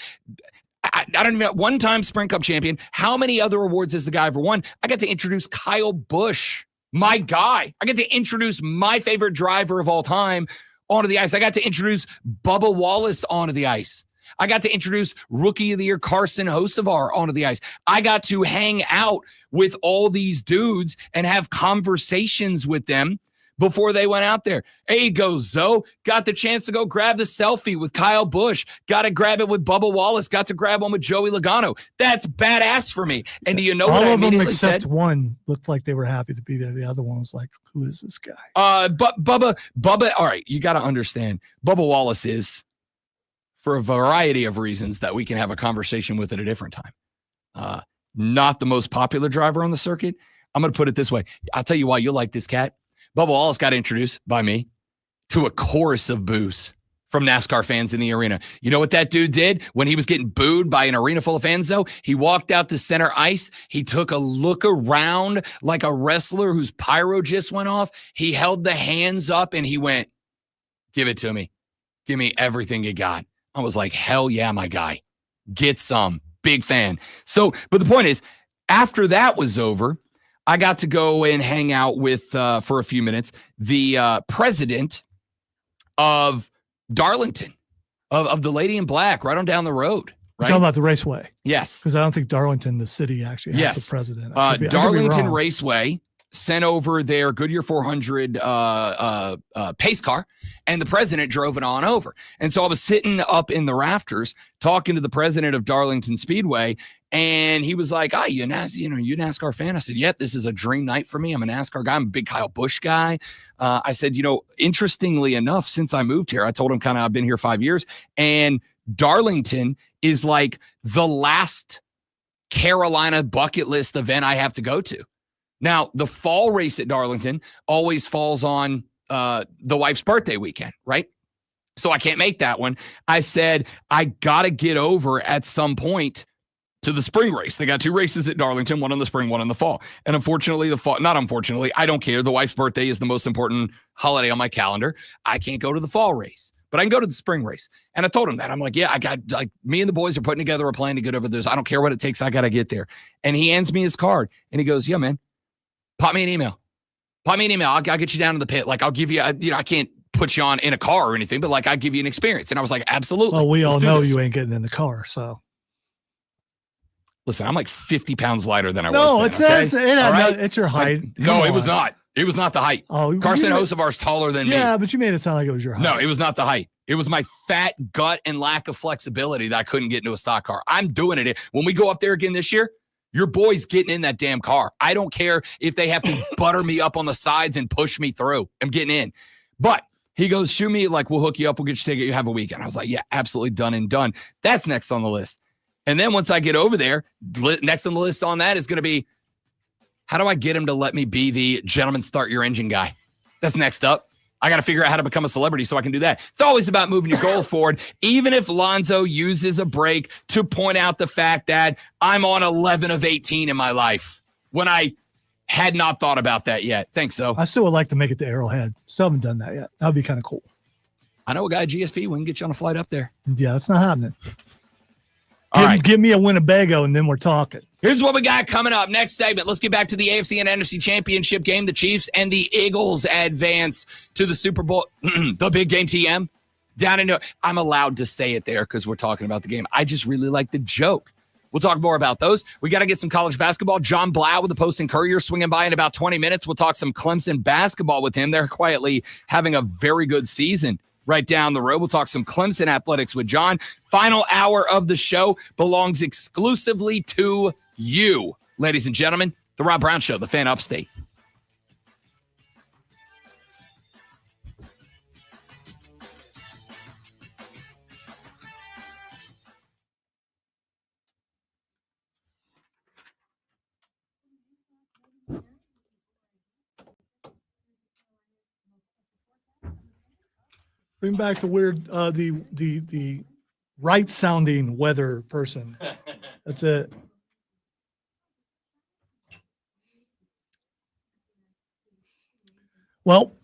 I don't even know, one-time Sprint Cup champion. How many other awards has the guy ever won? I got to introduce Kyle Busch, my guy. I got to introduce my favorite driver of all time onto the ice. I got to introduce Bubba Wallace onto the ice. I got to introduce Rookie of the Year Carson Hocevar onto the ice. I got to hang out with all these dudes and have conversations with them before they went out there. Hey, goes Zoe. Got the chance to go grab the selfie with Kyle Busch. Got to grab it with Bubba Wallace. Got to grab one with Joey Logano. That's badass for me. And do you know what I immediately them except said? One looked like they were happy to be there. The other one was like, who is this guy? But Bubba, all right, you got to understand. Bubba Wallace is, for a variety of reasons that we can have a conversation with at a different time, not the most popular driver on the circuit. I'm going to put it this way. I'll tell you why you'll like this cat. Bubba Wallace got introduced by me to a chorus of boos from NASCAR fans in the arena. You know what that dude did when he was getting booed by an arena full of fans, though? He walked out to center ice. He took a look around like a wrestler whose pyro just went off. He held the hands up and he went, "Give it to me. Give me everything you got." I was like, hell yeah, my guy. Get some. Big fan. So, but the point is, after that was over, I got to go and hang out with, for a few minutes, the president of Darlington, of the Lady in Black, right on down the road. You're Right? talking about the raceway. Yes. Because I don't think Darlington, the city, actually has Yes. a president. I could be Darlington wrong. Raceway sent over their Goodyear 400 pace car, and the president drove it on over. And so I was sitting up in the rafters talking to the president of Darlington Speedway, and he was like, you a NASCAR fan?" I said, "Yep, this is a dream night for me. I'm a NASCAR guy. I'm a big Kyle Busch guy." I said, interestingly enough, since I moved here, I told him kind of I've been here 5 years, and Darlington is like the last Carolina bucket list event I have to go to. Now, the fall race at Darlington always falls on the wife's birthday weekend, right? So I can't make that one. I said, I got to get over at some point to the spring race. They got 2 races at Darlington, one in the spring, one in the fall. And unfortunately, not unfortunately, I don't care. The wife's birthday is the most important holiday on my calendar. I can't go to the fall race, but I can go to the spring race. And I told him that. I'm like, yeah, I got, like, me and the boys are putting together a plan to get over this. I don't care what it takes. I got to get there. And he hands me his card and he goes, "Yeah, man, pop me an email. I'll get you down to the pit. Like, I'll give you, I can't put you on in a car or anything, but like, I'll give you an experience." And I was like, absolutely. Well, we all Let's do know this. you ain't getting in the car, so. Listen, I'm like 50 pounds lighter than I No, was. it's then, not. okay? All right? It's your height. No, Come it was on. not. It was not the height. Oh, Carson you- Hocevar's taller than me. Yeah, but you made it sound like it was your height. No, it was not the height. It was my fat gut and lack of flexibility that I couldn't get into a stock car. I'm doing it. When we go up there again this year, your boy's getting in that damn car. I don't care if they have to butter me up on the sides and push me through. I'm getting in. But he goes, "Shoot me, like, we'll hook you up. We'll get you a ticket. You have a weekend." I was like, yeah, absolutely done and done. That's next on the list. And then once I get over there, next on the list on that is going to be, how do I get him to let me be the gentleman start your engine guy? That's next up. I got to figure out how to become a celebrity so I can do that. It's always about moving your goal forward, even if Lonzo uses a break to point out the fact that I'm on 11 of 18 in my life when I had not thought about that yet. Thanks, so. I still would like to make it to Arrowhead. Still haven't done that yet. That would be kind of cool. I know a guy at GSP. We can get you on a flight up there. Yeah, that's not happening. All right. Give me a Winnebago, and then we're talking. Here's what we got coming up. Next segment, let's get back to the AFC and NFC Championship game. The Chiefs and the Eagles advance to the Super Bowl. The big game, TM. Down in I'm allowed to say it there because we're talking about the game. I just really like the joke. We'll talk more about those. We got to get some college basketball. John Blau with the Post and Courier swinging by in about 20 minutes. We'll talk some Clemson basketball with him. They're quietly having a very good season right down the road. We'll talk some Clemson athletics with John. Final hour of the show belongs exclusively to you, ladies and gentlemen. The Rob Brown Show, the Fan Upstate. Bring back the weird, the right sounding weather person. That's it. Well,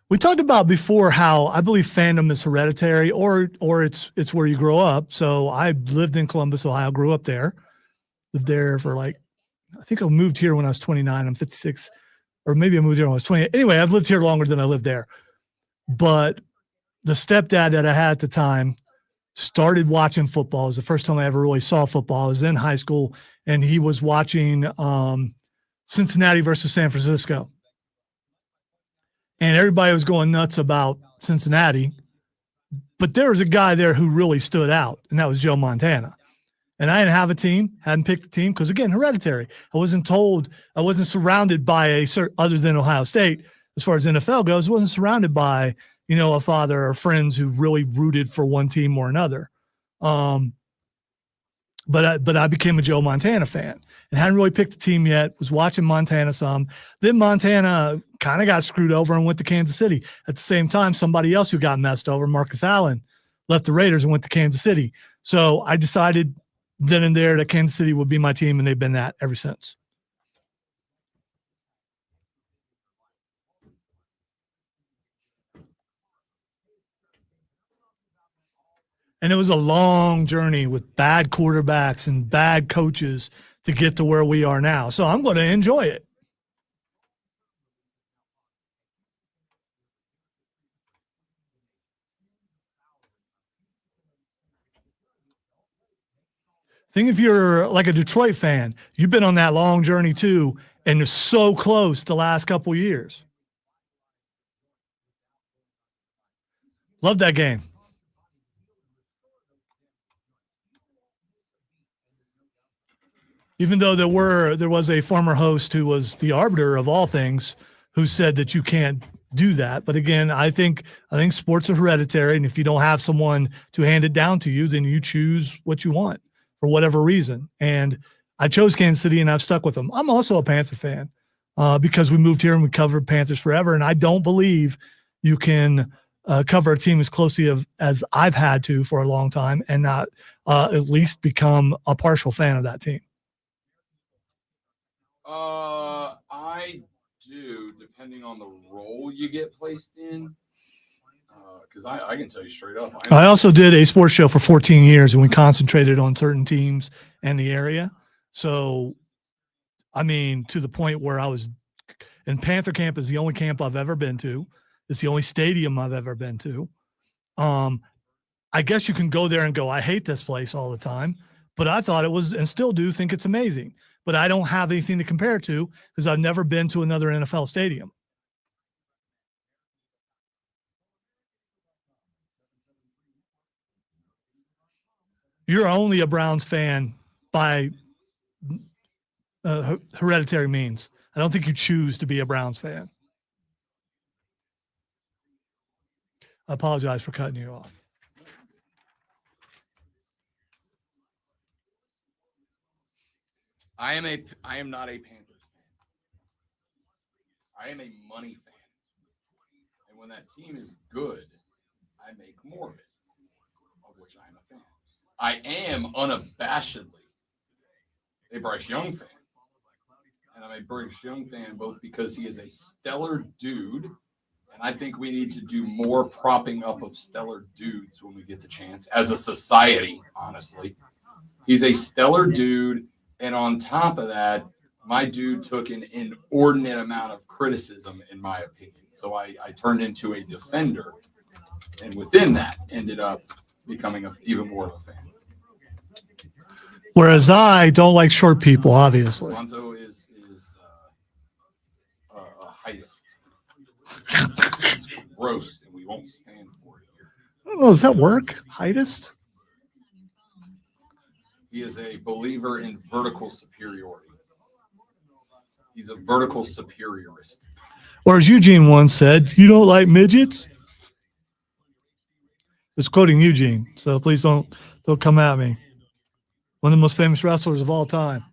we talked about before how I believe fandom is hereditary, or it's where you grow up. So I lived in Columbus, Ohio, grew up there, lived there for I think I moved here when I was 29. I'm 56. Or maybe I moved here when I was 20. Anyway, I've lived here longer than I lived there. But the stepdad that I had at the time started watching football. It was the first time I ever really saw football. I was in high school, and he was watching Cincinnati versus San Francisco. And everybody was going nuts about Cincinnati. But there was a guy there who really stood out, and that was Joe Montana. And I didn't have a team, hadn't picked a team because, again, hereditary. I wasn't surrounded by other than Ohio State, as far as NFL goes, I wasn't surrounded by, a father or friends who really rooted for one team or another. But I became a Joe Montana fan and hadn't really picked a team yet, was watching Montana some. Then Montana kind of got screwed over and went to Kansas City. At the same time, somebody else who got messed over, Marcus Allen, left the Raiders and went to Kansas City. So I decided then and there that Kansas City would be my team, and they've been that ever since. And it was a long journey with bad quarterbacks and bad coaches to get to where we are now. So I'm going to enjoy it. Think if you're like a Detroit fan, you've been on that long journey too, and you're so close the last couple years. Love that game. Even though there was a former host who was the arbiter of all things who said that you can't do that. But again, I think sports are hereditary, and if you don't have someone to hand it down to you, then you choose what you want for whatever reason. And I chose Kansas City, and I've stuck with them. I'm also a Panther fan because we moved here and we covered Panthers forever. And I don't believe you can cover a team as closely as I've had to for a long time and not at least become a partial fan of that team. I do, depending on the role you get placed in. Because I can tell you straight up. I also did a sports show for 14 years, and we concentrated on certain teams and the area. So, I mean, to the point where I was – and Panther Camp is the only camp I've ever been to. It's the only stadium I've ever been to. I guess you can go there and go, I hate this place all the time. But I thought it was, and still do, think it's amazing. But I don't have anything to compare it to because I've never been to another NFL stadium. You're only a Browns fan by hereditary means. I don't think you choose to be a Browns fan. I apologize for cutting you off. I am not a Panthers fan. I am a money fan. And when that team is good, I make more of it, of which I am a fan. I am unabashedly a Bryce Young fan. And I'm a Bryce Young fan both because he is a stellar dude, and I think we need to do more propping up of stellar dudes when we get the chance as a society, honestly. He's a stellar dude, and on top of that, my dude took an inordinate amount of criticism, in my opinion. So I turned into a defender, and within that, ended up becoming even more of a fan. Whereas I don't like short people, obviously. Lonzo is a heightist. It's gross, and we won't stand for it here. I don't know, does that work? Heightist? He is a believer in vertical superiority. He's a vertical superiorist. Or as Eugene once said, you don't like midgets? It's quoting Eugene, so please don't come at me. One of the most famous wrestlers of all time.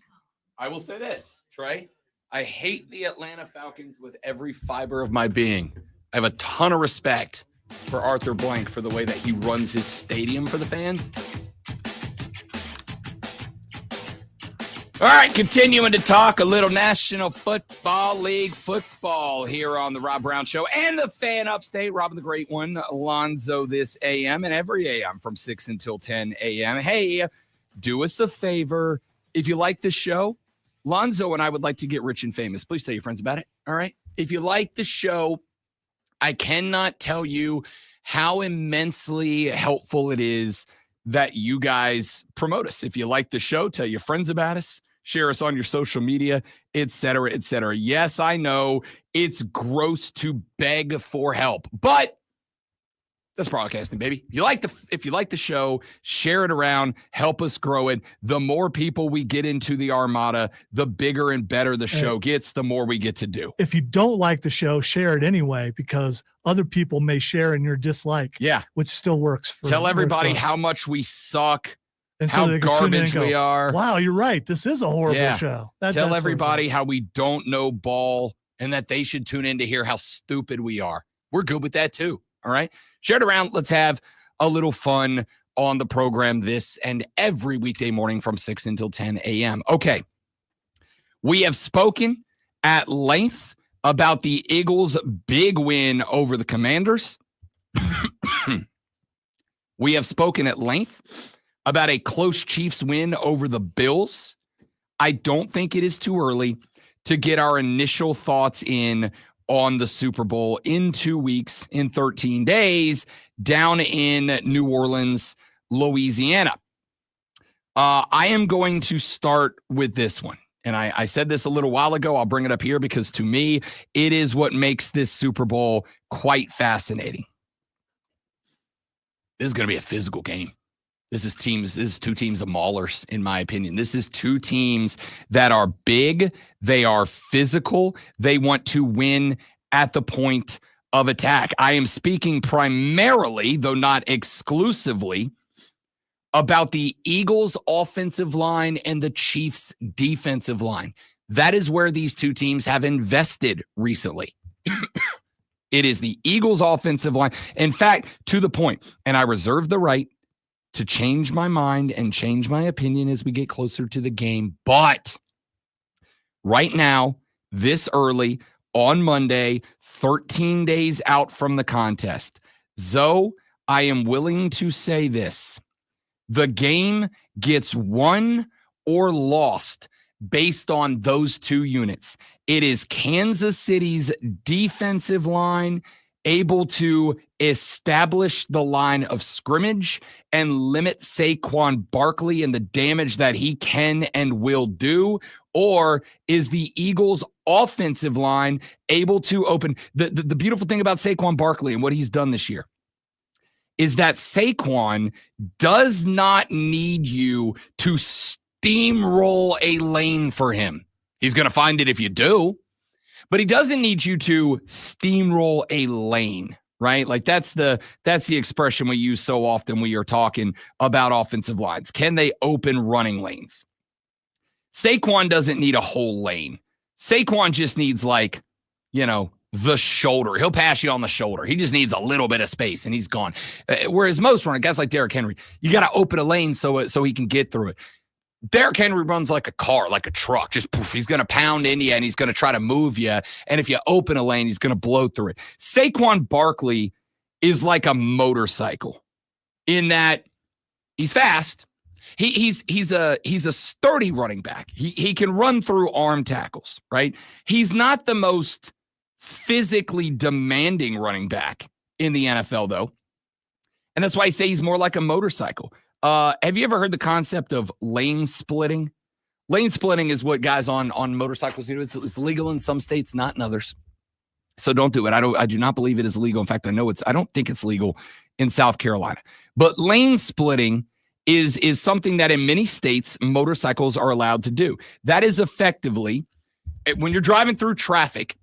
I will say this, Trey. I hate the Atlanta Falcons with every fiber of my being. I have a ton of respect for Arthur Blank for the way that he runs his stadium for the fans. All right, continuing to talk a little National Football League football here on the Rob Brown Show and the Fan Upstate, Robin the Great One, Alonzo this AM and every AM from 6 until 10 a.m. Hey, do us a favor. If you like the show, Lonzo and I would like to get rich and famous. Please tell your friends about it, all right? If you like the show, I cannot tell you how immensely helpful it is that you guys promote us. If you like the show, tell your friends about us, share us on your social media, et cetera, et cetera. Yes, I know it's gross to beg for help, but that's broadcasting, baby. If you like the show, share it around, help us grow it. The more people we get into the Armada, the bigger and better the show gets, the more we get to do. If you don't like the show, share it anyway, because other people may share in your dislike. Yeah. Which still works. Tell everybody how much we suck, and so how they can tune in and garbage go, we are. Wow, you're right. This is a horrible show. Tell everybody how we don't know ball and that they should tune in to hear how stupid we are. We're good with that too. All right. Share it around. Let's have a little fun on the program this and every weekday morning from 6 until 10 a.m. Okay. We have spoken at length about the Eagles' big win over the Commanders. We have spoken at length about a close Chiefs win over the Bills. I don't think it is too early to get our initial thoughts in on the Super Bowl in 2 weeks, in 13 days, down in New Orleans, Louisiana. I am going to start with this one. And I said this a little while ago. I'll bring it up here because to me, it is what makes this Super Bowl quite fascinating. This is going to be a physical game. This is two teams of maulers, in my opinion. This is two teams that are big. They are physical. They want to win at the point of attack. I am speaking primarily, though not exclusively, about the Eagles' offensive line and the Chiefs' defensive line. That is where these two teams have invested recently. It is the Eagles' offensive line. In fact, to the point, and I reserve the right to change my mind and change my opinion as we get closer to the game. But right now, this early on Monday, 13 days out from the contest, Zoe, I am willing to say this. The game gets won or lost based on those two units. It is Kansas City's defensive line able to establish the line of scrimmage and limit Saquon Barkley and the damage that he can and will do? Or is the Eagles' offensive line able to open? The beautiful thing about Saquon Barkley and what he's done this year is that Saquon does not need you to steamroll a lane for him. He's going to find it if you do. But he doesn't need you to steamroll a lane, right? Like that's the expression we use so often when you're talking about offensive lines. Can they open running lanes? Saquon doesn't need a whole lane. Saquon just needs the shoulder. He'll pass you on the shoulder. He just needs a little bit of space and he's gone. Whereas most running guys like Derrick Henry, you got to open a lane so he can get through it. Derrick Henry runs like a car, like a truck. Just poof, he's going to pound into you and he's going to try to move you. And if you open a lane, he's going to blow through it. Saquon Barkley is like a motorcycle in that he's fast. He's a sturdy running back. He can run through arm tackles, right? He's not the most physically demanding running back in the NFL, though. And that's why I say he's more like a motorcycle. Have you ever heard the concept of lane splitting? Lane splitting is what guys on motorcycles do. It's legal in some states, not in others. So don't do it. I do not believe it is legal. In fact, I don't think it's legal in South Carolina. But lane splitting is something that in many states motorcycles are allowed to do. That is effectively when you're driving through traffic,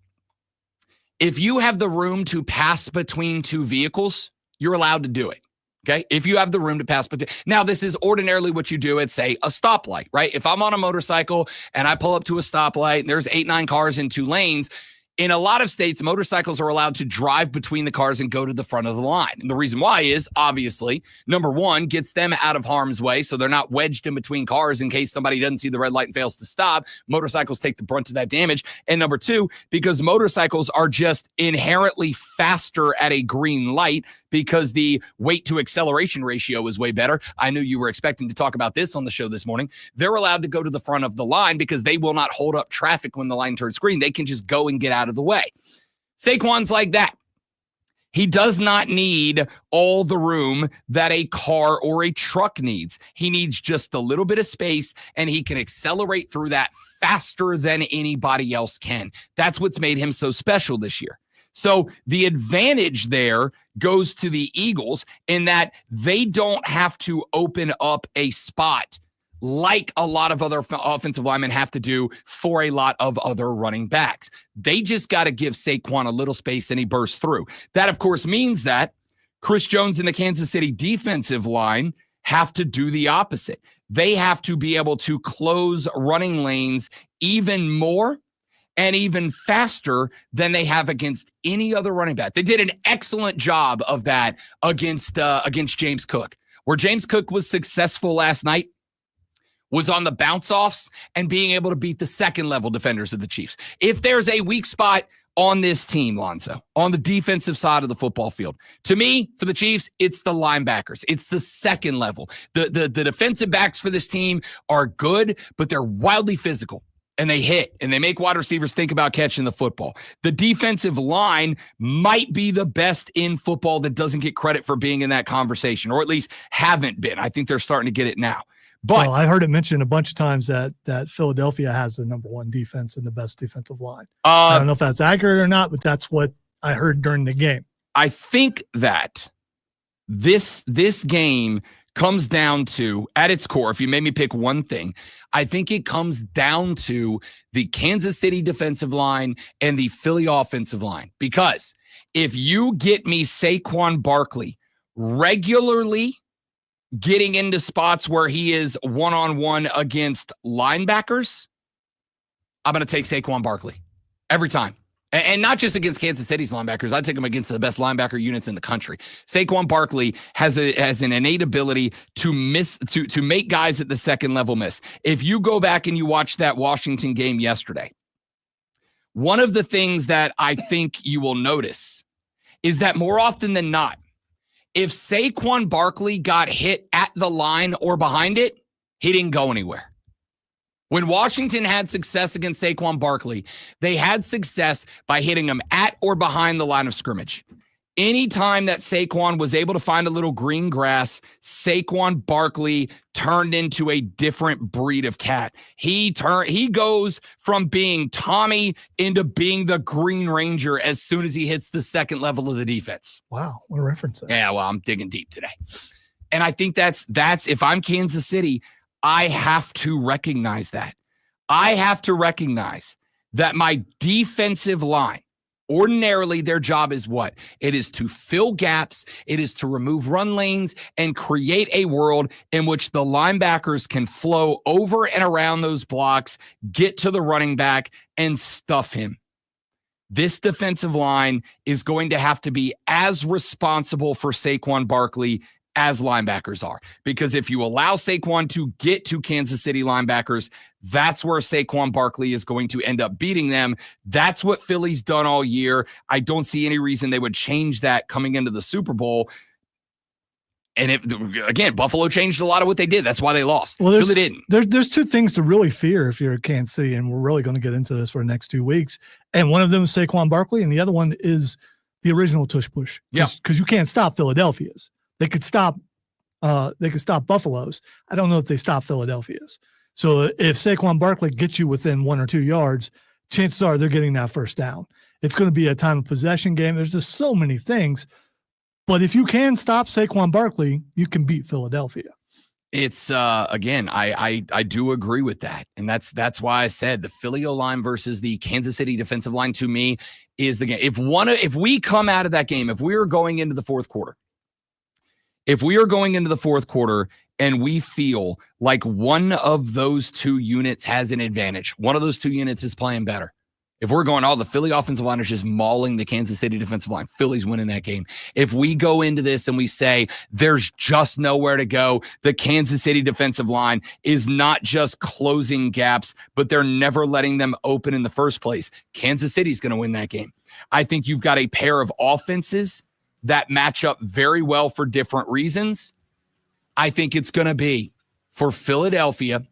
if you have the room to pass between two vehicles, you're allowed to do it. Okay. If you have the room to pass between. Now, this is ordinarily what you do at, say, a stoplight, right? If I'm on a motorcycle and I pull up to a stoplight and there's 8-9 cars in 2 lanes, in a lot of states, motorcycles are allowed to drive between the cars and go to the front of the line. And the reason why is, obviously, number one, gets them out of harm's way so they're not wedged in between cars in case somebody doesn't see the red light and fails to stop. Motorcycles take the brunt of that damage. And number two, because motorcycles are just inherently faster at a green light because the weight to acceleration ratio is way better. I knew you were expecting to talk about this on the show this morning. They're allowed to go to the front of the line because they will not hold up traffic when the line turns green. They can just go and get out of the way. Saquon's like that. He does not need all the room that a car or a truck needs. He needs just a little bit of space, and he can accelerate through that faster than anybody else can. That's what's made him so special this year. So the advantage there goes to the Eagles in that they don't have to open up a spot like a lot of other offensive linemen have to do for a lot of other running backs. They just got to give Saquon a little space and he bursts through. That, of course, means that Chris Jones and the Kansas City defensive line have to do the opposite. They have to be able to close running lanes even more and even faster than they have against any other running back. They did an excellent job of that against James Cook. Where James Cook was successful last night was on the bounce-offs and being able to beat the second-level defenders of the Chiefs. If there's a weak spot on this team, Lonzo, on the defensive side of the football field, to me, for the Chiefs, it's the linebackers. It's the second level. The defensive backs for this team are good, but they're wildly physical. And they hit, and they make wide receivers think about catching the football. The defensive line might be the best in football that doesn't get credit for being in that conversation, or at least haven't been. I think they're starting to get it now. But I heard it mentioned a bunch of times that Philadelphia has the number 1 defense and the best defensive line. I don't know if that's accurate or not, but that's what I heard during the game. I think that this game comes down to, at its core, if you made me pick one thing, I think it comes down to the Kansas City defensive line and the Philly offensive line. Because if you get me Saquon Barkley regularly getting into spots where he is one-on-one against linebackers, I'm going to take Saquon Barkley every time. And not just against Kansas City's linebackers. I take him against the best linebacker units in the country. Saquon Barkley has an innate ability to make guys at the second level miss. If you go back and you watch that Washington game yesterday, one of the things that I think you will notice is that more often than not, if Saquon Barkley got hit at the line or behind it, he didn't go anywhere. When Washington had success against Saquon Barkley, they had success by hitting him at or behind the line of scrimmage. Anytime that Saquon was able to find a little green grass, Saquon Barkley turned into a different breed of cat. He goes from being Tommy into being the Green Ranger as soon as he hits the second level of the defense. Wow, what a reference there. Yeah, well, I'm digging deep today. And I think that's if I'm Kansas City, I have to recognize that. I have to recognize that my defensive line Ordinarily, their job is what? It is to fill gaps. It is to remove run lanes and create a world in which the linebackers can flow over and around those blocks, get to the running back, and stuff him. This defensive line is going to have to be as responsible for Saquon Barkley as linebackers are. Because if you allow Saquon to get to Kansas City linebackers, that's where Saquon Barkley is going to end up beating them. That's what Philly's done all year. I don't see any reason they would change that coming into the Super Bowl. And again, Buffalo changed a lot of what they did. That's why they lost. Well, Philly didn't. There's two things to really fear if you're at Kansas City, and we're really going to get into this for the next 2 weeks. And one of them is Saquon Barkley, and the other one is the original tush push. Yeah, because you can't stop Philadelphia's. They could stop Buffalo's. I don't know if they stop Philadelphia's. So if Saquon Barkley gets you within 1 or 2 yards, chances are they're getting that first down. It's going to be a time of possession game. There's just so many things. But if you can stop Saquon Barkley, you can beat Philadelphia. It's again, I do agree with that. And that's why I said the Philly O-line versus the Kansas City defensive line to me is the game. If we come out of that game, if we are going into the fourth quarter, and we feel like one of those two units has an advantage, one of those two units is playing better. If we're going, the Philly offensive line is just mauling the Kansas City defensive line, Philly's winning that game. If we go into this and we say there's just nowhere to go, the Kansas City defensive line is not just closing gaps, but they're never letting them open in the first place, Kansas City's going to win that game. I think you've got a pair of offenses that match up very well for different reasons. I think it's going to be for Philadelphia,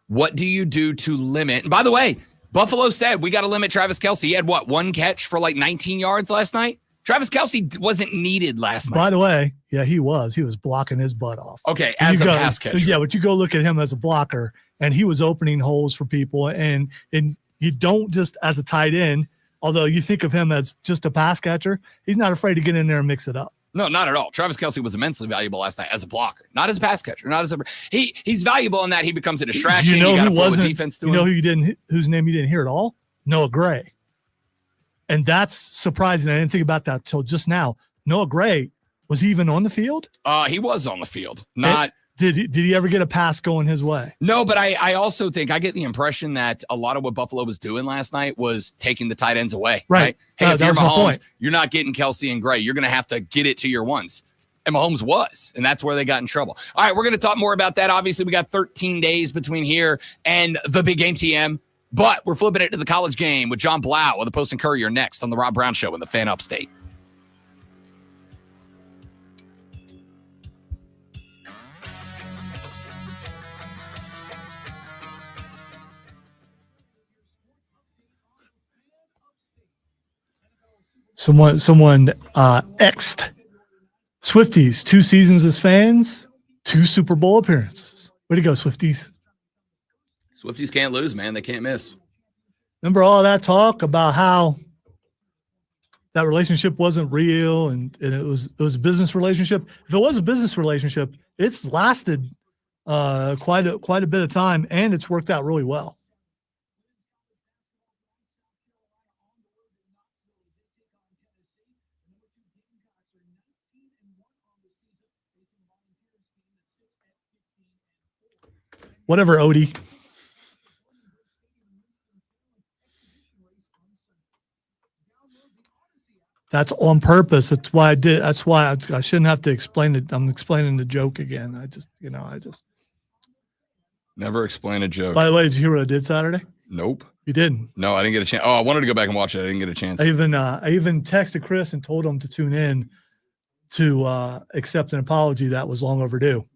what do you do to limit? And by the way, Buffalo said we got to limit Travis Kelce. He had one catch for like 19 yards last night? Travis Kelce wasn't needed last night. By the way, yeah, he was. He was blocking his butt off. Okay, as a pass catcher. Yeah, but you go look at him as a blocker, and he was opening holes for people. And you don't just as a tight end, although you think of him as just a pass catcher, he's not afraid to get in there and mix it up. No, not at all. Travis Kelce was immensely valuable last night as a blocker, not as a pass catcher. He's valuable in that he becomes a distraction. You know who wasn't? Defense to you know him. Whose name you didn't hear at all? Noah Gray. And that's surprising. I didn't think about that till just now. Noah Gray, was he even on the field? He was on the field. Did he ever get a pass going his way? No, but I also think I get the impression that a lot of what Buffalo was doing last night was taking the tight ends away. Right? Hey, if you're Mahomes, you're not getting Kelce and Gray. You're going to have to get it to your ones. And Mahomes was, and that's where they got in trouble. All right, we're going to talk more about that. Obviously, we got 13 days between here and the big ATM, but we're flipping it to the college game with John Blau of the Post and Courier next on the Rob Brown Show in the Fan Upstate. Someone X'd Swifties, 2 seasons as fans, 2 Super Bowl appearances. Way to go, Swifties. Swifties can't lose, man. They can't miss. Remember all that talk about how that relationship wasn't real and it was a business relationship? If it was a business relationship, it's lasted quite a bit of time, and it's worked out really well. Whatever, Odie. That's on purpose. That's why I did. That's why I shouldn't have to explain it. I'm explaining the joke again. I just never explain a joke. By the way, did you hear what I did Saturday? Nope. You didn't? No, I didn't get a chance. Oh, I wanted to go back and watch it. I didn't get a chance. I even texted Chris and told him to tune in to accept an apology that was long overdue.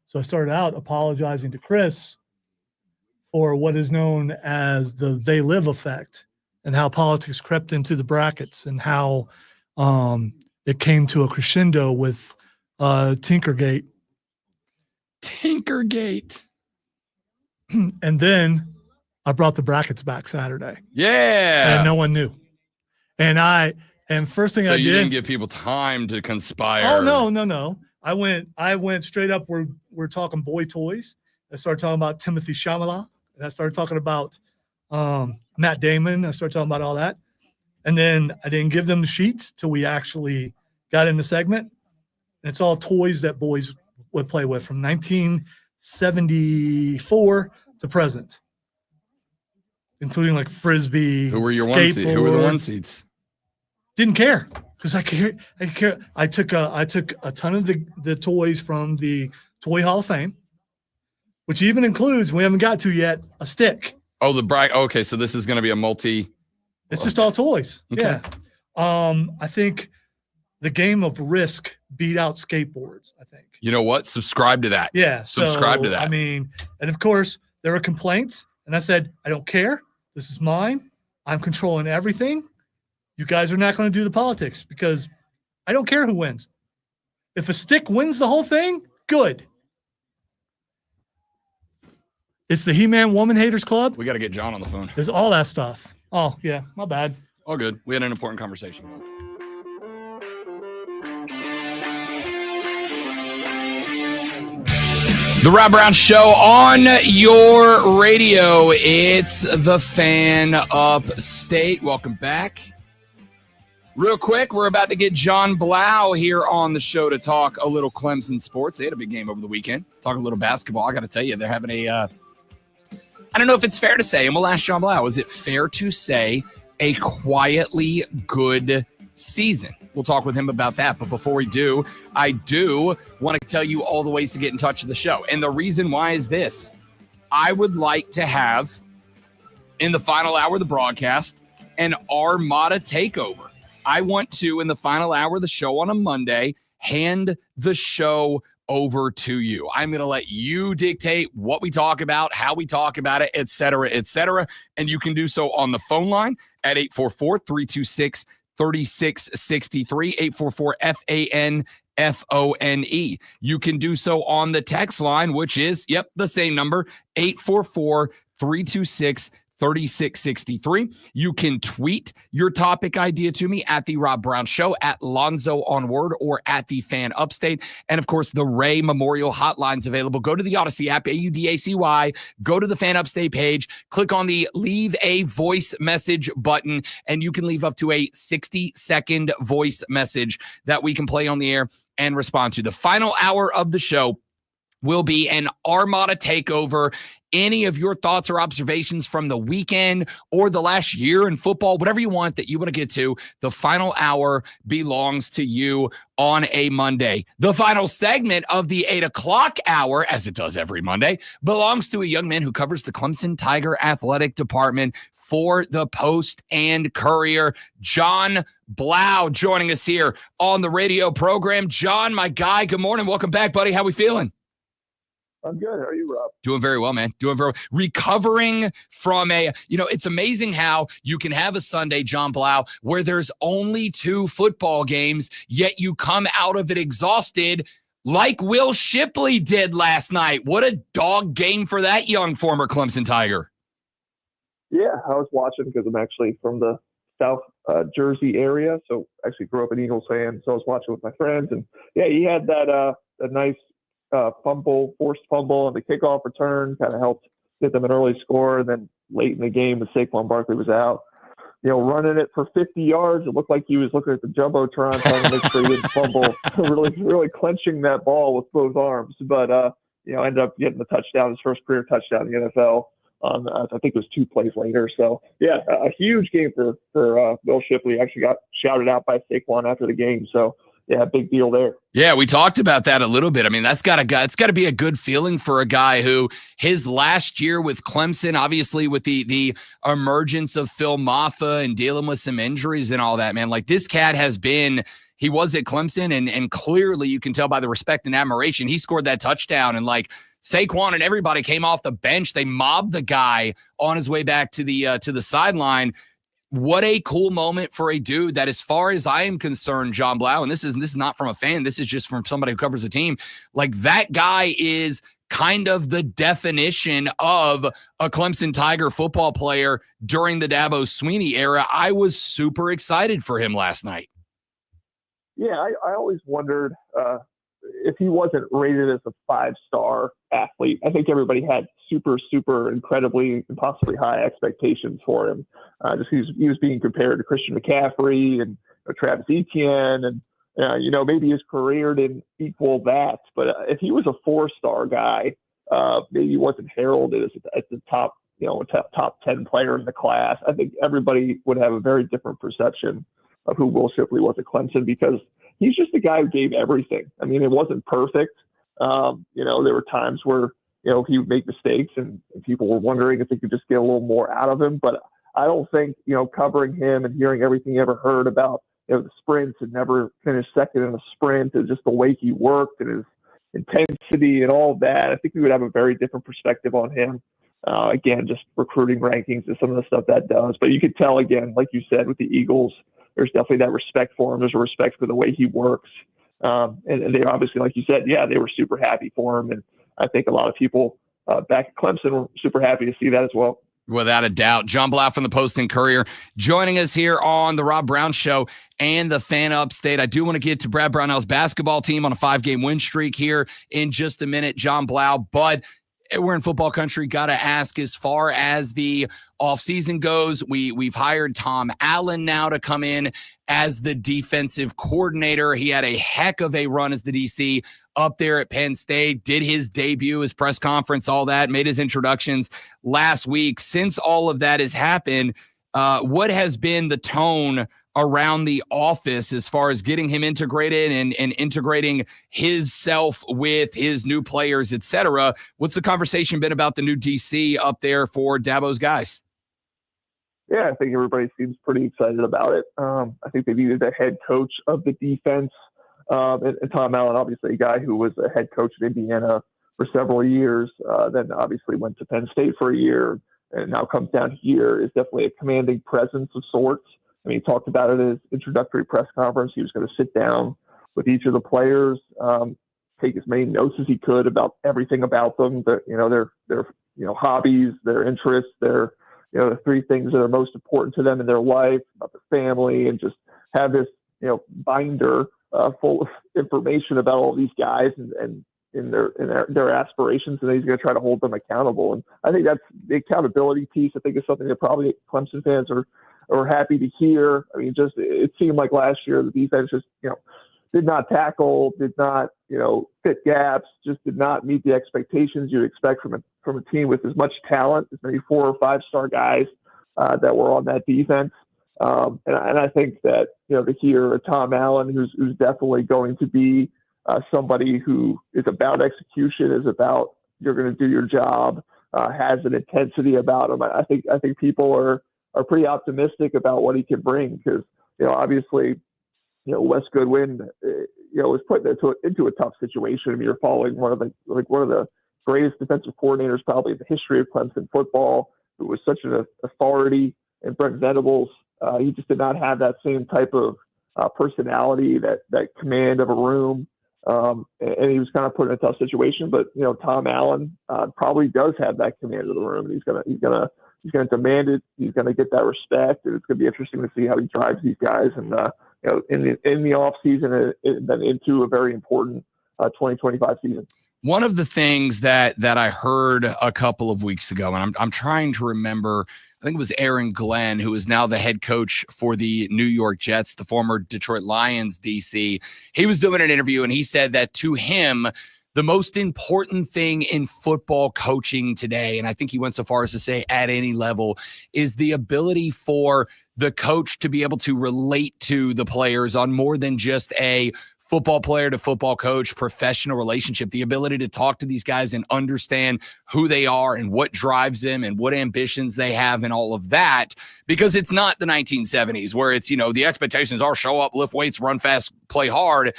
So I started out apologizing to Chris for what is known as the "they live" effect and how politics crept into the brackets and how it came to a crescendo with Tinkergate. Tinkergate. And then I brought the brackets back Saturday. Yeah. And no one knew. And first thing I did. So you didn't give people time to conspire. Oh, no. I went straight up. We're talking boy toys. I started talking about Timothy Chalamet, and I started talking about Matt Damon. I started talking about all that. And then I didn't give them the sheets till we actually got in the segment. And it's all toys that boys would play with from 1974 to present, including like Frisbee. Who were your one seed? Who were the one seeds? Didn't care because I care. I took a ton of the toys from the Toy Hall of Fame, which even includes, we haven't got to yet, a stick. Oh, the brag. Okay, so this is going to be a multi. It's just all toys. Okay. Yeah. I think the game of Risk beat out skateboards, I think. You know what? Subscribe to that. Yeah. Subscribe to that. I mean, and of course, there were complaints, and I said, I don't care. This is mine. I'm controlling everything. You guys are not going to do the politics because I don't care who wins. If a stick wins the whole thing, good. It's the He-Man Woman Haters Club. We got to get John on the phone. There's all that stuff. Oh, yeah. My bad. All good. We had an important conversation. The Rob Brown Show on your radio. It's the Fan Upstate. Welcome back. Real quick, we're about to get John Blau here on the show to talk a little Clemson sports. They had a big game over the weekend. Talk a little basketball. I got to tell you, they're having a I don't know if it's fair to say, and we'll ask John Blau, is it fair to say a quietly good season? We'll talk with him about that. But before we do, I do want to tell you all the ways to get in touch with the show. And the reason why is this. I would like to have, in the final hour of the broadcast, an Armada takeover. I want to, in the final hour of the show on a Monday, hand the show over to you. I'm going to let you dictate what we talk about, how we talk about it, et cetera, et cetera. And you can do so on the phone line at 844-326-3663, 844-FANFONE. You can do so on the text line, which is, the same number, 844-326-3663. 3663. You can tweet your topic idea to me at The Rob Brown Show, at Lonzo on Word, or at The Fan Upstate. And of course, the Ray Memorial Hotline's available. Go to the Odyssey app, AUDACY, go to the Fan Upstate page, click on the Leave a Voice Message button, and you can leave up to a 60-second voice message that we can play on the air and respond to. The final hour of the show will be an Armada takeover. Any of your thoughts or observations from the weekend or the last year in football, whatever you want that you want to get to, the final hour belongs to you on a Monday. The final segment of the 8 o'clock hour, as it does every Monday, belongs to a young man who covers the Clemson Tiger Athletic Department for the Post and Courier. John Blau joining us here on the radio program. John, my guy, good morning. Welcome back, buddy. How we feeling? I'm good. How are you, Rob? Doing very well, man. Doing very well. Recovering from it's amazing how you can have a Sunday, John Blau, where there's only 2 football games, yet you come out of it exhausted like Will Shipley did last night. What a dog game for that young former Clemson Tiger. Yeah, I was watching because I'm actually from the South Jersey area, so actually grew up an Eagles fan, so I was watching with my friends. And, yeah, he had that a nice forced fumble on the kickoff return, kind of helped get them an early score. And then late in the game, when Saquon Barkley was out, running it for 50 yards, it looked like he was looking at the Jumbotron trying to make sure he didn't fumble, really clenching that ball with both arms. But, ended up getting the touchdown, his first career touchdown in the NFL. I think it was 2 plays later. So, yeah, a huge game for Will Shipley. Actually got shouted out by Saquon after the game. So, yeah, big deal there. Yeah, we talked about that a little bit. I mean, it's got to be a good feeling for a guy who his last year with Clemson, obviously with the emergence of Phil Maffa and dealing with some injuries and all that, man. Like, this cat he was at Clemson, and clearly you can tell by the respect and admiration. He scored that touchdown, and like Saquon and everybody came off the bench. They mobbed the guy on his way back to the sideline. What a cool moment for a dude that, as far as I am concerned, John Blau, and this is not from a fan, this is just from somebody who covers a team, like that guy is kind of the definition of a Clemson Tiger football player during the Dabo Swinney era. I was super excited for him last night. Yeah, I always wondered if he wasn't rated as a 5-star athlete, I think everybody had super, super incredibly, impossibly high expectations for him. Just he was being compared to Christian McCaffrey and Travis Etienne, and maybe his career didn't equal that. But if he was a 4-star guy, maybe he wasn't heralded as the top, top 10 player in the class, I think everybody would have a very different perception of who Will Shipley was at Clemson, because he's just a guy who gave everything. I mean, it wasn't perfect. There were times where, he would make mistakes and people were wondering if they could just get a little more out of him. But I don't think, covering him and hearing everything you ever heard about, the sprints and never finished second in a sprint, and just the way he worked and his intensity and all of that, I think we would have a very different perspective on him. Again, just recruiting rankings and some of the stuff that does. But you could tell, again, like you said, with the Eagles, there's definitely that respect for him. There's a respect for the way he works. And they obviously, like you said, they were super happy for him. And I think a lot of people back at Clemson were super happy to see that as well. Without a doubt. John Blau from the Post and Courier joining us here on the Rob Brown Show and the Fan Upstate. I do want to get to Brad Brownell's basketball team on a 5-game win streak here in just a minute, John Blau. But we're in football country. Got to ask, as far as the offseason goes, we've hired Tom Allen now to come in as the defensive coordinator. He had a heck of a run as the DC up there at Penn State, did his debut, his press conference, all that, made his introductions last week. Since all of that has happened, what has been the tone around the office as far as getting him integrated and integrating his self with his new players, et cetera? What's the conversation been about the new DC up there for Dabo's guys? Yeah, I think everybody seems pretty excited about it. I think they needed a head coach of the defense. And Tom Allen, obviously a guy who was a head coach at Indiana for several years, then obviously went to Penn State for a year and now comes down here, is definitely a commanding presence of sorts. I mean, he talked about it at his introductory press conference. He was going to sit down with each of the players, take as many notes as he could about everything about them, their hobbies, their interests, the 3 things that are most important to them in their life, about their family, and just have this, binder full of information about all these guys and in their aspirations, and then he's going to try to hold them accountable. And I think that's the accountability piece. I think is something that probably Clemson fans are happy to hear. I mean, just it seemed like last year the defense just did not tackle, did not fit gaps, just did not meet the expectations you'd expect from a team with as much talent, as many 4- or 5-star guys that were on that defense. And I think that, to hear Tom Allen, who's definitely going to be somebody who is about execution, is about you're going to do your job, has an intensity about him. I think people are pretty optimistic about what he can bring, because, obviously, Wes Goodwin, was put into a tough situation. I mean, you're following one of the greatest defensive coordinators probably in the history of Clemson football, who was such an authority, and Brent Venables. He just did not have that same type of personality, that command of a room. And he was kind of put in a tough situation, but Tom Allen probably does have that command of the room, and he's gonna demand it. He's gonna get that respect, and it's gonna be interesting to see how he drives these guys, and in the off season, and then into a very important 2025 season. One of the things that I heard a couple of weeks ago, and I'm trying to remember, I think it was Aaron Glenn, who is now the head coach for the New York Jets, the former Detroit Lions DC. He was doing an interview, and he said that to him, the most important thing in football coaching today, and I think he went so far as to say at any level, is the ability for the coach to be able to relate to the players on more than just a football player to football coach, professional relationship, the ability to talk to these guys and understand who they are and what drives them and what ambitions they have and all of that, because it's not the 1970s where it's, the expectations are show up, lift weights, run fast, play hard.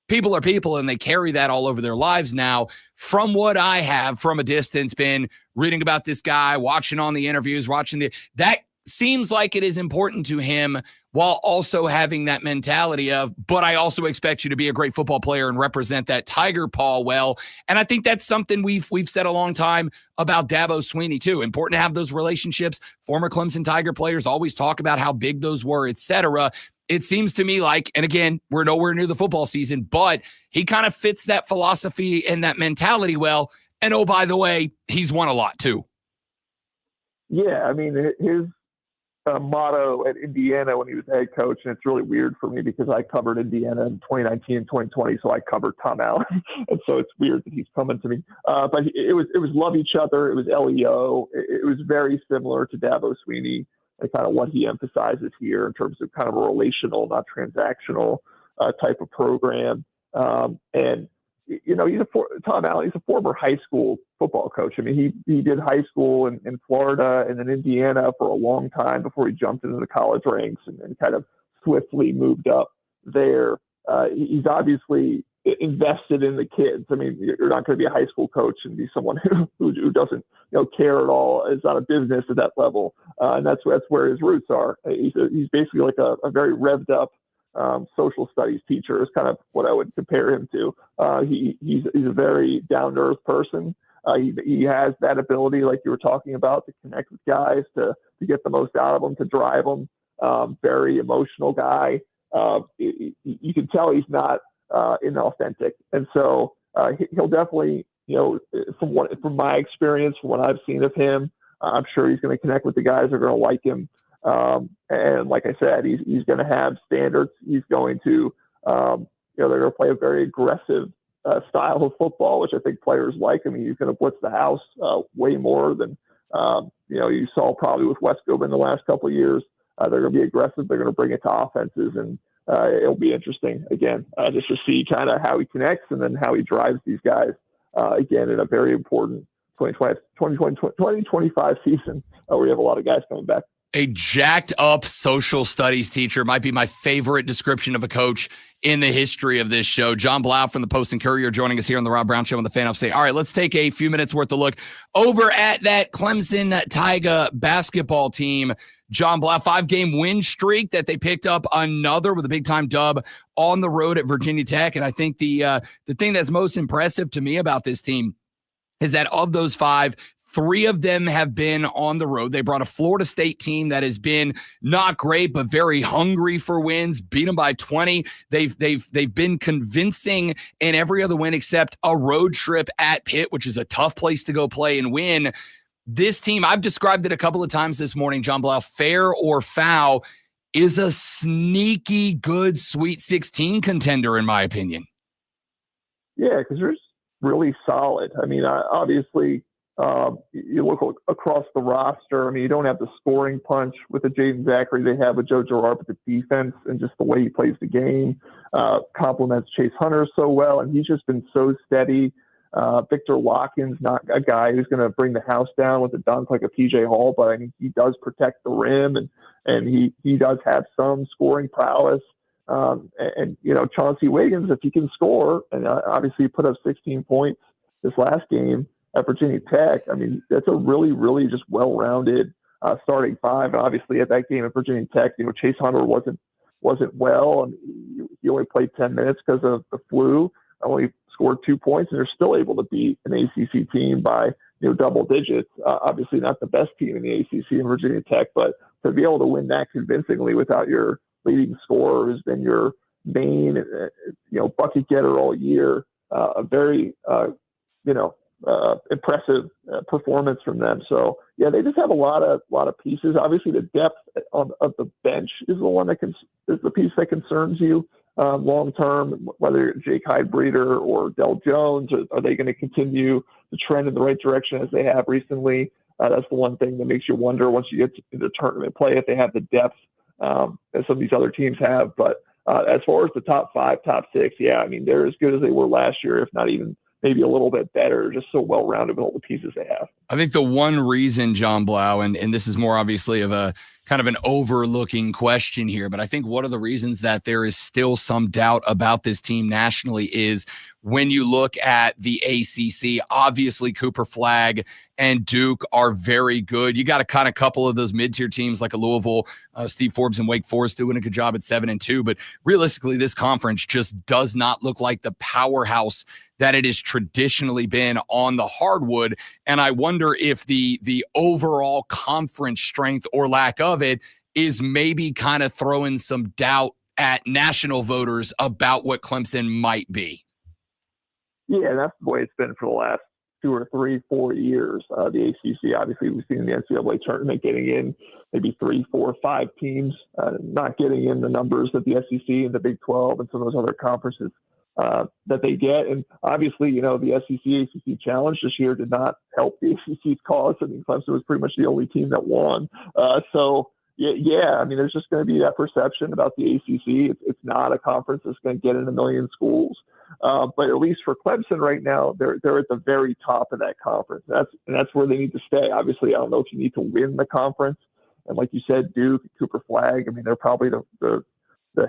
People are people, and they carry that all over their lives now. From what I have from a distance been reading about this guy, watching on the interviews, that seems like it is important to him, while also having that mentality of, but I also expect you to be a great football player and represent that Tiger paw well. And I think that's something we've said a long time about Dabo Swinney too. Important to have those relationships. Former Clemson Tiger players always talk about how big those were, et cetera. it seems to me like, and again, we're nowhere near the football season, but he kind of fits that philosophy and that mentality well. And oh, by the way, he's won a lot too. Yeah, I mean, his motto at Indiana when he was head coach, and it's really weird for me because I covered Indiana in 2019 and 2020, so I covered Tom Allen, and so it's weird that he's coming to me. But it was love each other. It was LEO. It was very similar to Dabo Sweeney and kind of what he emphasizes here in terms of kind of a relational, not transactional type of program. And you know, Tom Allen. He's a former high school football coach. I mean, he did high school in Florida and then Indiana for a long time before he jumped into the college ranks and kind of swiftly moved up there. He's obviously invested in the kids. I mean, you're not going to be a high school coach and be someone who doesn't care at all. It's not a business at that level, and that's where his roots are. He's basically like a very revved up social studies teacher is kind of what I would compare him to. He's a very down to earth person. He has that ability, like you were talking about, to connect with guys, to get the most out of them, to drive them. Very emotional guy. You can tell he's not inauthentic, and so he'll definitely, from my experience, from what I've seen of him, I'm sure he's going to connect with the guys that are going to like him. And like I said, he's going to have standards. He's going to, they're going to play a very aggressive style of football, which I think players like. I mean, he's going to blitz the house way more than, you saw probably with Westcombe in the last couple of years. They're going to be aggressive. They're going to bring it to offenses, and it'll be interesting, again, just to see kind of how he connects and then how he drives these guys, again, in a very important 2025 season where we have a lot of guys coming back. A jacked up social studies teacher might be my favorite description of a coach in the history of this show. John Blau from the Post and Courier joining us here on the Rob Brown Show on the Fan Upstate. All right, let's take a few minutes worth of look over at that Clemson Tiger basketball team. John Blau, 5-game win streak that they picked up another with a big time dub on the road at Virginia Tech. And I think the thing that's most impressive to me about this team is that of those 5, 3 of them have been on the road. They brought a Florida State team that has been not great, but very hungry for wins, beat them by 20. They've been convincing in every other win except a road trip at Pitt, which is a tough place to go play and win. This team, I've described it a couple of times this morning, John Blau, fair or foul, is a sneaky good Sweet 16 contender, in my opinion. Yeah, because they're really solid. I mean, obviously, you look across the roster. I mean, you don't have the scoring punch with the Jaden Zachary they have with Joe Girard, but the defense and just the way he plays the game complements Chase Hunter so well, and he's just been so steady. Victor Watkins, not a guy who's going to bring the house down with a dunk like a PJ Hall, but I mean, he does protect the rim, and he does have some scoring prowess. And Chauncey Wiggins, if he can score, and obviously he put up 16 points this last game at Virginia Tech. I mean, that's a really, really just well-rounded starting 5. And obviously at that game at Virginia Tech, Chase Hunter wasn't well, and he only played 10 minutes because of the flu. Only scored 2 points, and they're still able to beat an ACC team by double digits. Obviously not the best team in the ACC in Virginia Tech, but to be able to win that convincingly without your leading scorer who's been your main bucket getter all year, a very impressive performance from them. So yeah, they just have a lot of pieces. Obviously, the depth of the bench is the piece that concerns you long term. Whether Jake Hyde-Breeder or Del Jones, are they going to continue to trend in the right direction as they have recently? That's the one thing that makes you wonder once you get into tournament play if they have the depth as some of these other teams have. But as far as the top 5, top 6, yeah, I mean, they're as good as they were last year, if not even maybe a little bit better, just so well-rounded with all the pieces they have. I think the one reason, John Blau, and this is more obviously of a kind of an overlooking question here, but I think one of the reasons that there is still some doubt about this team nationally is when you look at the ACC, obviously Cooper Flagg and Duke are very good. You got a kind of couple of those mid-tier teams like a Louisville, Steve Forbes and Wake Forest doing a good job at 7-2, but realistically, this conference just does not look like the powerhouse that it has traditionally been on the hardwood. And I wonder if the overall conference strength or lack of it is maybe kind of throwing some doubt at national voters about what Clemson might be. Yeah, that's the way it's been for the last 2 or 3, 4 years. The ACC, obviously, we've seen the NCAA tournament getting in maybe 3, 4, 5 teams, not getting in the numbers that the SEC and the Big 12 and some of those other conferences that they get. And obviously, the SEC-ACC challenge this year did not help the ACC's cause. I mean, Clemson was pretty much the only team that won. Yeah, I mean, there's just going to be that perception about the ACC. It's not a conference that's going to get in a million schools. But at least for Clemson right now, they're at the very top of that conference. That's where they need to stay. Obviously, I don't know if you need to win the conference. And like you said, Duke, Cooper Flag, I mean, they're probably the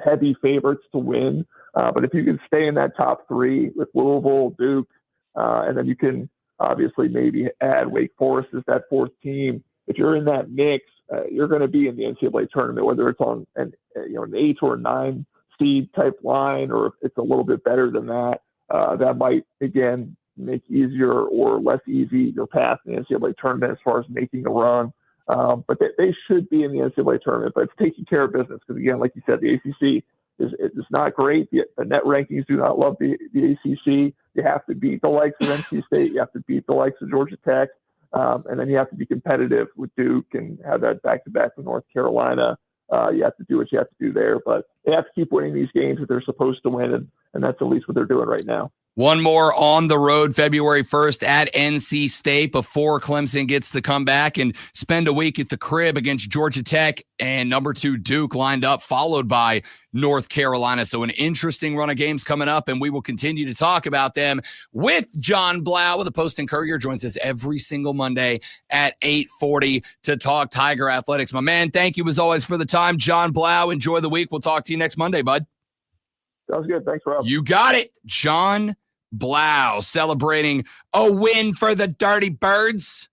heavy favorites to win. But if you can stay in that top 3 with Louisville, Duke, and then you can obviously maybe add Wake Forest as that 4th team. If you're in that mix, you're going to be in the NCAA tournament, whether it's on an 8 or 9 seed type line, or if it's a little bit better than that. That might, again, make easier or less easy your path in the NCAA tournament as far as making a run. But they should be in the NCAA tournament, but it's taking care of business because, again, like you said, the ACC is not great. The net rankings do not love the ACC. You have to beat the likes of NC State. You have to beat the likes of Georgia Tech. And then you have to be competitive with Duke and have that back-to-back with North Carolina. You have to do what you have to do there. But they have to keep winning these games that they're supposed to win, and that's at least what they're doing right now. One more on the road, February 1st at NC State before Clemson gets to come back and spend a week at the crib against Georgia Tech and number 2 Duke lined up, followed by North Carolina. So an interesting run of games coming up, and we will continue to talk about them with John Blau with the Post and Courier. Joins us every single Monday at 8:40 to talk Tiger Athletics. My man, thank you as always for the time. John Blau, enjoy the week. We'll talk to you next Monday, bud. Sounds good. Thanks, Rob. You got it. John Blau celebrating a win for the Dirty Birds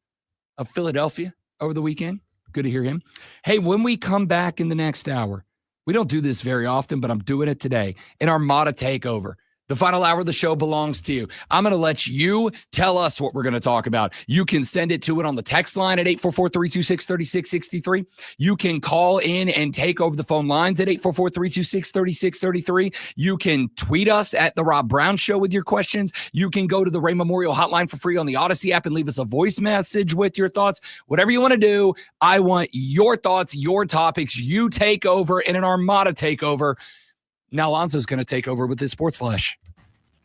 of Philadelphia over the weekend. Good to hear him. Hey, when we come back in the next hour, we don't do this very often, but I'm doing it today. An Armada Takeover. The final hour of the show belongs to you. I'm going to let you tell us what we're going to talk about. You can send it to it on the text line at 844-326-3663. You can call in and take over the phone lines at 844-326-3633. You can tweet us at The Rob Brown Show with your questions. You can go to the Ray Memorial Hotline for free on the Odyssey app and leave us a voice message with your thoughts. Whatever you want to do, I want your thoughts, your topics. You take over in an Armada Takeover. Now Alonzo's going to take over with his Sports Flash.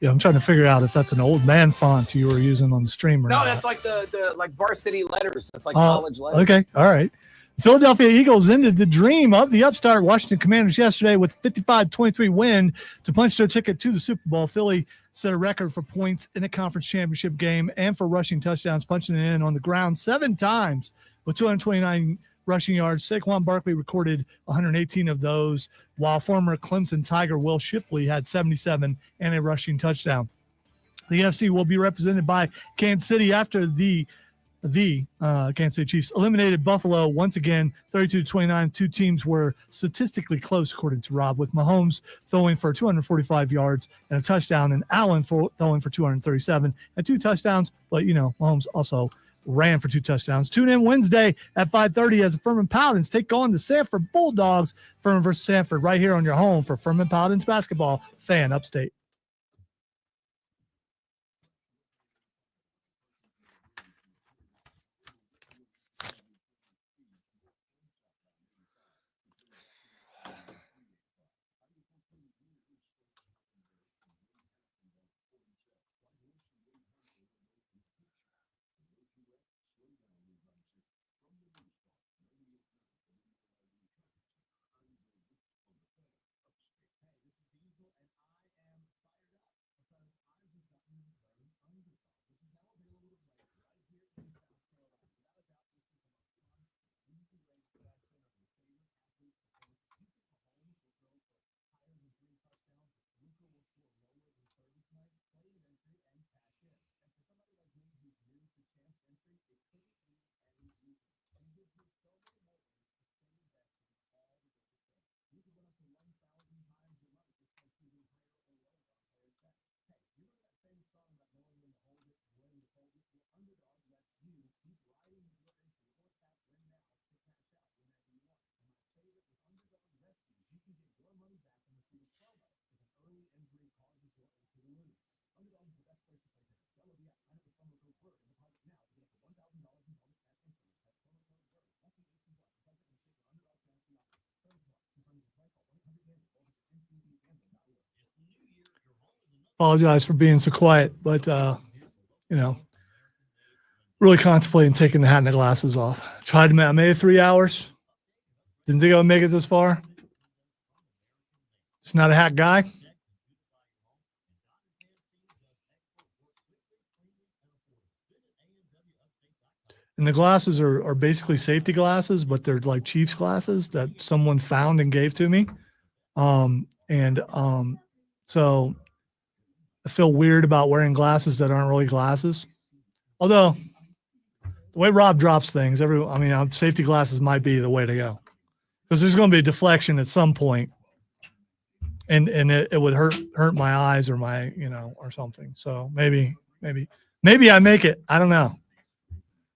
Yeah, I'm trying to figure out if that's an old man font you were using on the stream or No, not. that's like the like varsity letters. That's like college letters. Okay, all right. Philadelphia Eagles ended the dream of the upstart Washington Commanders yesterday with 55-23 win to punch their ticket to the Super Bowl. Philly set a record for points in a conference championship game and for rushing touchdowns, punching it in on the ground 7 times with 229 rushing yards. Saquon Barkley recorded 118 of those, while former Clemson Tiger Will Shipley had 77 and a rushing touchdown. The NFC will be represented by Kansas City after the Kansas City Chiefs eliminated Buffalo once again, 32-29. 2 teams were statistically close, according to Rob, with Mahomes throwing for 245 yards and a touchdown, and Allen throwing for 237 and 2 touchdowns. But, Mahomes also ran for 2 touchdowns. Tune in Wednesday at 5:30 as the Furman Paladins take on the Sanford Bulldogs. Furman versus Sanford right here on your home for Furman Paladins basketball, Fan Upstate. Apologize for being so quiet, but really contemplating taking the hat and the glasses off. I made it 3 hours. Didn't think I would make it this far. It's not a hat guy. And the glasses are basically safety glasses, but they're like Chiefs glasses that someone found and gave to me. So I feel weird about wearing glasses that aren't really glasses. Although the way Rob drops things, safety glasses might be the way to go, because there's going to be a deflection at some point, and it would hurt my eyes or my or something. So maybe I make it. I don't know.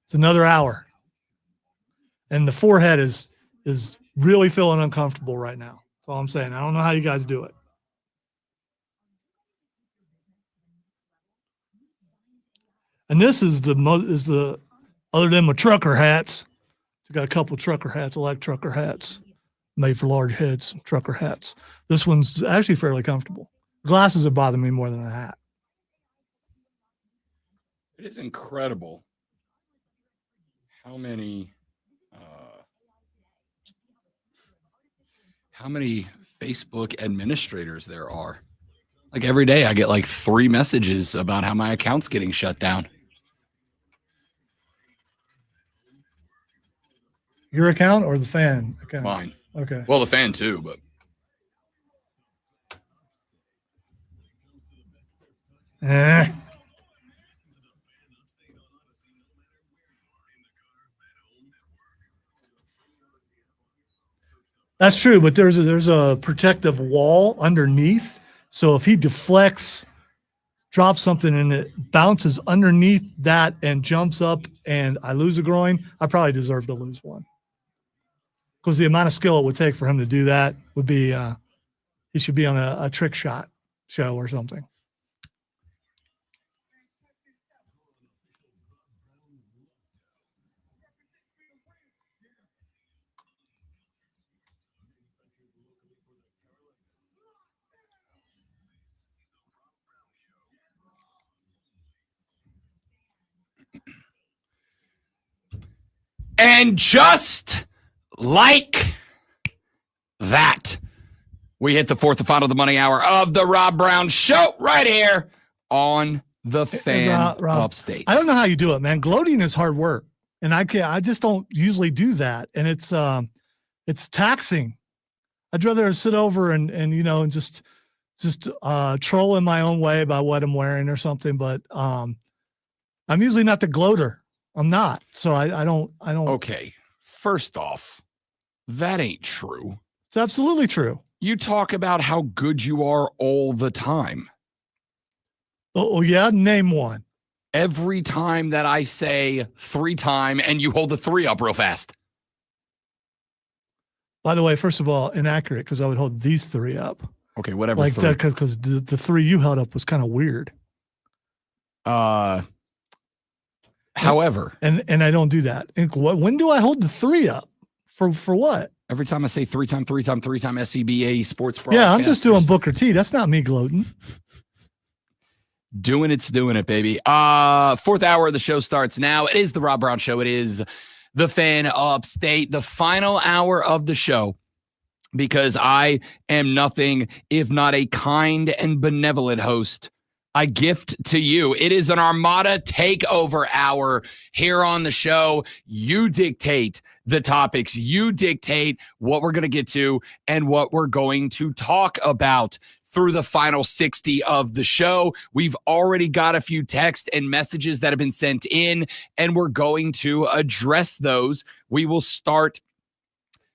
It's another hour, and the forehead is really feeling uncomfortable right now. That's all I'm saying. I don't know how you guys do it. And this is the other than my trucker hats. I got a couple of trucker hats. I like trucker hats, made for large heads. Trucker hats. This one's actually fairly comfortable. Glasses are bothering me more than a hat. It is incredible how many Facebook administrators there are. Like every day I get like 3 messages about how my account's getting shut down. Your account or the fan account? Mine. Okay. Well, the fan too, but That's true, but there's a protective wall underneath. So if he deflects, drops something and it bounces underneath that and jumps up and I lose a groin, I probably deserve to lose one. Because the amount of skill it would take for him to do that would be he should be on a trick shot show or something. And just like that, we hit the fourth and final of the money hour of the Rob Brown Show right here on the Fan Rob, Upstate. I don't know how you do it, man. Gloating is hard work, and I just don't usually do that, and it's taxing. I'd rather sit over and just troll in my own way about what I'm wearing or something. But I'm usually not the gloater. I'm not. So I don't. Okay. First off, that ain't true. It's absolutely true. You talk about how good you are all the time. Oh yeah. Name one. Every time that I say 3 time and you hold the 3 up real fast. By the way, first of all, inaccurate, because I would hold these 3 up. Okay, whatever. Like 3. that, because the 3 you held up was kind of weird. However, and I don't do that. And when do I hold the 3 up? For what? Every time I say 3 time SCBA sports broadcasters. Yeah, I'm just doing Booker T. That's not me gloating. Doing it, baby. 4th hour of the show starts now. It is the Rob Brown Show. It is the Fan Upstate, the final hour of the show, because I am nothing if not a kind and benevolent host. I gift to you. It is an Armada takeover hour here on the show. You dictate the topics. You dictate what we're going to get to and what we're going to talk about through the final 60 of the show. We've already got a few texts and messages that have been sent in, and we're going to address those. We will start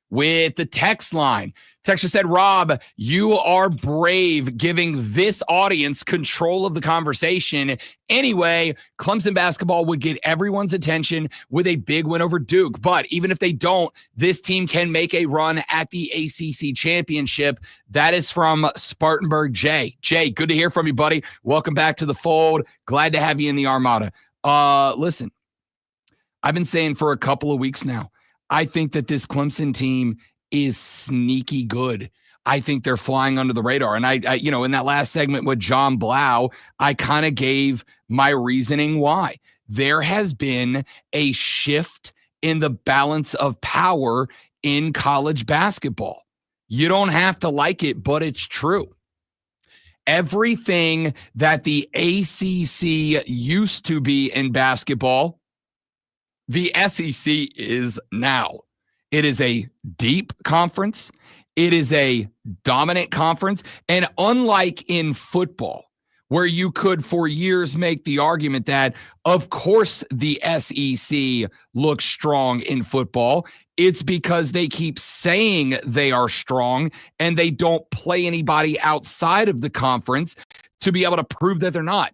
with the text line. Texter said, Rob, you are brave giving this audience control of the conversation. Anyway, Clemson basketball would get everyone's attention with a big win over Duke. But even if they don't, this team can make a run at the ACC championship. That is from Spartanburg Jay. Jay, good to hear from you, buddy. Welcome back to the fold. Glad to have you in the Armada. Listen, I've been saying for a couple of weeks now, I think that this Clemson team is sneaky good. I think they're flying under the radar. And I in that last segment with John Blau, I kind of gave my reasoning why. There has been a shift in the balance of power in college basketball. You don't have to like it, but it's true. Everything that the ACC used to be in basketball, the SEC is now. It is a deep conference. It is a dominant conference. And unlike in football, where you could for years make the argument that, of course, the SEC looks strong in football, it's because they keep saying they are strong and they don't play anybody outside of the conference to be able to prove that they're not.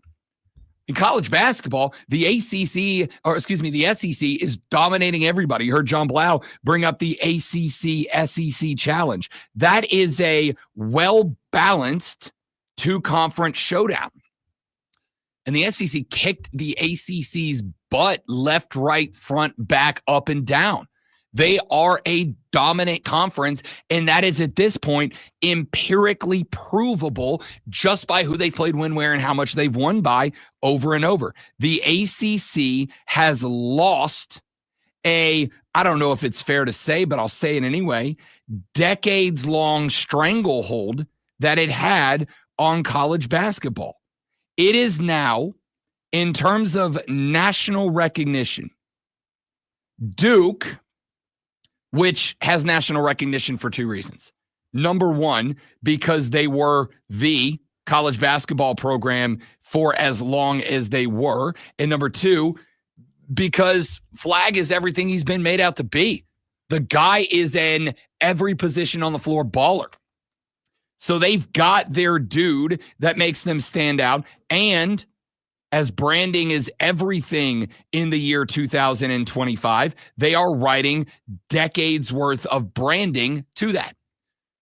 In college basketball, the SEC is dominating everybody. You heard John Blau bring up the ACC-SEC challenge. That is a well-balanced two-conference showdown. And the SEC kicked the ACC's butt left, right, front, back, up, and down. They are a dominant conference, and that is at this point empirically provable just by who they played, when, where, and how much they've won by over and over. The ACC has lost I don't know if it's fair to say, but I'll say it anyway, decades-long stranglehold that it had on college basketball. It is now, in terms of national recognition, Duke, which has national recognition for two reasons. Number one, because they were the college basketball program for as long as they were. And number two, because Flag is everything he's been made out to be. The guy is in every position on the floor baller. So they've got their dude that makes them stand out. And as branding is everything in the year 2025, they are writing decades worth of branding to that.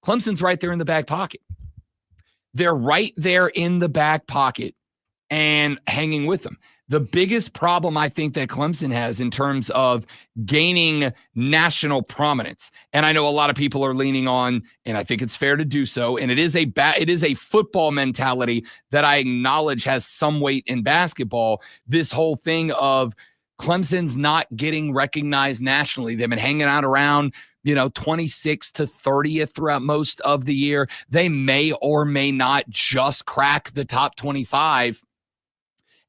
Clemson's right there in the back pocket. They're right there in the back pocket and hanging with them. The biggest problem I think that Clemson has in terms of gaining national prominence, and I know a lot of people are leaning on, and I think it's fair to do so, and it is a football mentality that I acknowledge has some weight in basketball. This whole thing of Clemson's not getting recognized nationally. They've been hanging out around 26th to 30th throughout most of the year. They may or may not just crack the top 25.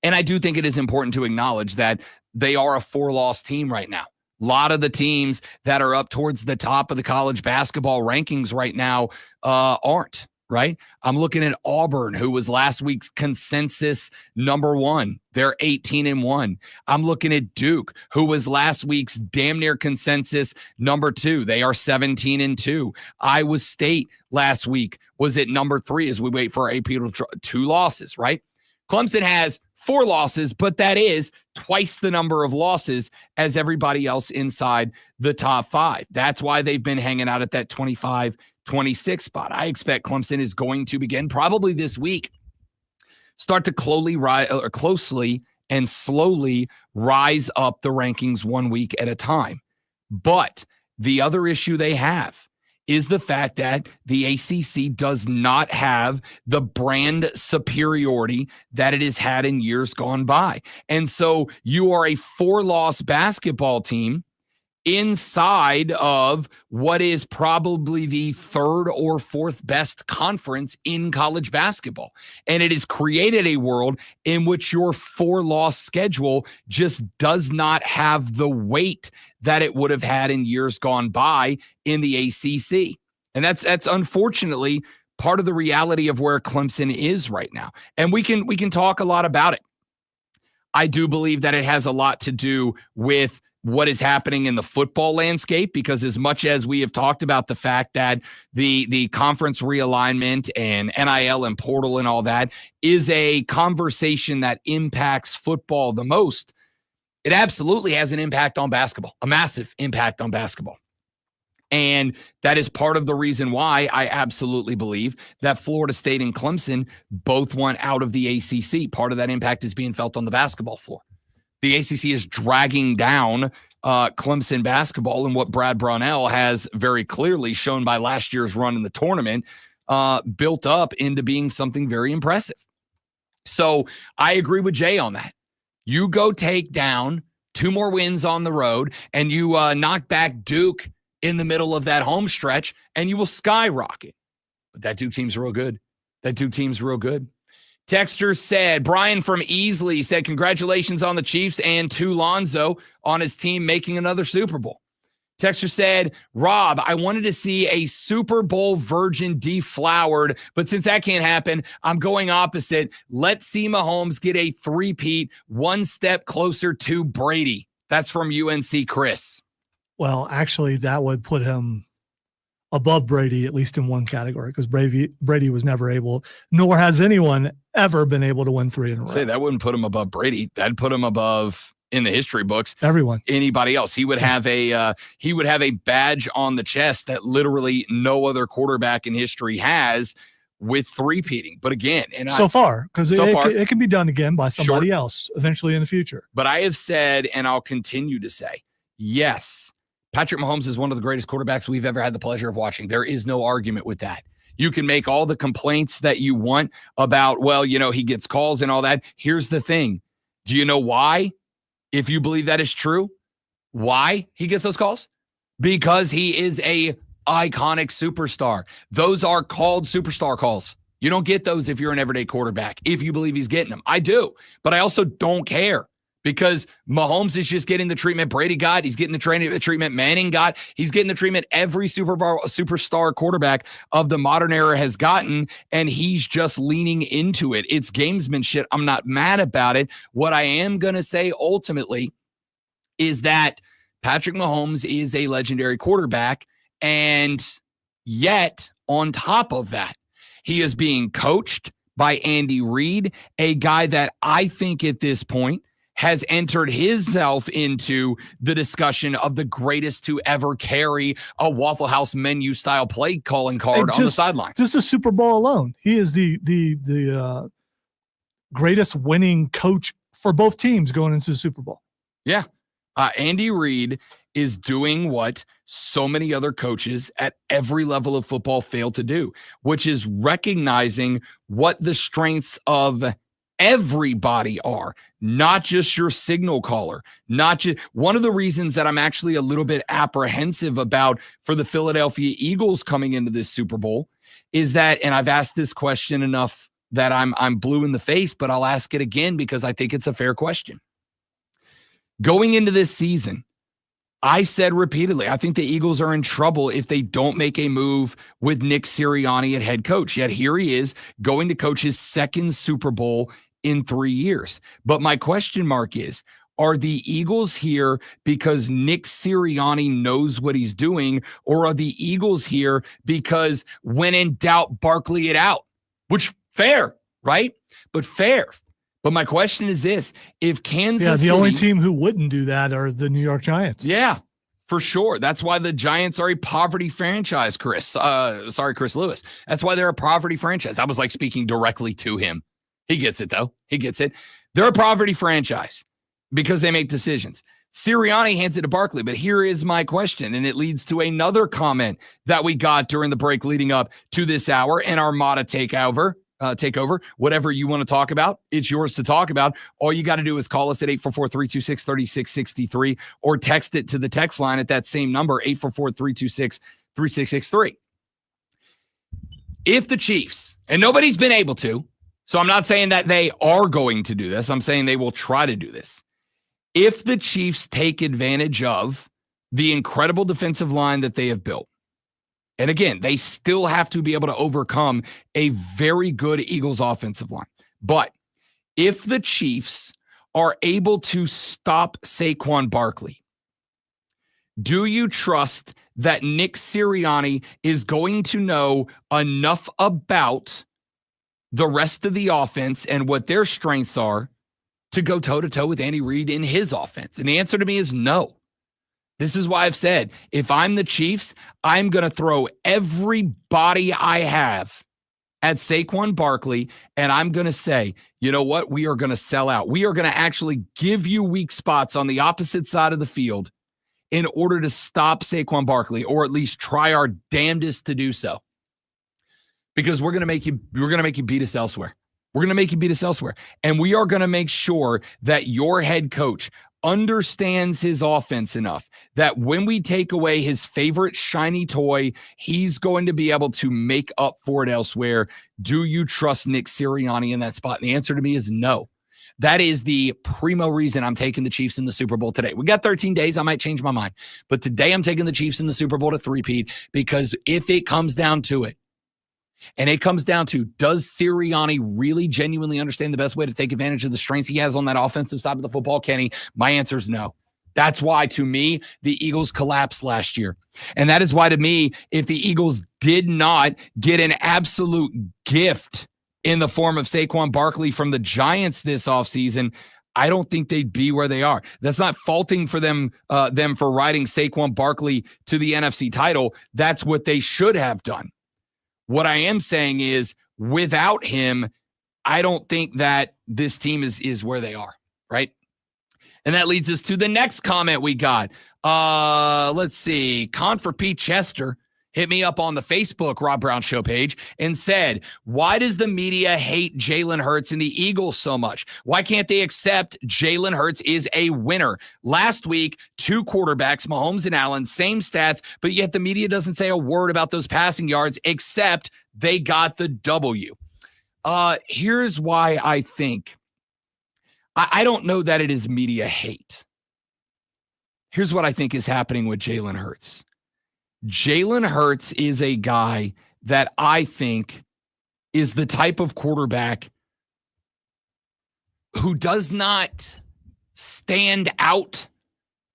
And I do think it is important to acknowledge that they are a 4-loss team right now. A lot of the teams that are up towards the top of the college basketball rankings right now aren't, right? I'm looking at Auburn, who was last week's consensus number 1. They're 18-1. I'm looking at Duke, who was last week's damn near consensus number 2. They are 17-2. Iowa State last week was at number 3 as we wait for AP to 2 losses, right? Clemson has 4 losses, but that is twice the number of losses as everybody else inside the top 5. That's why they've been hanging out at that 25, 26 spot. I expect Clemson is going to begin probably this week, start to closely and slowly rise up the rankings 1 week at a time. But the other issue they have is the fact that the ACC does not have the brand superiority that it has had in years gone by. And so you are a 4-loss basketball team inside of what is probably the 3rd or 4th best conference in college basketball. And it has created a world in which your 4-loss schedule just does not have the weight that it would have had in years gone by in the ACC. And that's unfortunately part of the reality of where Clemson is right now. And we can talk a lot about it. I do believe that it has a lot to do with what is happening in the football landscape, because as much as we have talked about the fact that the conference realignment and NIL and portal and all that is a conversation that impacts football the most, it absolutely has an impact on basketball, a massive impact on basketball. And that is part of the reason why I absolutely believe that Florida State and Clemson both want out of the ACC. Part of that impact is being felt on the basketball floor. The ACC is dragging down Clemson basketball and what Brad Brownell has very clearly shown by last year's run in the tournament built up into being something very impressive. So I agree with Jay on that. You go take down 2 more wins on the road and you knock back Duke in the middle of that home stretch and you will skyrocket. But that Duke team's real good. Texter said, Brian from Easley said, congratulations on the Chiefs and to Lonzo on his team making another Super Bowl. Texter said, Rob, I wanted to see a Super Bowl virgin deflowered, but since that can't happen, I'm going opposite. Let's see Mahomes get a 3-peat, one step closer to Brady. That's from UNC Chris. Well, actually, that would put him above Brady, at least in one category, because Brady was never able, nor has anyone ever been able to win 3 in a row. Say that wouldn't put him above Brady. That'd put him above, in the history books, everyone, anybody else. He would have a badge on the chest that literally no other quarterback in history has with 3-peating. But again, so far, because it can be done again by somebody else eventually in the future. But I have said, and I'll continue to say, yes, Patrick Mahomes is one of the greatest quarterbacks we've ever had the pleasure of watching. There is no argument with that. You can make all the complaints that you want about, well, he gets calls and all that. Here's the thing. Do you know why? If you believe that is true, why he gets those calls? Because he is a iconic superstar. Those are called superstar calls. You don't get those if you're an everyday quarterback, if you believe he's getting them. I do, but I also don't care because Mahomes is just getting the treatment Brady got. He's getting the treatment Manning got. He's getting the treatment every superstar quarterback of the modern era has gotten, and he's just leaning into it. It's gamesmanship. I'm not mad about it. What I am going to say ultimately is that Patrick Mahomes is a legendary quarterback, and yet on top of that, he is being coached by Andy Reid, a guy that I think at this point has entered himself into the discussion of the greatest to ever carry a Waffle House menu style play calling card on the sideline. Just the Super Bowl alone, he is the greatest winning coach for both teams going into the Super Bowl. Yeah. Andy Reid is doing what so many other coaches at every level of football fail to do, which is recognizing what the strengths of everybody are, not just your signal caller. Not just one of the reasons that I'm actually a little bit apprehensive about for the Philadelphia Eagles coming into this Super Bowl is that, and I've asked this question enough that I'm blue in the face, but I'll ask it again because I think it's a fair question. Going into this season, I said repeatedly, I think the Eagles are in trouble if they don't make a move with Nick Sirianni at head coach. Yet here he is going to coach his second Super Bowl in 3 years. But my question mark is, are the Eagles here because Nick Sirianni knows what he's doing, or are the Eagles here because when in doubt, Barkley it out? Which fair, right? But fair. But my question is this: if Kansas City, only team who wouldn't do that are the New York Giants. Yeah, for sure. That's why the Giants are a poverty franchise, Chris. Chris Lewis. That's why they're a poverty franchise. I was like speaking directly to him. He gets it, though. He gets it. They're a poverty franchise because they make decisions. Sirianni hands it to Barkley, but here is my question, and it leads to another comment that we got during the break leading up to this hour and Armada takeover. Whatever you want to talk about, it's yours to talk about. All you got to do is call us at 844-326-3663 or text it to the text line at that same number, 844-326-3663. If the Chiefs, and nobody's been able to, so I'm not saying that they are going to do this. I'm saying they will try to do this. If the Chiefs take advantage of the incredible defensive line that they have built, and again, they still have to be able to overcome a very good Eagles offensive line. But if the Chiefs are able to stop Saquon Barkley, do you trust that Nick Sirianni is going to know enough about the rest of the offense and what their strengths are to go toe-to-toe with Andy Reid in his offense? And the answer to me is no. This is why I've said, if I'm the Chiefs, I'm going to throw everybody I have at Saquon Barkley, and I'm going to say, you know what? We are going to sell out. We are going to actually give you weak spots on the opposite side of the field in order to stop Saquon Barkley, or at least try our damnedest to do so. Because we're going to make you beat us elsewhere. We're going to make you beat us elsewhere. And we are going to make sure that your head coach understands his offense enough that when we take away his favorite shiny toy, he's going to be able to make up for it elsewhere. Do you trust Nick Sirianni in that spot? And the answer to me is no. That is the primo reason I'm taking the Chiefs in the Super Bowl today. We got 13 days. I might change my mind. But today I'm taking the Chiefs in the Super Bowl to three-peat, because if it comes down to it, and it comes down to, does Sirianni really genuinely understand the best way to take advantage of the strengths he has on that offensive side of the football, Kenny? My answer is no. That's why, to me, the Eagles collapsed last year. And that is why, to me, if the Eagles did not get an absolute gift in the form of Saquon Barkley from the Giants this offseason, I don't think they'd be where they are. That's not faulting for them for riding Saquon Barkley to the NFC title. That's what they should have done. What I am saying is, without him, I don't think that this team is where they are, right? And that leads us to the next comment we got. Let's see. Con for Pete Chester hit me up on the Facebook Rob Brown Show page and said, why does the media hate Jalen Hurts and the Eagles so much? Why can't they accept Jalen Hurts is a winner? Last week, 2 quarterbacks, Mahomes and Allen, same stats, but yet the media doesn't say a word about those passing yards except they got the W. Here's why I think. I don't know that it is media hate. Here's what I think is happening with Jalen Hurts. Jalen Hurts is a guy that I think is the type of quarterback who does not stand out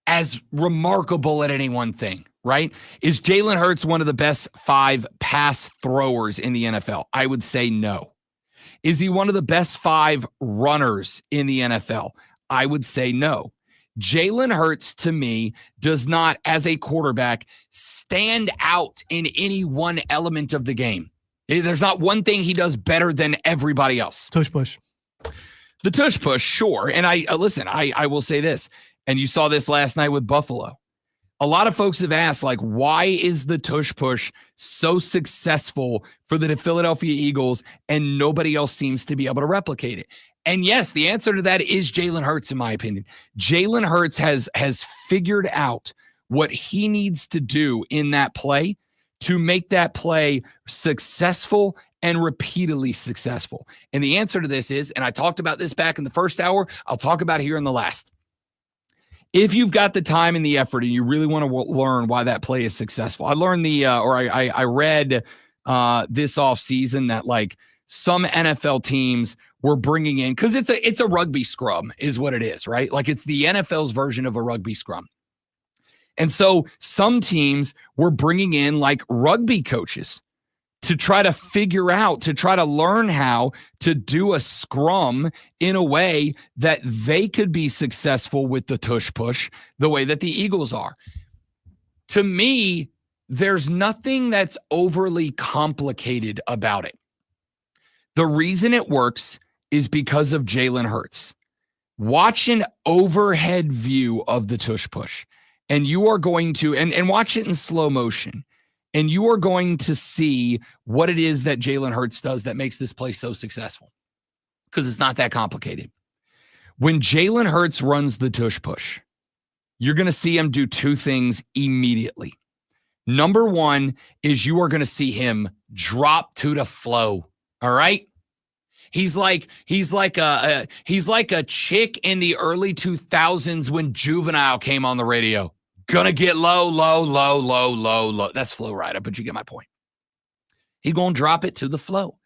as remarkable at any one thing, right? Is Jalen Hurts one of the best 5 pass throwers in the NFL? I would say no. Is he one of the best 5 runners in the NFL? I would say no. Jalen Hurts, to me, does not, as a quarterback, stand out in any one element of the game. There's not one thing he does better than everybody else. Tush push. The tush push, sure. And I will say this, and you saw this last night with Buffalo. A lot of folks have asked, like, why is the tush push so successful for the Philadelphia Eagles and nobody else seems to be able to replicate it? And yes, the answer to that is Jalen Hurts, in my opinion. Jalen Hurts has figured out what he needs to do in that play to make that play successful and repeatedly successful. And the answer to this is, and I talked about this back in the first hour, I'll talk about it here in the last. If you've got the time and the effort and you really want to learn why that play is successful, I learned I read this offseason that, like, some NFL teams were bringing in, because it's a rugby scrum is what it is, right? Like, it's the NFL's version of a rugby scrum. And so some teams were bringing in, like, rugby coaches to try to figure out, to try to learn how to do a scrum in a way that they could be successful with the tush push the way that the Eagles are. To me, there's nothing that's overly complicated about it. The reason it works is because of Jalen Hurts. Watch an overhead view of the tush push, and you are going to, and watch it in slow motion, and you are going to see what it is that Jalen Hurts does that makes this play so successful, because it's not that complicated. When Jalen Hurts runs the tush push, you're going to see him do 2 things immediately. Number 1 is you are going to see him drop to the flow. All right. He's like a chick in the early 2000s when Juvenile came on the radio. Gonna get low, low, low, low, low, low. That's Flow Rider, but you get my point. He's gonna drop it to the flow.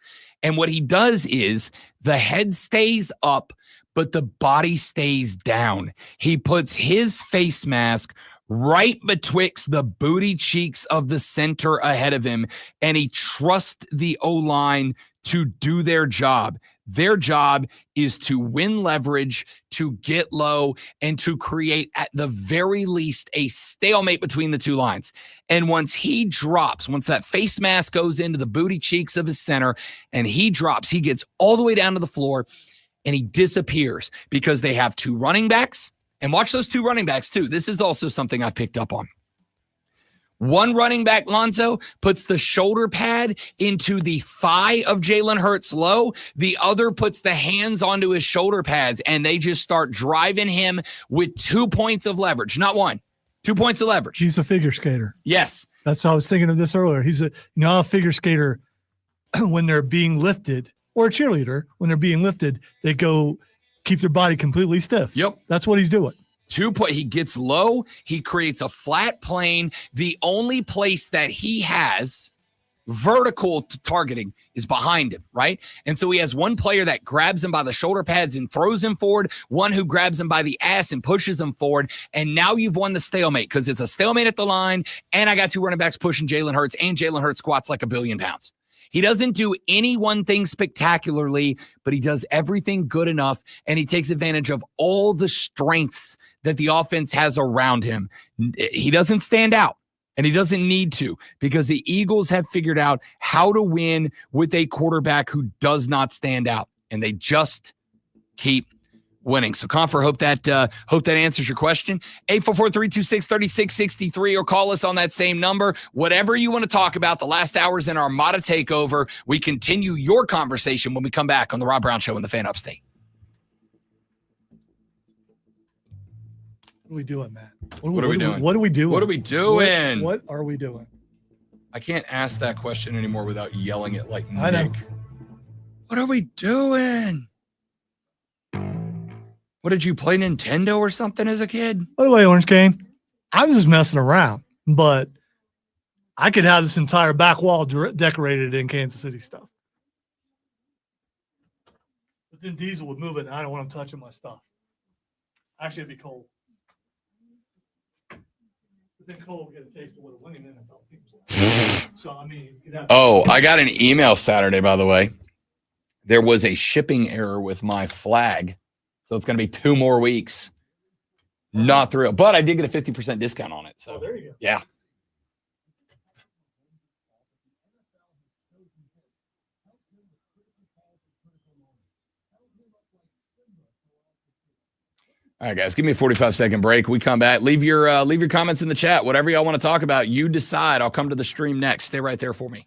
And what he does is the head stays up, but the body stays down. He puts his face mask right betwixt the booty cheeks of the center ahead of him, and he trusts the O-line to do their job. Their job is to win leverage, to get low, and to create, at the very least, a stalemate between the 2 lines. And once he drops, once that face mask goes into the booty cheeks of his center and he drops, he gets all the way down to the floor and he disappears, because they have 2 running backs And watch those two running backs too. This is also something I picked up on. One running back, Lonzo, puts the shoulder pad into the thigh of Jalen Hurts low. The other puts the hands onto his shoulder pads, and they just start driving him with 2 points of leverage. Not one, 2 points of leverage. He's a figure skater. Yes. That's how I was thinking of this earlier. He's a figure skater when they're being lifted, or a cheerleader when they're being lifted, they keep their body completely stiff. Yep. That's what he's doing. He gets low. He creates a flat plane. The only place that he has vertical targeting is behind him, right? And so he has one player that grabs him by the shoulder pads and throws him forward, one who grabs him by the ass and pushes him forward. And now you've won the stalemate because it's a stalemate at the line. And I got two running backs pushing Jalen Hurts, and Jalen Hurts squats like 1 billion pounds. He doesn't do any one thing spectacularly, but he does everything good enough, and he takes advantage of all the strengths that the offense has around him. He doesn't stand out, and he doesn't need to, because the Eagles have figured out how to win with a quarterback who does not stand out, and they just keep winning. So, Confer, hope that answers your question. 844-326-3663, or call us on that same number. Whatever you want to talk about, the last hours in our Armada takeover. We continue your conversation when we come back on the Rob Brown Show in the Fan Upstate. What are we doing, Matt? What are we doing? What are we doing? What are we doing? What are we doing? I can't ask that question anymore without yelling it like I know. Nick. What are we doing? What, did you play Nintendo or something as a kid? By the way, Orange Cane, I was just messing around, but I could have this entire back wall decorated in Kansas City stuff. But then Diesel would move it, and I don't want him touching my stuff. Actually, it'd be cold. But then Cole would get a taste of what a winning NFL team is like. So, I mean, you could have. Oh, I got an email Saturday, by the way. There was a shipping error with my flag. So it's going to be 2 more weeks. Not through it. But I did get a 50% discount on it. So, There you go. yeah. All right, guys, give me a 45-second break. We come back. Leave your comments in the chat. Whatever y'all want to talk about, you decide. I'll come to the stream next. Stay right there for me.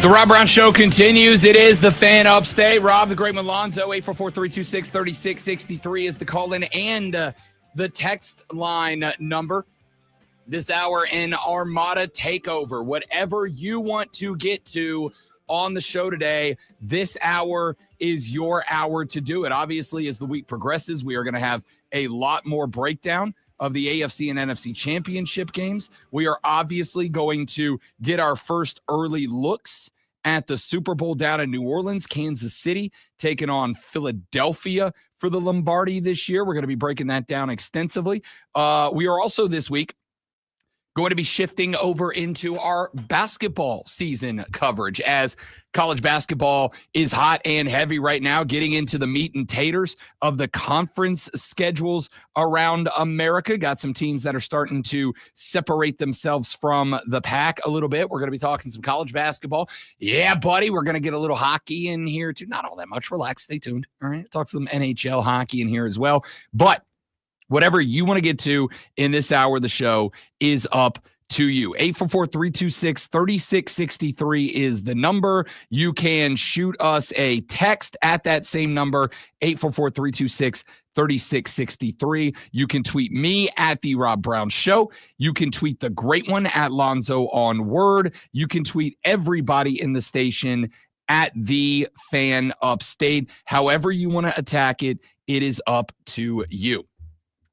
The Rob Brown Show continues. It is the Fan Upstate. Rob, the Great Malonzo, 844-326-3663 is the call-in and the text line number. This hour in Armada Takeover. Whatever you want to get to on the show today, this hour is your hour to do it. Obviously, as the week progresses, we are going to have a lot more breakdown of the AFC and NFC championship games. We are obviously going to get our first early looks at the Super Bowl down in New Orleans, Kansas City, taking on Philadelphia for the Lombardi this year. We're going to be breaking that down extensively. We are also this week going to be shifting over into our basketball season coverage as college basketball is hot and heavy right now, getting into the meat and taters of the conference schedules around America. Got some teams that are starting to separate themselves from the pack a little bit. We're going to be talking some college basketball. Yeah, buddy, we're going to get a little hockey in here too. Not all that much. Relax, stay tuned. All right, talk some NHL hockey in here as well. But whatever you want to get to in this hour of the show is up to you. 844-326-3663 is the number. You can shoot us a text at that same number, 844-326-3663. You can tweet me at The Rob Brown Show. You can tweet the great one at Lonzo on Word. You can tweet everybody in the station at The Fan Upstate. However you want to attack it, it is up to you.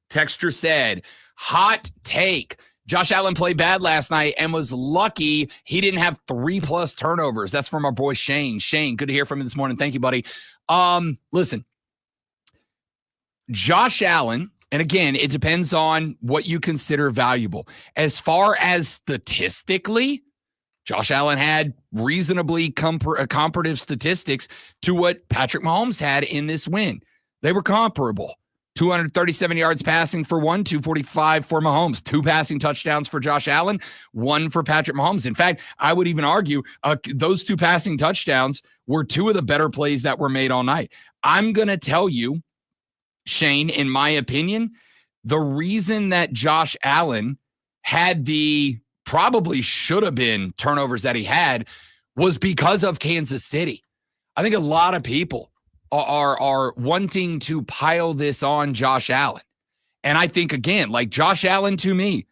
Texter said, hot take. Josh Allen played bad last night and was lucky he didn't have 3+ turnovers. That's from our boy Shane. Shane, good to hear from you this morning. Thank you, buddy. Listen, Josh Allen, and again, it depends on what you consider valuable. As far as statistically, Josh Allen had reasonably comparative statistics to what Patrick Mahomes had in this win. They were comparable. 237 yards passing for one, 245 for Mahomes, 2 passing touchdowns for Josh Allen, 1 for Patrick Mahomes. In fact, I would even argue those 2 passing touchdowns were 2 of the better plays that were made all night. I'm going to tell you, Shane, in my opinion, the reason that Josh Allen had the probably should have been turnovers that he had was because of Kansas City. I think a lot of people are wanting to pile this on Josh Allen. And I think, again, like Josh Allen to me,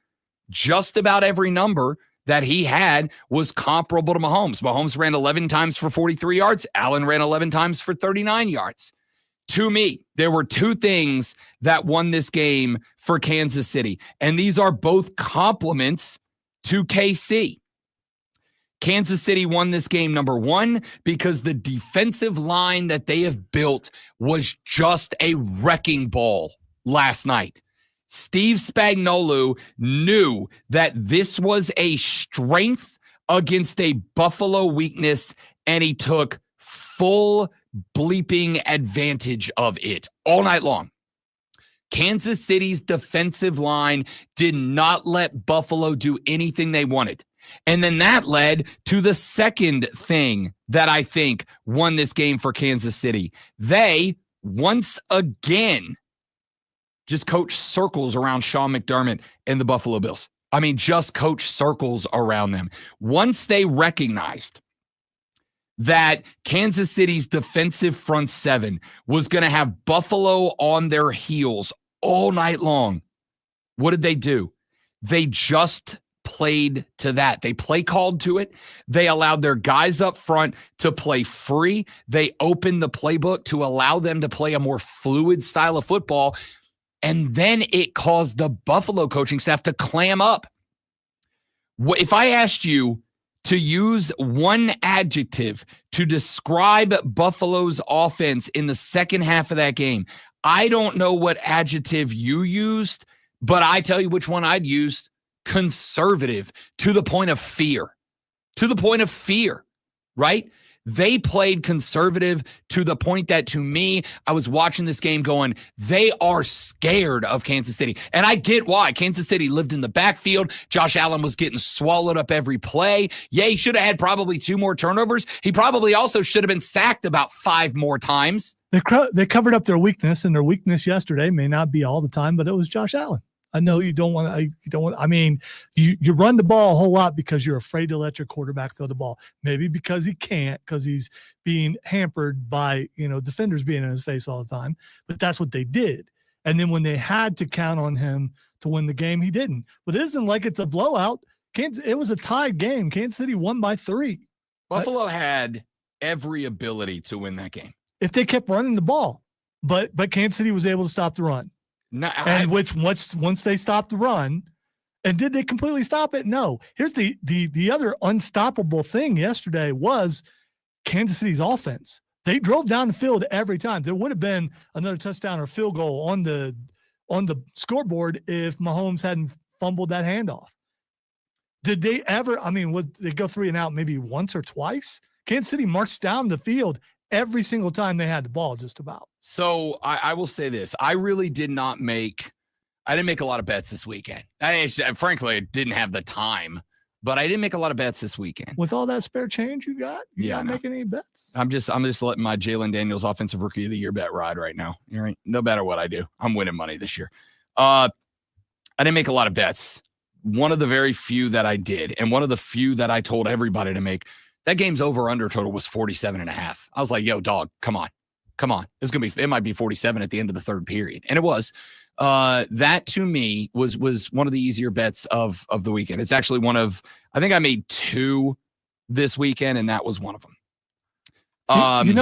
just about every number that he had was comparable to Mahomes. Mahomes ran 11 times for 43 yards. Allen ran 11 times for 39 yards. To me, there were 2 things that won this game for Kansas City. And these are both compliments to KC. Kansas City won this game, number 1, because the defensive line that they have built was just a wrecking ball last night. Steve Spagnuolo knew that this was a strength against a Buffalo weakness, and he took full bleeping advantage of it all night long. Kansas City's defensive line did not let Buffalo do anything they wanted. And then that led to the second thing that I think won this game for Kansas City. They, once again, just coached circles around Sean McDermott and the Buffalo Bills. I mean, just coached circles around them. Once they recognized that Kansas City's defensive front 7 was going to have Buffalo on their heels all night long, what did they do? They just played to that. They play called to it. They allowed their guys up front to play free. They opened the playbook to allow them to play a more fluid style of football. And then it caused the Buffalo coaching staff to clam up. If I asked you to use one adjective to describe Buffalo's offense in the second half of that game, I don't know what adjective you used, but I tell you which one I'd use. Conservative, to the point of fear. To the point of fear, right? They played conservative to the point that, to me, I was watching this game going, they are scared of Kansas City. And I get why. Kansas City lived in the backfield. Josh Allen was getting swallowed up every play. Yeah, he should have had probably 2 more turnovers. He probably also should have been sacked about 5 more times. They covered up their weakness, and their weakness yesterday may not be all the time, but it was Josh Allen. I know you don't want to. You don't want. I mean, you run the ball a whole lot because you're afraid to let your quarterback throw the ball. Maybe because he can't, because he's being hampered by defenders being in his face all the time. But that's what they did. And then when they had to count on him to win the game, he didn't. But it isn't like it's a blowout. It was a tied game. Kansas City won by 3. Buffalo had every ability to win that game if they kept running the ball, but Kansas City was able to stop the run. Once they stopped the run, and did they completely stop it? No. Here's the other unstoppable thing yesterday was Kansas City's offense. They drove down the field every time. There would have been another touchdown or field goal on the scoreboard if Mahomes hadn't fumbled that handoff. Did they ever? I mean, would they go 3 and out maybe once or twice? Kansas City marched down the field every single time they had the ball, just about. So I will say this: I really did not make. I didn't make a lot of bets this weekend. Frankly, I didn't have the time, but I didn't make a lot of bets this weekend. With all that spare change you got, you're not making any bets. I'm just letting my Jalen Daniels Offensive Rookie of the Year bet ride right now. All right, no matter what I do, I'm winning money this year. I didn't make a lot of bets. One of the very few that I did, and one of the few that I told everybody to make, that game's over-under total was 47.5. I was like, yo, dog, come on. It might be 47 at the end of the third period. And it was. That to me was one of the easier bets of the weekend. It's actually I think I made 2 this weekend, and that was one of them.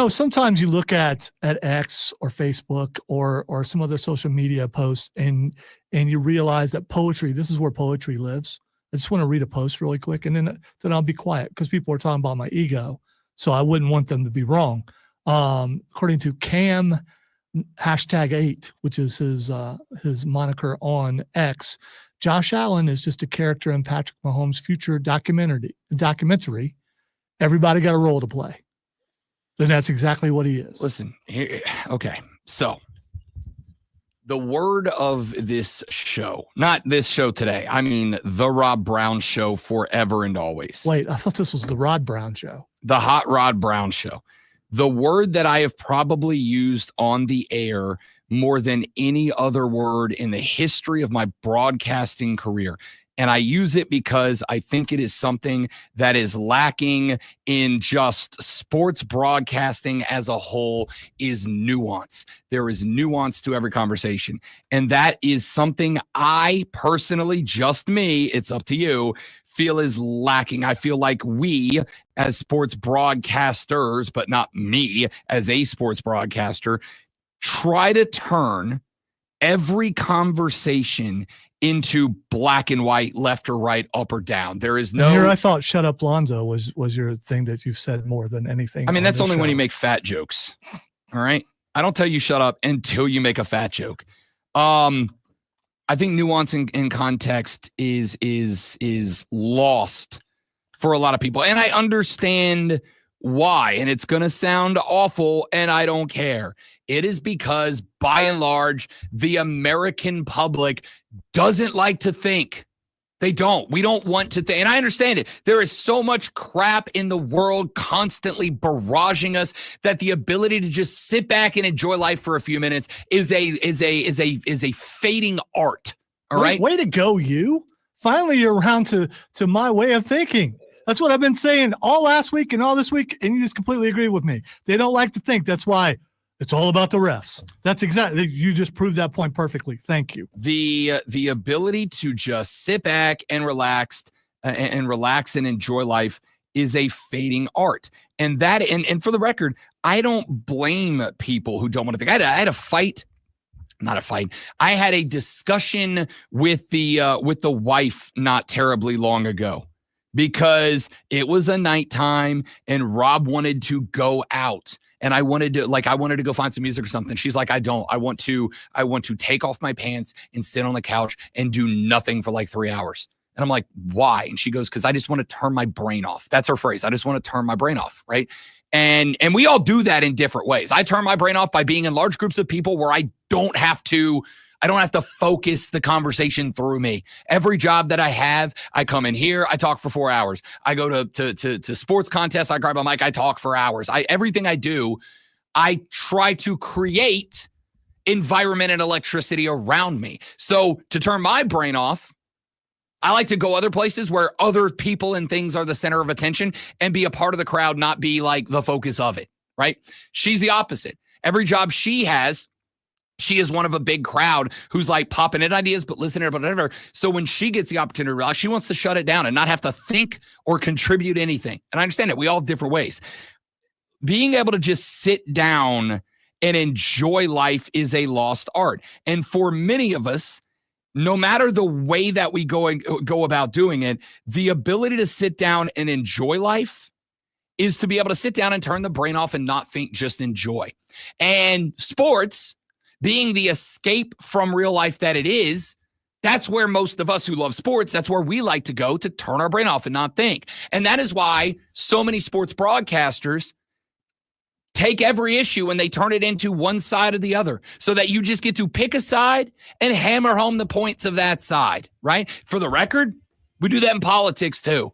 Sometimes you look at X or Facebook or some other social media posts and you realize that this is where poetry lives. I just want to read a post really quick, and then I'll be quiet because people are talking about my ego. So I wouldn't want them to be wrong. According to Cam #8, which is his moniker on X, Josh Allen is just a character in Patrick Mahomes' future documentary. Everybody got a role to play. And that's exactly what he is. Listen, here, okay. So the word of this show, not this show today, I mean the Rob Brown Show forever and always. Wait, I thought this was the Rod Brown Show. The Hot Rod Brown Show. The word that I have probably used on the air more than any other word in the history of my broadcasting career. And I use it because I think it is something that is lacking in just sports broadcasting as a whole is nuance. There is nuance to every conversation. And that is something I personally, just me, it's up to you, feel is lacking. I feel like we as sports broadcasters, but not me as a sports broadcaster, try to turn every conversation into black and white, left or right, up or down. There is no. And here I thought "Shut Up, Lonzo" was your thing that you've said more than anything. I mean, that's only when you make fat jokes. All right, I don't tell you shut up until you make a fat joke. I think nuance in context is lost for a lot of people, and I understand why. And it's going to sound awful, and I don't care. It is because, by and large, the American public doesn't like to think. They don't. We don't want to think. And I understand it. There is so much crap in the world constantly barraging us that the ability to just sit back and enjoy life for a few minutes is a fading art. All right. Way to go, you. Finally, you're around to my way of thinking. That's what I've been saying all last week and all this week, and you just completely agree with me. They don't like to think. That's why it's all about the refs. That's exactly, you just proved that point perfectly. Thank you. The ability to just sit back and relax and enjoy life is a fading art. And that, and for the record, I don't blame people who don't want to think. I had a fight. Not a fight. I had a discussion with the wife not terribly long ago, because it was a nighttime and Rob wanted to go out and I wanted to go find some music or something. She's like, I want to take off my pants and sit on the couch and do nothing for like 3 hours. And I'm like, why? And she goes, because I just want to turn my brain off. That's her phrase. I just want to turn my brain off. Right. And we all do that in different ways. I turn my brain off by being in large groups of people where I don't have to focus the conversation through me. Every job that I have, I come in here, I talk for 4 hours. I go to sports contests, I grab a mic, I talk for hours. Everything I do, I try to create environment and electricity around me. So to turn my brain off, I like to go other places where other people and things are the center of attention and be a part of the crowd, not be like the focus of it, right? She's the opposite. Every job she has, she is one of a big crowd who's like popping in ideas, but listening to whatever. So when she gets the opportunity to relax, she wants to shut it down and not have to think or contribute anything. And I understand that we all have different ways. Being able to just sit down and enjoy life is a lost art. And for many of us, no matter the way that we go about doing it, the ability to sit down and enjoy life is to be able to sit down and turn the brain off and not think, just enjoy. And sports, being the escape from real life that it is, that's where most of us who love sports, that's where we like to go to turn our brain off and not think. And that is why so many sports broadcasters take every issue and they turn it into one side or the other so that you just get to pick a side and hammer home the points of that side, right? For the record, we do that in politics too,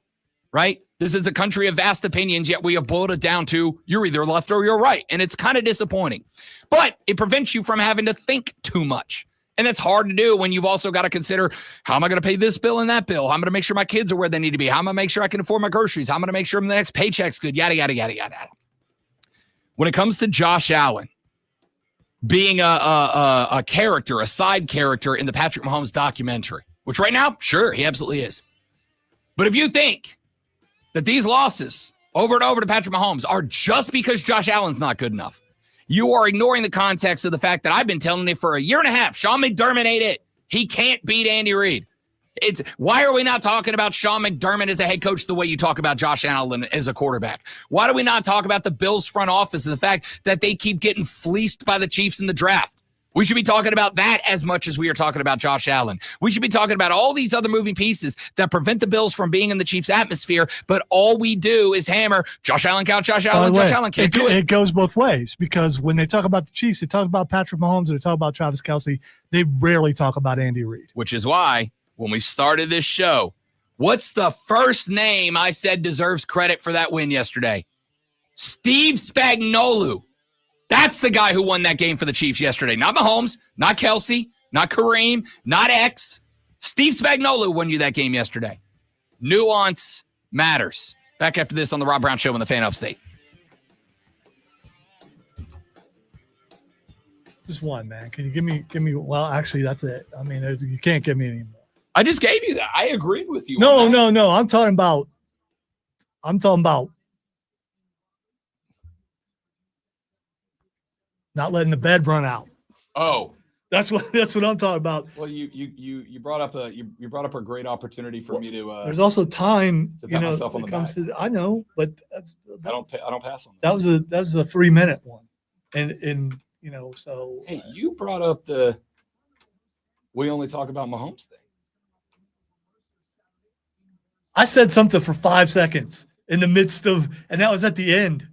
right? This is a country of vast opinions, yet we have boiled it down to you're either left or you're right. And it's kind of disappointing, but it prevents you from having to think too much. And that's hard to do when you've also got to consider, how am I going to pay this bill and that bill? How am I going to make sure my kids are where they need to be? How am I going to make sure I can afford my groceries? How am I going to make sure the next paycheck's good? Yada, yada, yada, yada, yada. When it comes to Josh Allen being a character, a side character in the Patrick Mahomes documentary, which right now, sure, he absolutely is. But if you think that these losses over and over to Patrick Mahomes are just because Josh Allen's not good enough, you are ignoring the context of the fact that I've been telling you for a year and a half, Sean McDermott ain't it. He can't beat Andy Reid. Why are we not talking about Sean McDermott as a head coach the way you talk about Josh Allen as a quarterback? Why do we not talk about the Bills front office and the fact that they keep getting fleeced by the Chiefs in the draft? We should be talking about that as much as we are talking about Josh Allen. We should be talking about all these other moving pieces that prevent the Bills from being in the Chiefs' atmosphere, but all we do is hammer Josh Allen count, Josh Allen, Josh Allen can't do it. It goes both ways, because when they talk about the Chiefs, they talk about Patrick Mahomes, they talk about Travis Kelce. They rarely talk about Andy Reid. Which is why when we started this show, what's the first name I said deserves credit for that win yesterday? Steve Spagnuolo. That's the guy who won that game for the Chiefs yesterday. Not Mahomes, not Kelce, not Kareem, not X. Steve Spagnuolo won you that game yesterday. Nuance matters. Back after this on the Rob Brown Show on the Fan Upstate. Just one, man. Can you give me? Well, actually, that's it. I mean, you can't give me any more. I just gave you that. I agreed with you. No. I'm talking about not letting the bed run out. Oh, that's what I'm talking about. well, you brought up a great opportunity for me to. There's also time, to pat myself on that the comes back. to. I know, but I don't pass on that was a 3-minute one, and so. Hey, you brought up we only talk about Mahomes thing. I said something for 5 seconds in the midst of, and that was at the end.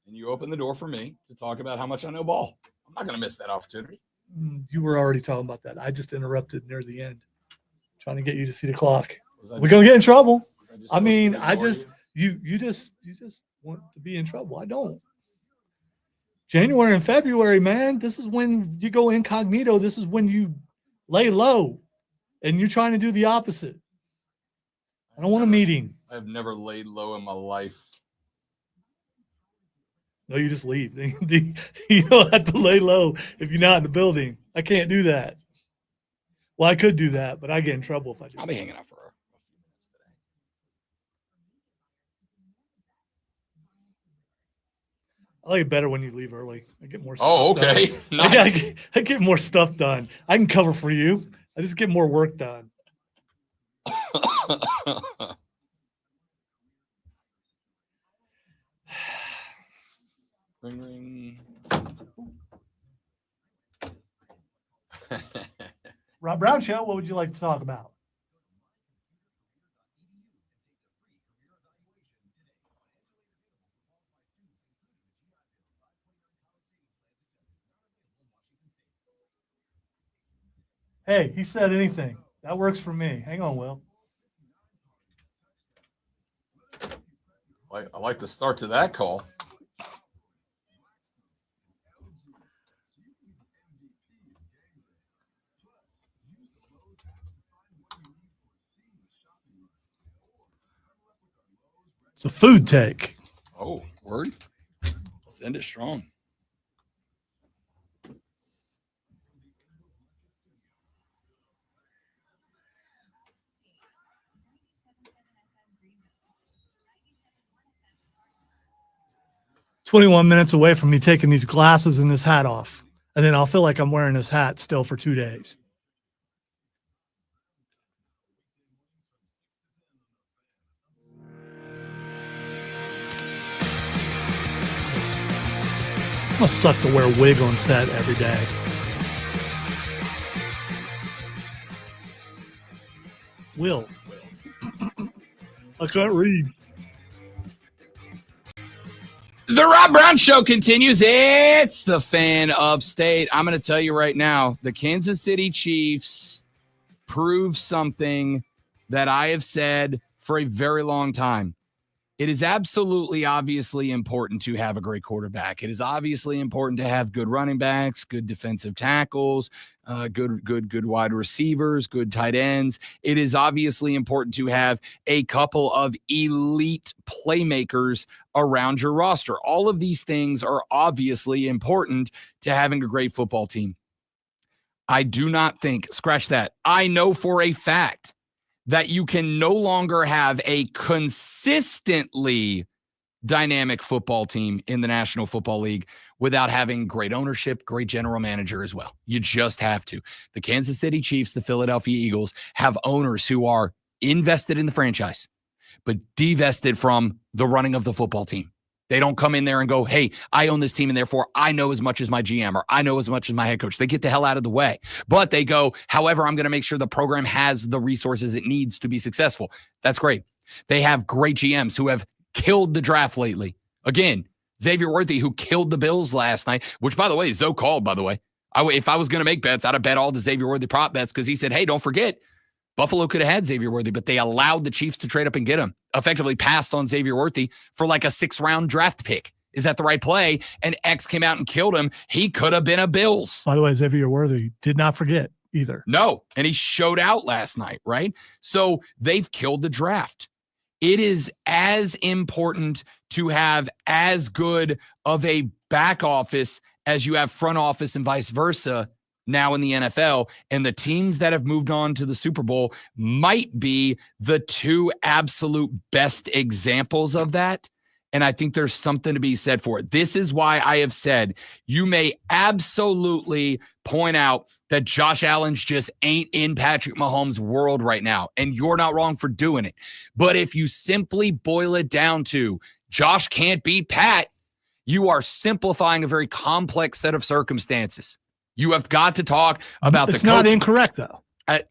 And you opened the door for me to talk about how much I know ball. I'm not going to miss that opportunity. You were already talking about that. I just interrupted near the end, trying to get you to see the clock. Was I We're gonna get in trouble. just I mean, supposed to ignore you just want to be in trouble. I don't. January and February, man, this is when you go incognito. This is when you lay low, and you're trying to do the opposite. I don't want a meeting. I've never laid low in my life. No, you just leave. You don't have to lay low if you're not in the building. I can't do that. Well, I could do that, but I get in trouble if I do. I'll be hanging out for a few minutes today. I like it better when you leave early. I get more stuff Oh, okay. done. Nice. I get more stuff done. I can cover for you. I just get more work done. Ring, ring. Rob Brown Show, what would you like to talk about? Hey, he said anything. That works for me. Hang on, Will. I like the start to that call. It's a food take. Oh, word. Send it strong. 21 minutes away from me taking these glasses and this hat off. And then I'll feel like I'm wearing this hat still for 2 days. Must suck to wear a wig on set every day. Will. I can't read. The Rob Brown Show continues. It's the Fan Upstate. I'm going to tell you right now, the Kansas City Chiefs prove something that I have said for a very long time. It is absolutely, obviously important to have a great quarterback. It is obviously important to have good running backs, good defensive tackles, good wide receivers, good tight ends. It is obviously important to have a couple of elite playmakers around your roster. All of these things are obviously important to having a great football team. I do not think, scratch that, I know for a fact that you can no longer have a consistently dynamic football team in the National Football League without having great ownership, great general manager as well. You just have to. The Kansas City Chiefs, the Philadelphia Eagles have owners who are invested in the franchise, but divested from the running of the football team. They don't come in there and go, hey, I own this team and therefore I know as much as my GM or I know as much as my head coach. They get the hell out of the way. But they go, however, I'm going to make sure the program has the resources it needs to be successful. That's great. They have great GMs who have killed the draft lately. Again, Xavier Worthy, who killed the Bills last night, which, by the way, Zoe called, by the way. If I was going to make bets, I'd have bet all the Xavier Worthy prop bets because he said, hey, don't forget, Buffalo could have had Xavier Worthy, but they allowed the Chiefs to trade up and get him. Effectively passed on Xavier Worthy for like a 6th-round draft pick. Is that the right play? And X came out and killed him. He could have been a Bills. By the way, Xavier Worthy did not forget either. No, and he showed out last night, right? So they've killed the draft. It is as important to have as good of a back office as you have front office and vice versa now in the NFL, and the teams that have moved on to the Super Bowl might be the two absolute best examples of that. And I think there's something to be said for it. This is why I have said you may absolutely point out that Josh Allen's just ain't in Patrick Mahomes' world right now. And you're not wrong for doing it. But if you simply boil it down to Josh can't beat Pat, you are simplifying a very complex set of circumstances. You have got to talk about it's the coach. not incorrect, though.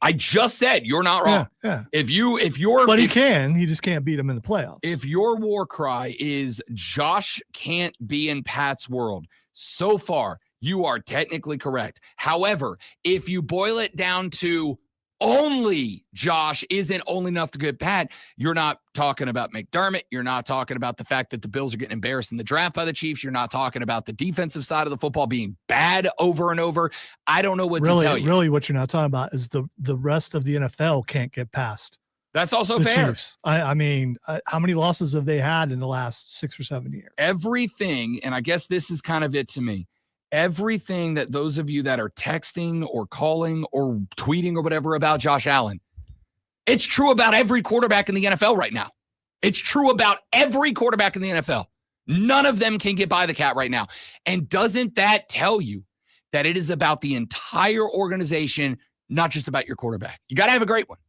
I just said you're not wrong. Yeah. If you're, but he just can't beat him in the playoffs. If your war cry is Josh can't be in Pat's world, so far you are technically correct. However, if you boil it down to only Josh isn't only enough to get Pat, you're not talking about McDermott. You're not talking about the fact that the Bills are getting embarrassed in the draft by the Chiefs. You're not talking about the defensive side of the football being bad over and over. I don't know what to tell you. Really, what you're not talking about is the rest of the NFL can't get past. That's also the fair. Chiefs. I mean, how many losses have they had in the last 6 or 7 years? Everything, and I guess this is kind of it to me. Everything that those of you that are texting or calling or tweeting or whatever about Josh Allen, it's true about every quarterback in the NFL right now. It's true about every quarterback in the NFL. None of them can get by the cat right now. And doesn't that tell you that it is about the entire organization, not just about your quarterback? You got to have a great one.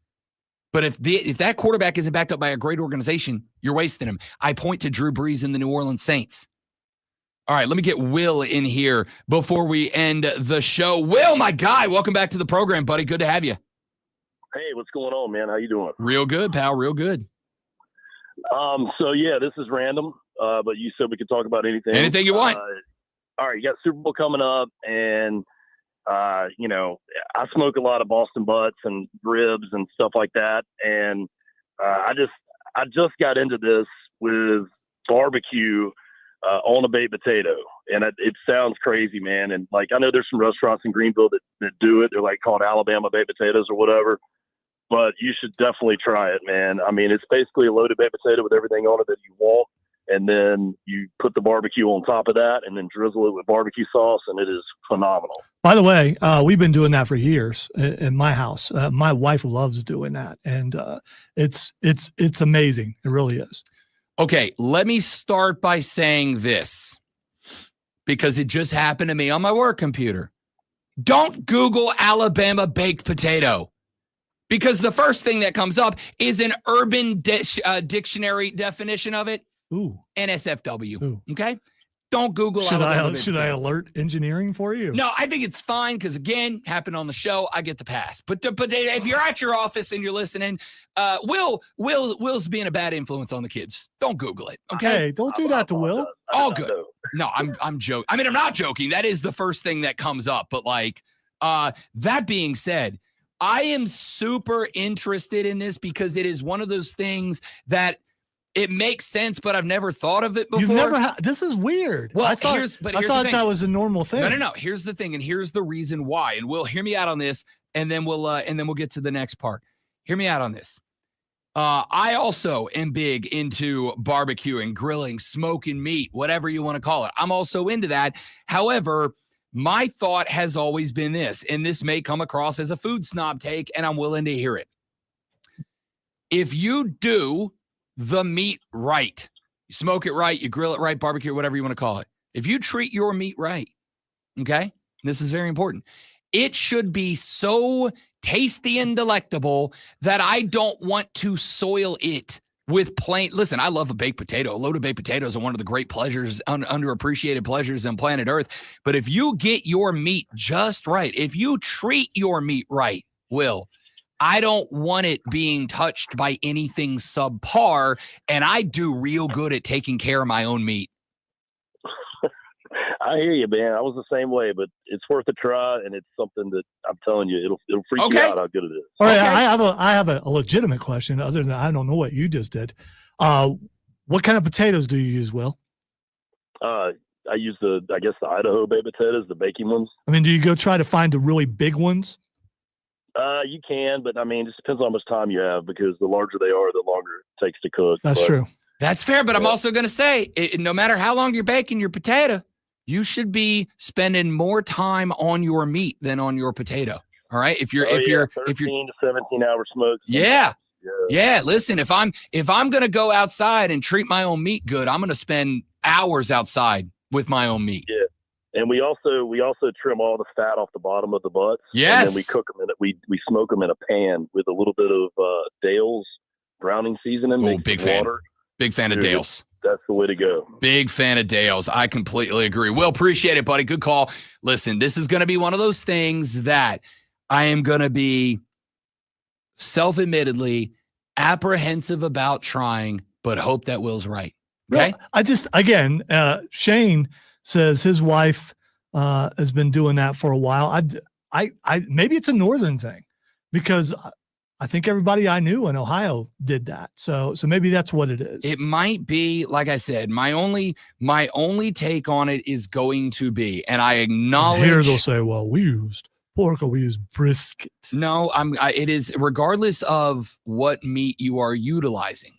But if that quarterback isn't backed up by a great organization, you're wasting him. I point to Drew Brees and the New Orleans Saints. All right, let me get Will in here before we end the show. Will, my guy, welcome back to the program, buddy. Good to have you. Hey, what's going on, man? How you doing? Real good, pal. Real good. So yeah, this is random, but you said we could talk about anything. Anything you want. All right, you got Super Bowl coming up, and you know, I smoke a lot of Boston butts and ribs and stuff like that, and I just got into this with barbecue on a baked potato, and it sounds crazy, man. And like, I know there's some restaurants in Greenville that do it. They're like called Alabama baked potatoes or whatever. but you should definitely try it, man. I mean, it's basically a loaded baked potato with everything on it that you want, and then you put the barbecue on top of that, and then drizzle it with barbecue sauce, and it is phenomenal. By the way, we've been doing that for years in my house. My wife loves doing that, and it's amazing. It really is. Okay, let me start by saying this because it just happened to me on my work computer. Don't Google Alabama baked potato because the first thing that comes up is an Urban Dictionary definition of it. Ooh. NSFW. Ooh. Okay? Don't Google Should Alabama I alert engineering for you? No, I think it's fine because, again, happened on the show. I get the pass. But if you're at your office and you're listening, Will's being a bad influence on the kids. Don't Google it, okay? Hey, don't do that to Will. All good. No, I'm joking. I mean, I'm not joking. That is the first thing that comes up. But, that being said, I am super interested in this because it is one of those things that it makes sense, but I've never thought of it before. You've never this is weird. Well, I thought here's the thing. that was a normal thing. No. Here's the thing, and here's the reason why. And Will, hear me out on this, and then we'll get to the next part. Hear me out on this. I also am big into barbecuing, grilling, smoking meat, whatever you want to call it. I'm also into that. However, my thought has always been this, and this may come across as a food snob take, and I'm willing to hear it. If you do the meat right, you smoke it right, you grill it right, barbecue, whatever you want to call it. If you treat your meat right, okay, this is very important. It should be so tasty and delectable that I don't want to soil it with plain. Listen, I love a baked potato. A loaded baked potatoes are one of the great pleasures, underappreciated pleasures on planet Earth. But if you get your meat just right, if you treat your meat right, Will, I don't want it being touched by anything subpar, and I do real good at taking care of my own meat. I hear you, man. I was the same way, but it's worth a try, and it's something that I'm telling you, it'll freak you out how good it is. All right, I have a legitimate question. Other than I don't know what you just did. What kind of potatoes do you use, Will? I use the Idaho baked potatoes, the baking ones. I mean, do you go try to find the really big ones? You can, but I mean, it just depends on how much time you have because the larger they are, the longer it takes to cook. That's true. That's fair, but I'm also going to say, no matter how long you're baking your potato, you should be spending more time on your meat than on your potato. All right, if you're 13 to 17 hour smoke. Yeah. Listen, if I'm going to go outside and treat my own meat good, I'm going to spend hours outside with my own meat. Yeah. And we also trim all the fat off the bottom of the butts. Yes. And then we cook them we smoke them in a pan with a little bit of Dale's browning seasoning. Oh, big fan. Water. Big fan of Dale's. That's the way to go. Big fan of Dale's. I completely agree. Will, appreciate it, buddy. Good call. Listen, this is going to be one of those things that I am going to be self-admittedly apprehensive about trying, but hope that Will's right. Okay. Well, Shane says his wife has been doing that for a while. I maybe it's a northern thing because I think everybody I knew in Ohio did that. So maybe that's what it is. It might be, like I said, my only take on it is going to be, and I acknowledge. Here they'll say, well, we used pork or we used brisket. No, it is regardless of what meat you are utilizing.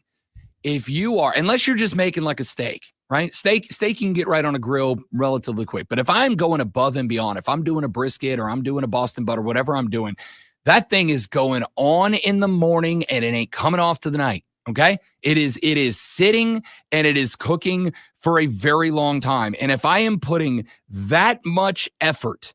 If you are, unless you're just making like a steak, right? Steak you can get right on a grill relatively quick. But if I'm going above and beyond, if I'm doing a brisket or I'm doing a Boston butter, whatever I'm doing, that thing is going on in the morning and it ain't coming off to the night. Okay. It is sitting and it is cooking for a very long time. And if I am putting that much effort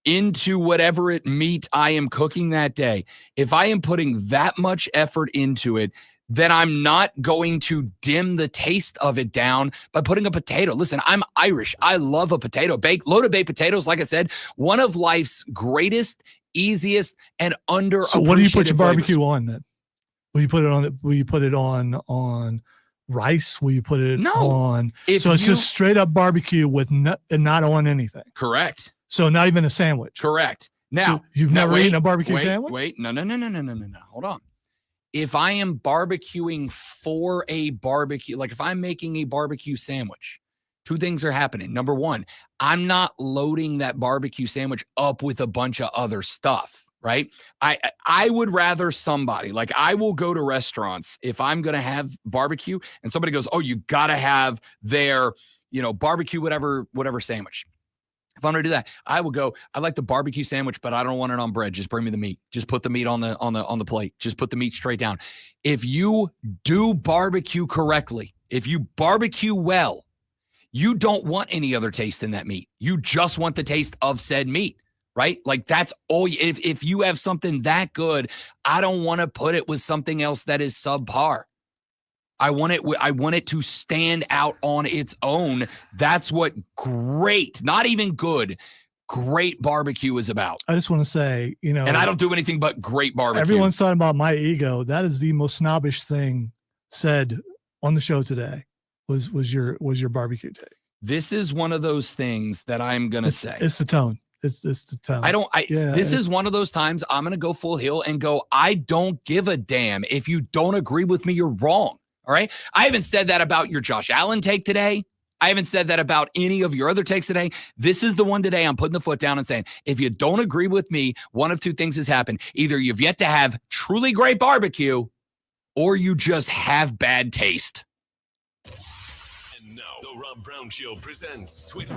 into whatever meat I am cooking that day, if I am putting that much effort into it, then I'm not going to dim the taste of it down by putting a potato. Listen, I'm Irish. I love a potato. Loaded baked potatoes, like I said, one of life's greatest, easiest, and underappreciated. So what do you put your barbecue flavors. on then? Will you put it on rice? Will you put it on? It's just straight up barbecue with not on anything. Correct. So not even a sandwich. Correct. Now, so you've never eaten a barbecue sandwich? Wait, no. Hold on. If I am barbecuing for a barbecue, like if I'm making a barbecue sandwich, two things are happening. Number one, I'm not loading that barbecue sandwich up with a bunch of other stuff, right? I would rather somebody, like, I will go to restaurants if I'm going to have barbecue and somebody goes, oh, you got to have their, barbecue, whatever sandwich. If I'm going to do that, I will go, I like the barbecue sandwich, but I don't want it on bread. Just bring me the meat. Just put the meat on the plate. Just put the meat straight down. If you do barbecue correctly, if you barbecue well, you don't want any other taste in that meat. You just want the taste of said meat, right? Like, that's all. If you have something that good, I don't want to put it with something else that is subpar. I want it to stand out on its own. That's what great, not even good, great barbecue is about. I just want to say, and I don't do anything but great barbecue. Everyone's talking about my ego. That is the most snobbish thing said on the show today. Was your barbecue take? This is one of those things that I'm gonna say. It's the tone. It's the tone. This is one of those times I'm gonna go full heel and go, I don't give a damn. If you don't agree with me, you're wrong. All right. I haven't said that about your Josh Allen take today. I haven't said that about any of your other takes today. This is the one today I'm putting the foot down and saying, if you don't agree with me, one of two things has happened. Either you've yet to have truly great barbecue, or you just have bad taste. And now the Rob Brown Show presents Twitter.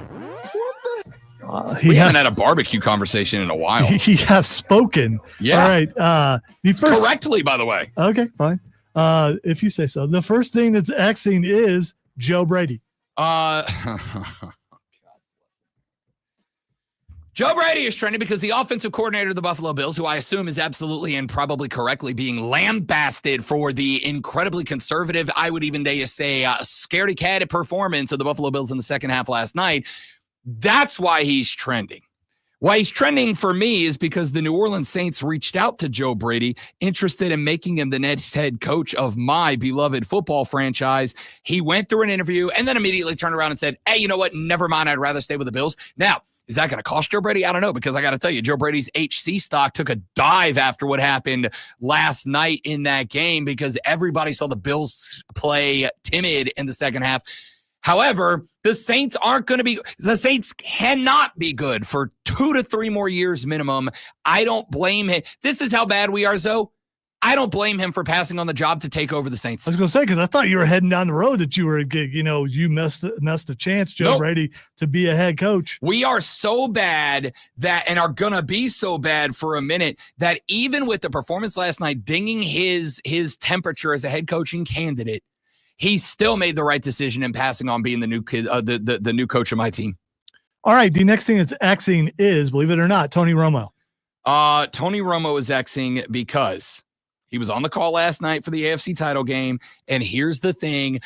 We haven't had a barbecue conversation in a while. He has spoken. Yeah. All right. The first correctly, by the way. Okay, fine. If you say so. The first thing that's Xing is Joe Brady. Joe Brady is trending because the offensive coordinator of the Buffalo Bills, who I assume is absolutely and probably correctly being lambasted for the incredibly conservative, I would even dare say, scaredy cat performance of the Buffalo Bills in the second half last night. That's why he's trending. Why he's trending for me is because the New Orleans Saints reached out to Joe Brady, interested in making him the next head coach of my beloved football franchise. He went through an interview and then immediately turned around and said, hey, you know what? Never mind. I'd rather stay with the Bills. Now, is that going to cost Joe Brady? I don't know, because I got to tell you, Joe Brady's HC stock took a dive after what happened last night in that game because everybody saw the Bills play timid in the second half. However, the Saints cannot be good for 2 to 3 more years minimum. I don't blame him. This is how bad we are, Zoe. I don't blame him for passing on the job to take over the Saints. I was going to say, because I thought you were heading down the road that you were, you missed a chance, Joe Brady, to be a head coach. We are so bad and are going to be so bad for a minute that even with the performance last night, dinging his temperature as a head coaching candidate, he still made the right decision in passing on being the new kid, the new coach of my team. All right. The next thing that's Xing is, believe it or not, Tony Romo. Tony Romo is Xing because he was on the call last night for the AFC title game. And here's the thing.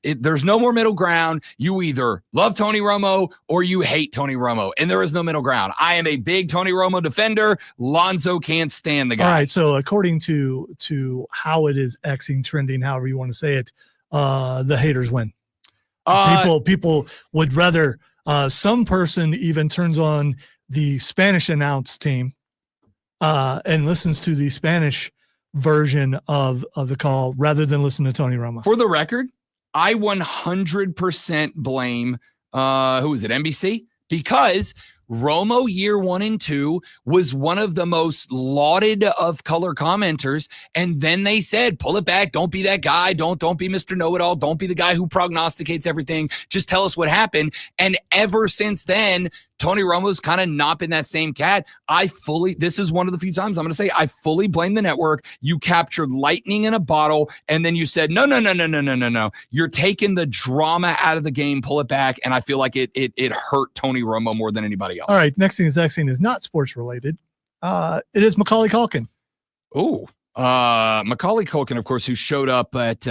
There's no more middle ground. You either love Tony Romo or you hate Tony Romo. And there is no middle ground. I am a big Tony Romo defender. Lonzo can't stand the guy. All right. So according to how it is Xing, trending, however you want to say it, the haters win. People would rather, some person even turns on the Spanish announce team and listens to the Spanish version of the call rather than listen to Tony Romo. For the record, I 100% blame, who is it, NBC? Because Romo year 1 and 2 was one of the most lauded of color commenters. And then they said, pull it back. Don't be that guy. Don't be Mr. Know-it-all. Don't be the guy who prognosticates everything. Just tell us what happened. And ever since then, Tony Romo's kind of not been that same cat. This is one of the few times I'm going to say I fully blame the network. You captured lightning in a bottle, and then you said, no. You're taking the drama out of the game, pull it back, and I feel like it hurt Tony Romo more than anybody else. All right, next thing is not sports related. It is Macaulay Culkin. Oh, Macaulay Culkin, of course, who showed up at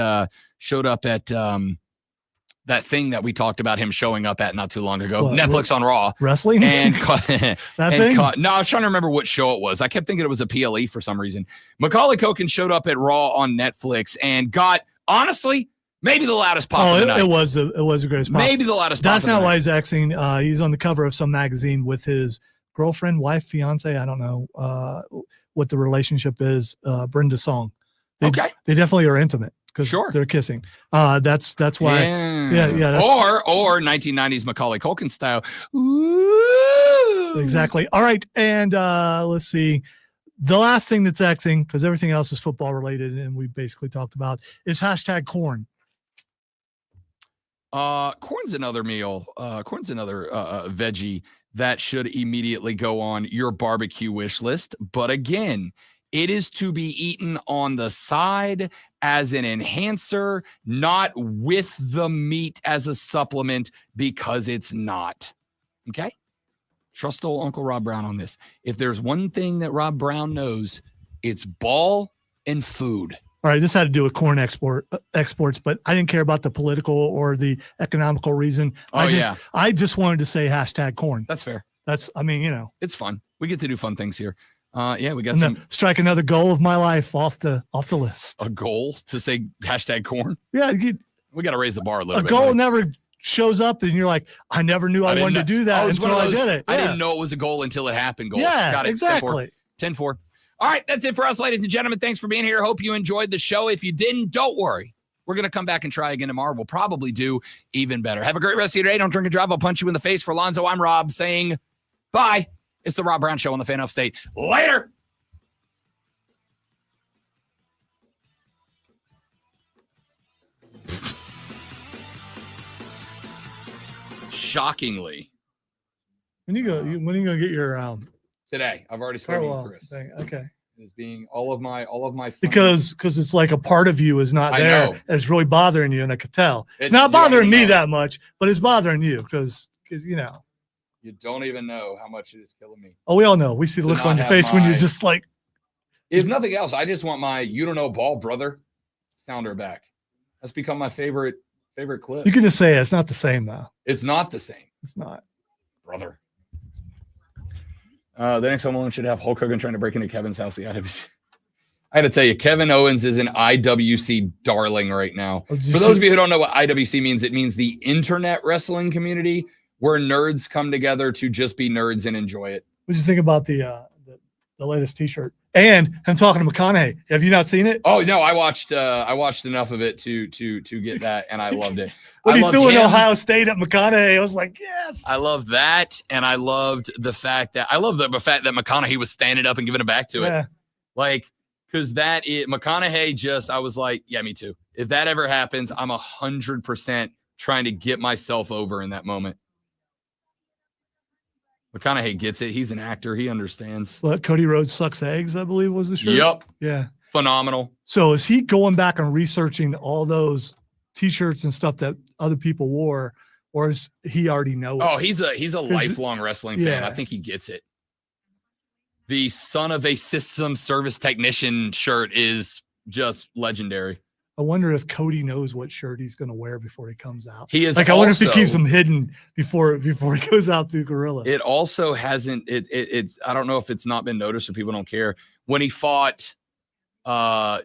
that thing that we talked about him showing up at not too long ago. Netflix on Raw. Wrestling? And thing? No, I was trying to remember what show it was. I kept thinking it was a PLE for some reason. Macaulay Culkin showed up at Raw on Netflix and got, honestly, maybe the loudest pop of the night. It was the greatest pop. Maybe the loudest pop. That's not why he's Xing. He's on the cover of some magazine with his girlfriend, wife, fiance. I don't know what the relationship is. Brenda Song. They definitely are intimate. Because they're kissing. That's why. Yeah. Or 1990s Macaulay Culkin style. Ooh. Exactly. All right. And let's see. The last thing that's Xing, because everything else is football related, and we basically talked about, is hashtag corn. Corn's another meal. Corn's another veggie that should immediately go on your barbecue wish list. But again, it is to be eaten on the side as an enhancer, not with the meat as a supplement, because it's not. Okay? Trust old Uncle Rob Brown on this. If there's one thing that Rob Brown knows, it's ball and food. All right, this had to do with corn exports, but I didn't care about the political or the economical reason. I just wanted to say hashtag corn. That's fair. I mean, you know, it's fun. We get to do fun things here. Yeah, we got some strike another goal of my life off the list. A goal to say hashtag corn. Yeah, we got to raise the bar a little bit. A goal never shows up, and you're like, I never knew I wanted to do that until I did it. Yeah. I didn't know it was a goal until it happened. Goals. Yeah, got it. exactly. 10-4. All right, that's it for us, ladies and gentlemen. Thanks for being here. Hope you enjoyed the show. If you didn't, don't worry. We're going to come back and try again tomorrow. We'll probably do even better. Have a great rest of your day. Don't drink and drive. I'll punch you in the face. For Alonzo, I'm Rob saying bye. It's the Rob Brown Show on the Fan Upstate. Later. Shockingly. When are you going to get your today? I've already spoken to Chris. Thing. Okay. As being all of my because it's like a part of you is not there. It's really bothering you, and I could tell. It's not bothering me that much, but it's bothering you because you know. You don't even know how much it is killing me. Oh, we all know. We see the look on your face when you're just like. If nothing else, I just want my "You Don't Know Ball Brother" sounder back. That's become my favorite clip. You can just say it. It's not the same though. It's not the same. It's not, brother. The next one should have Hulk Hogan trying to break into Kevin's house. The IWC. I got to tell you, Kevin Owens is an IWC darling right now. For those of you who don't know what IWC means, it means the Internet Wrestling Community, where nerds come together to just be nerds and enjoy it. What did you think about the latest T-shirt? And I'm talking to McConaughey. Have you not seen it? Oh no, I watched enough of it to get that, and I loved it. When he threw in Ohio State at McConaughey, I was like, yes. I love that, and I loved the fact that McConaughey was standing up and giving it back to it, like because McConaughey. I was like, yeah, me too. If that ever happens, I'm 100% trying to get myself over in that moment. McConaughey gets it. He's an actor. He understands. What, Cody Rhodes sucks eggs, I believe was the shirt? Yep. Yeah. Phenomenal. So is he going back and researching all those T-shirts and stuff that other people wore, or is he already know it? Oh, he's a lifelong wrestling fan. I think he gets it. The son of a system service technician shirt is just legendary. I wonder if Cody knows what shirt he's going to wear before he comes out. He is like, I wonder if he keeps them hidden before he goes out to Gorilla. It also hasn't. I don't know if it's not been noticed or people don't care. When he fought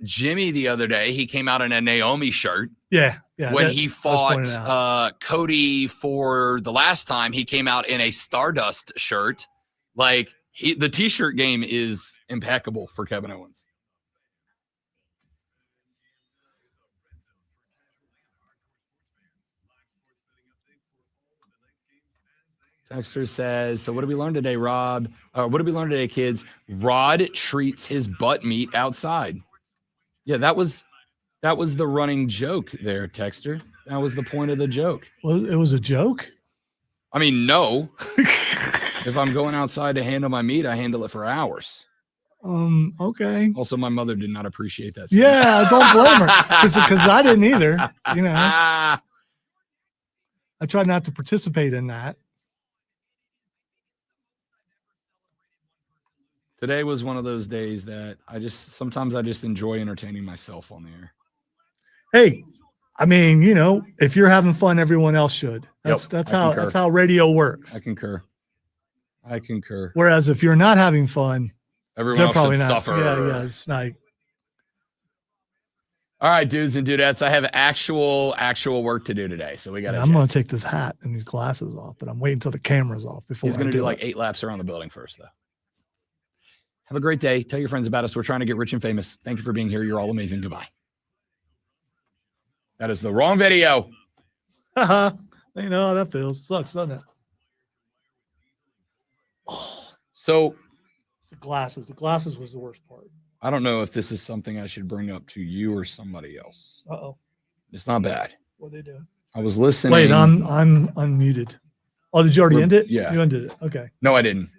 Jimmy the other day, he came out in a Naomi shirt. Yeah. When he fought Cody for the last time, he came out in a Stardust shirt. Like the T-shirt game is impeccable for Kevin Owens. Texter says, so what did we learn today, Rob? What did we learn today, kids? Rod treats his butt meat outside. Yeah, that was the running joke there, Texter. That was the point of the joke. Well, it was a joke? I mean, no. If I'm going outside to handle my meat, I handle it for hours. Okay. Also, my mother did not appreciate that. Yeah, don't blame her. Because I didn't either. You know. I tried not to participate in that. Today was one of those days that sometimes I just enjoy entertaining myself on the air. Hey, I mean, you know, if you're having fun, everyone else should. That's how radio works. I concur. Whereas if you're not having fun, everyone else probably should not suffer. Yeah, it's not. All right, dudes and dudettes, I have actual work to do today, so we got. I'm going to take this hat and these glasses off, but I'm waiting until the camera's off before. He's going to do like 8 laps around the building first, though. Have a great day. Tell your friends about us. We're trying to get rich and famous. Thank you for being here. You're all amazing. Goodbye. That is the wrong video. You know how that feels. It sucks, doesn't it? So It's the glasses. The glasses was the worst part. I don't know if this is something I should bring up to you or somebody else. Uh-oh. It's not bad. What they do? I was listening. Wait, I'm unmuted. Oh, did you already We're- end it? yeah. You ended it. Okay. No, I didn't.